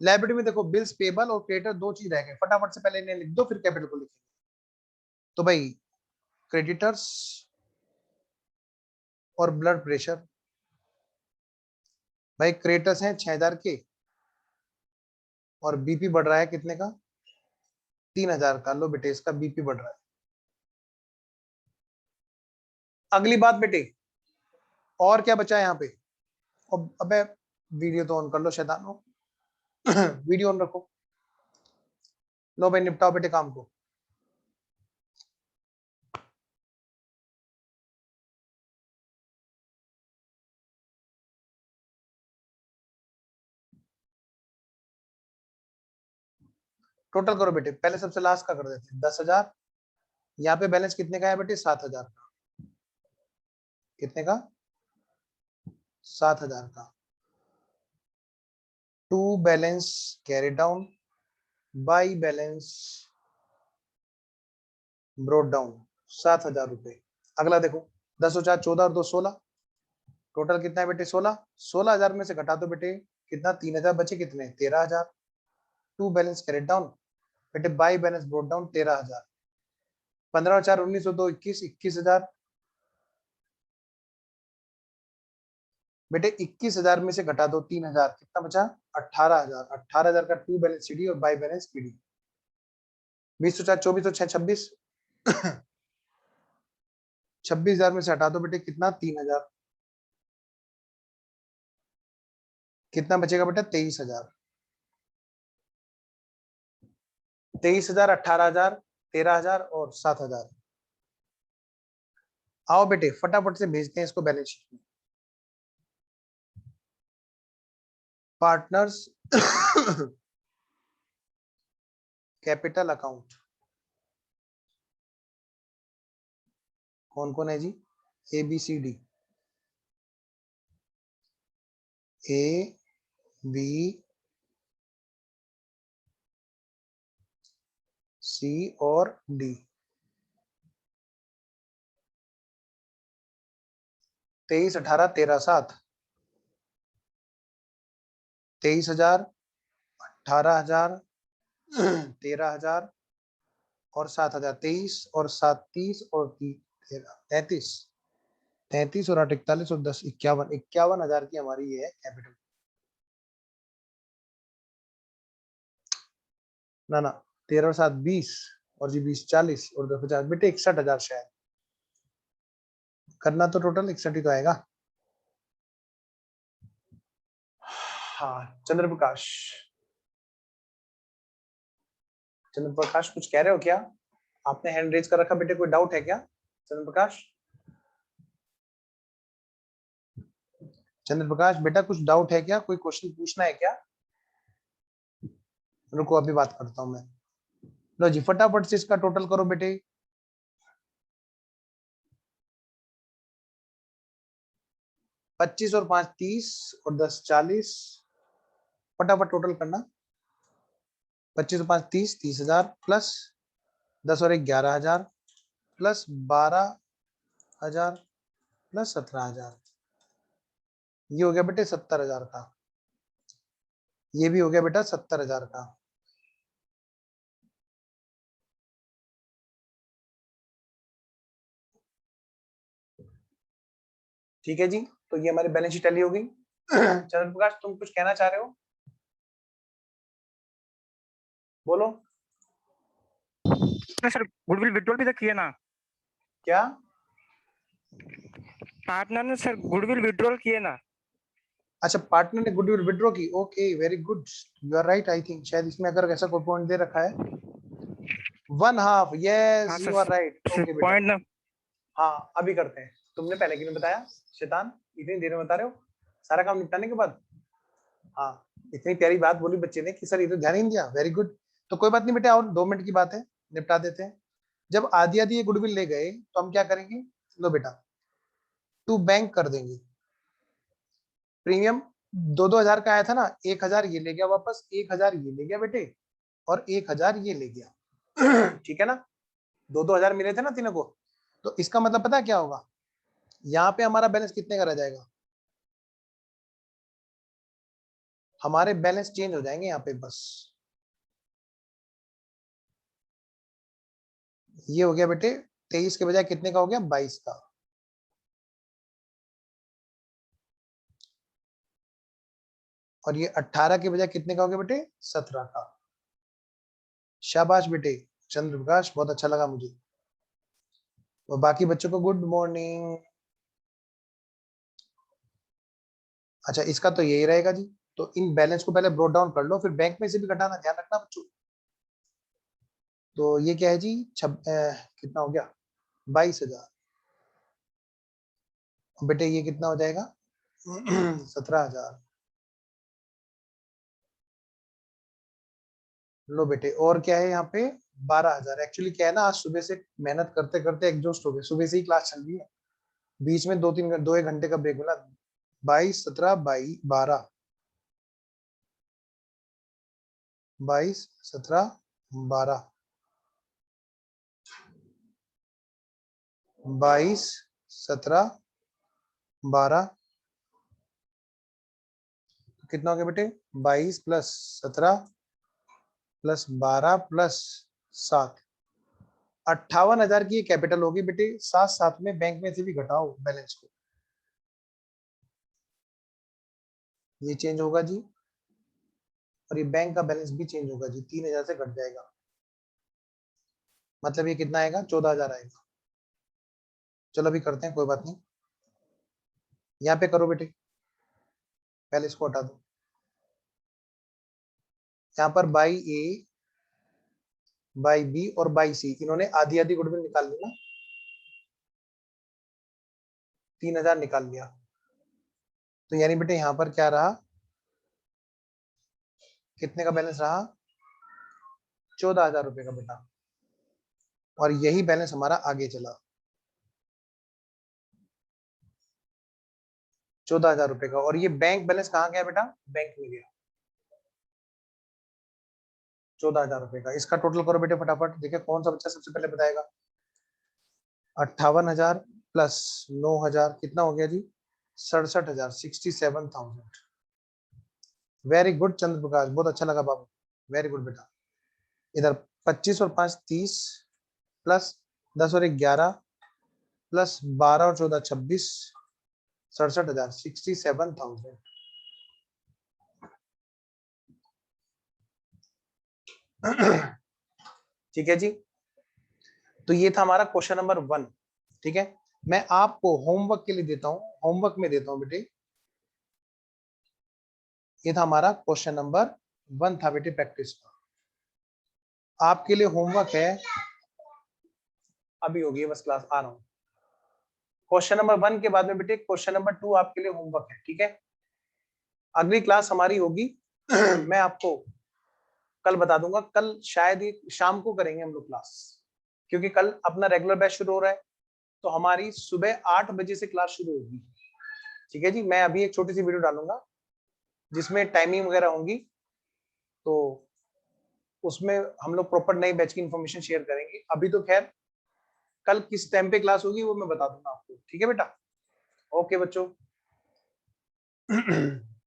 लाइबिलिटी में देखो बिल्स पेबल और क्रेडिटर दो चीज रह गए। फटाफट से पहले इन्हें लिख दो फिर कैपिटल को लिखेंगे। तो भाई क्रेडिटर्स और ब्लड प्रेशर। भाई क्रेडिटर्स हैं 6,000 के और बीपी बढ़ रहा है कितने का? 3,000 का। लो बेटे इसका बीपी बढ़ रहा है। अगली बात बेटे, और क्या बचा है यहाँ पे? अब अबे वीडियो तो ऑन कर लो शैतानो। वीडियो ऑन रखो। लो भाई निपटाओ बेटे काम को। टोटल करो बेटे। पहले सबसे लास्ट का कर देते हैं 10,000। यहाँ पे बैलेंस कितने का है बेटे? 7,000 का। कितने का? 7,000 का। To balance carry down by balance brought down 7,000 रुपए। अगला देखो 10 और 4 14 और 2 16। टोटल कितना है बेटे? 16। 16,000 में से घटा दो बेटे कितना? 3,000 बचे कितने? 13,000। टू बैलेंस कैरी डाउन बेटे बाई बैलेंस ब्रोड डाउन 13,000। 15 और 4 19 और 2 21, 21,000। बेटे 21,000 में से घटा दो 3,000, कितना बचा? 18,000। 18,000 का टू बैलेंस सीडी और बाई बैलेंस पीडी। 20 और 4 24 और 6 26। 26,000 में से हटा दो बेटे कितना? 3,000। कितना बचेगा बेटा? 23,000। 23,000, 18,000, 13,000 और 7,000। आओ बेटे फटाफट से भेजते हैं इसको बैलेंस शीट में। पार्टनर्स कैपिटल अकाउंट कौन कौन है जी? A B C D. A B C और डी। 23, 18, 13, 7, 23,000, 18,000, 13,000 और 7,000, 23 और 7, 30 और 13, 33, 33 और 8, 41 और 10, 51, 51,000 की हमारी ये है कैपिटल। ना 13 और 7, 20 और जी 20, 40 और 10, 50, बेटे 61,000 शायद करना, तो टोटल 61 ही तो आएगा। हाँ चंद्र प्रकाश, चंद्र प्रकाश कुछ कह रहे हो क्या? आपने हैंड रेज कर रखा बेटे, कोई डाउट है क्या चंद्र प्रकाश? चंद्र प्रकाश बेटा कुछ डाउट है क्या, कोई क्वेश्चन पूछना है क्या? रुको अभी बात करता हूं मैं। लो जी फटाफट से इसका टोटल करो बेटे। 25 और 5, 30 और 10, 40, फटाफट टोटल करना। 25 और 5, 30, 30,000 प्लस 10 और 1, 11,000 प्लस 12,000 प्लस 17,000, ये हो गया बेटे 70,000 का। ये भी हो गया बेटा 70,000 का। ठीक है जी, तो ये हमारी बैलेंस शीट टैली हो गई। चंद्र प्रकाश तुम कुछ कहना चाह रहे हो, बोलो। सर गुडविल विड्रॉल भी तो किया ना। क्या पार्टनर ने सर गुडविल विड्रॉल किए ना। अच्छा पार्टनर ने गुडविल विड्रॉ की, okay very good, you are right. I think शायद इसमें अगर ऐसा कोई पॉइंट दे रखा है, 1/2, यस हाँ यू आर राइट, ओके बेटा। पॉइंट ना। हाँ अभी करते हैं, तुमने पहले क्यों नहीं बताया शैतान, इतनी देर में बता रहे हो सारा काम निपटाने के बाद। हाँ इतनी प्यारी बात बोली बच्चे ने कि सर ये तो ध्यान ही नहीं दिया, वेरी गुड। तो कोई बात नहीं बेटा, और 2 मिनट की बात है, निपटा देते हैं। जब आधी आधी ये गुडविल ले गए तो हम क्या करेंगे, लो बेटा टू बैंक कर देंगे। प्रीमियम 2-2 हजार का आया था ना, 1,000 ये ले गया वापस, 1,000 ये ले गया बेटे, और 1,000 ये ले गया। ठीक है ना, 2-2 हजार मिले थे ना तीनों को। तो इसका मतलब पता है क्या होगा, यहाँ पे हमारा बैलेंस कितने का रह जाएगा, हमारे बैलेंस चेंज हो जाएंगे यहाँ पे बस। ये हो गया बेटे 23 के बजाय कितने का हो गया, 22 का। और ये 18 के बजाय कितने का हो गया बेटे, 17 का। शाबाश बेटे चंद्र प्रकाश, बहुत अच्छा लगा मुझे। और बाकी बच्चों को गुड मॉर्निंग। अच्छा इसका तो यही रहेगा जी, तो इन बैलेंस को पहले ब्रोट डाउन कर लो, फिर बैंक में से भी घटाना, ध्यान रखना बच्चों। तो ये क्या है जी, कितना हो गया, 22,000। बेटे ये कितना हो जाएगा, 17,000। लो बेटे और क्या है यहाँ पे, 12,000। एक्चुअली क्या है ना, आज सुबह से मेहनत करते करते एग्जॉस्ट हो गए, सुबह से ही क्लास चल रही है, बीच में 2-1 घंटे का ब्रेक मिला। 22, 17, 22, 12, 22, 17, 12, 22, 17, 12, कितना हो गया बेटे, 22 प्लस 17 प्लस 12 प्लस 7, 58,000 की कैपिटल होगी बेटे। साथ साथ में बैंक में से भी घटाओ बैलेंस को, ये चेंज होगा जी, और ये बैंक का बैलेंस भी चेंज होगा जी, 3,000 से घट जाएगा, मतलब ये कितना आएगा, 14,000 आएगा। चलो अभी करते हैं, कोई बात नहीं, यहाँ पे करो बेटे, पहले इसको हटा दो। यहाँ पर बाई ए, बाई बी और बाई सी, इन्होंने आधी आधी गुडविल निकाल ली ना, 3,000 निकाल लिया। तो यानी बेटे यहाँ पर क्या रहा, कितने का बैलेंस रहा, 14,000 रुपए का बेटा, और यही बैलेंस हमारा आगे चला, 14,000 रुपए का। और ये बैंक बैलेंस कहाँ गया बेटा, बैंक में गया, 14,000 रुपए का। इसका टोटल करो बेटे फटाफट, देखिए कौन सा बच्चा सबसे पहले बताएगा। 58,000 प्लस 9,000 कितना हो गया जी, 67,000, 67,000। वेरी गुड चंद्र प्रकाश, बहुत अच्छा लगा बाबू, वेरी गुड बेटा। इधर 25 और 5 30 प्लस 10 और 1 11 प्लस 12 और 14 26, 67,000, 67,000। ठीक है जी, तो ये था हमारा क्वेश्चन नंबर 1। ठीक है, मैं आपको होमवर्क के लिए देता हूं, होमवर्क में देता हूं बेटे। ये था हमारा क्वेश्चन नंबर 1 था बेटे प्रैक्टिस का। आपके लिए होमवर्क है, अभी होगी बस क्लास, आ रहा हूं। क्वेश्चन नंबर 1 के बाद में बेटे क्वेश्चन नंबर 2 आपके लिए होमवर्क है। ठीक है, अगली क्लास हमारी होगी मैं आपको कल बता दूंगा, कल शायद ही शाम को करेंगे हम लोग क्लास, क्योंकि कल अपना रेगुलर बैच शुरू हो रहा है, तो हमारी सुबह 8 बजे से क्लास शुरू होगी। ठीक है जी, मैं अभी एक छोटी सी वीडियो डालूंगा जिसमें टाइमिंग वगैरह होंगी, तो उसमें हम लोग प्रॉपर नई बैच की इंफॉर्मेशन शेयर करेंगे। अभी तो खैर कल किस टाइम पे क्लास होगी वो मैं बता दूंगा आपको। ठीक है बेटा, ओके बच्चों।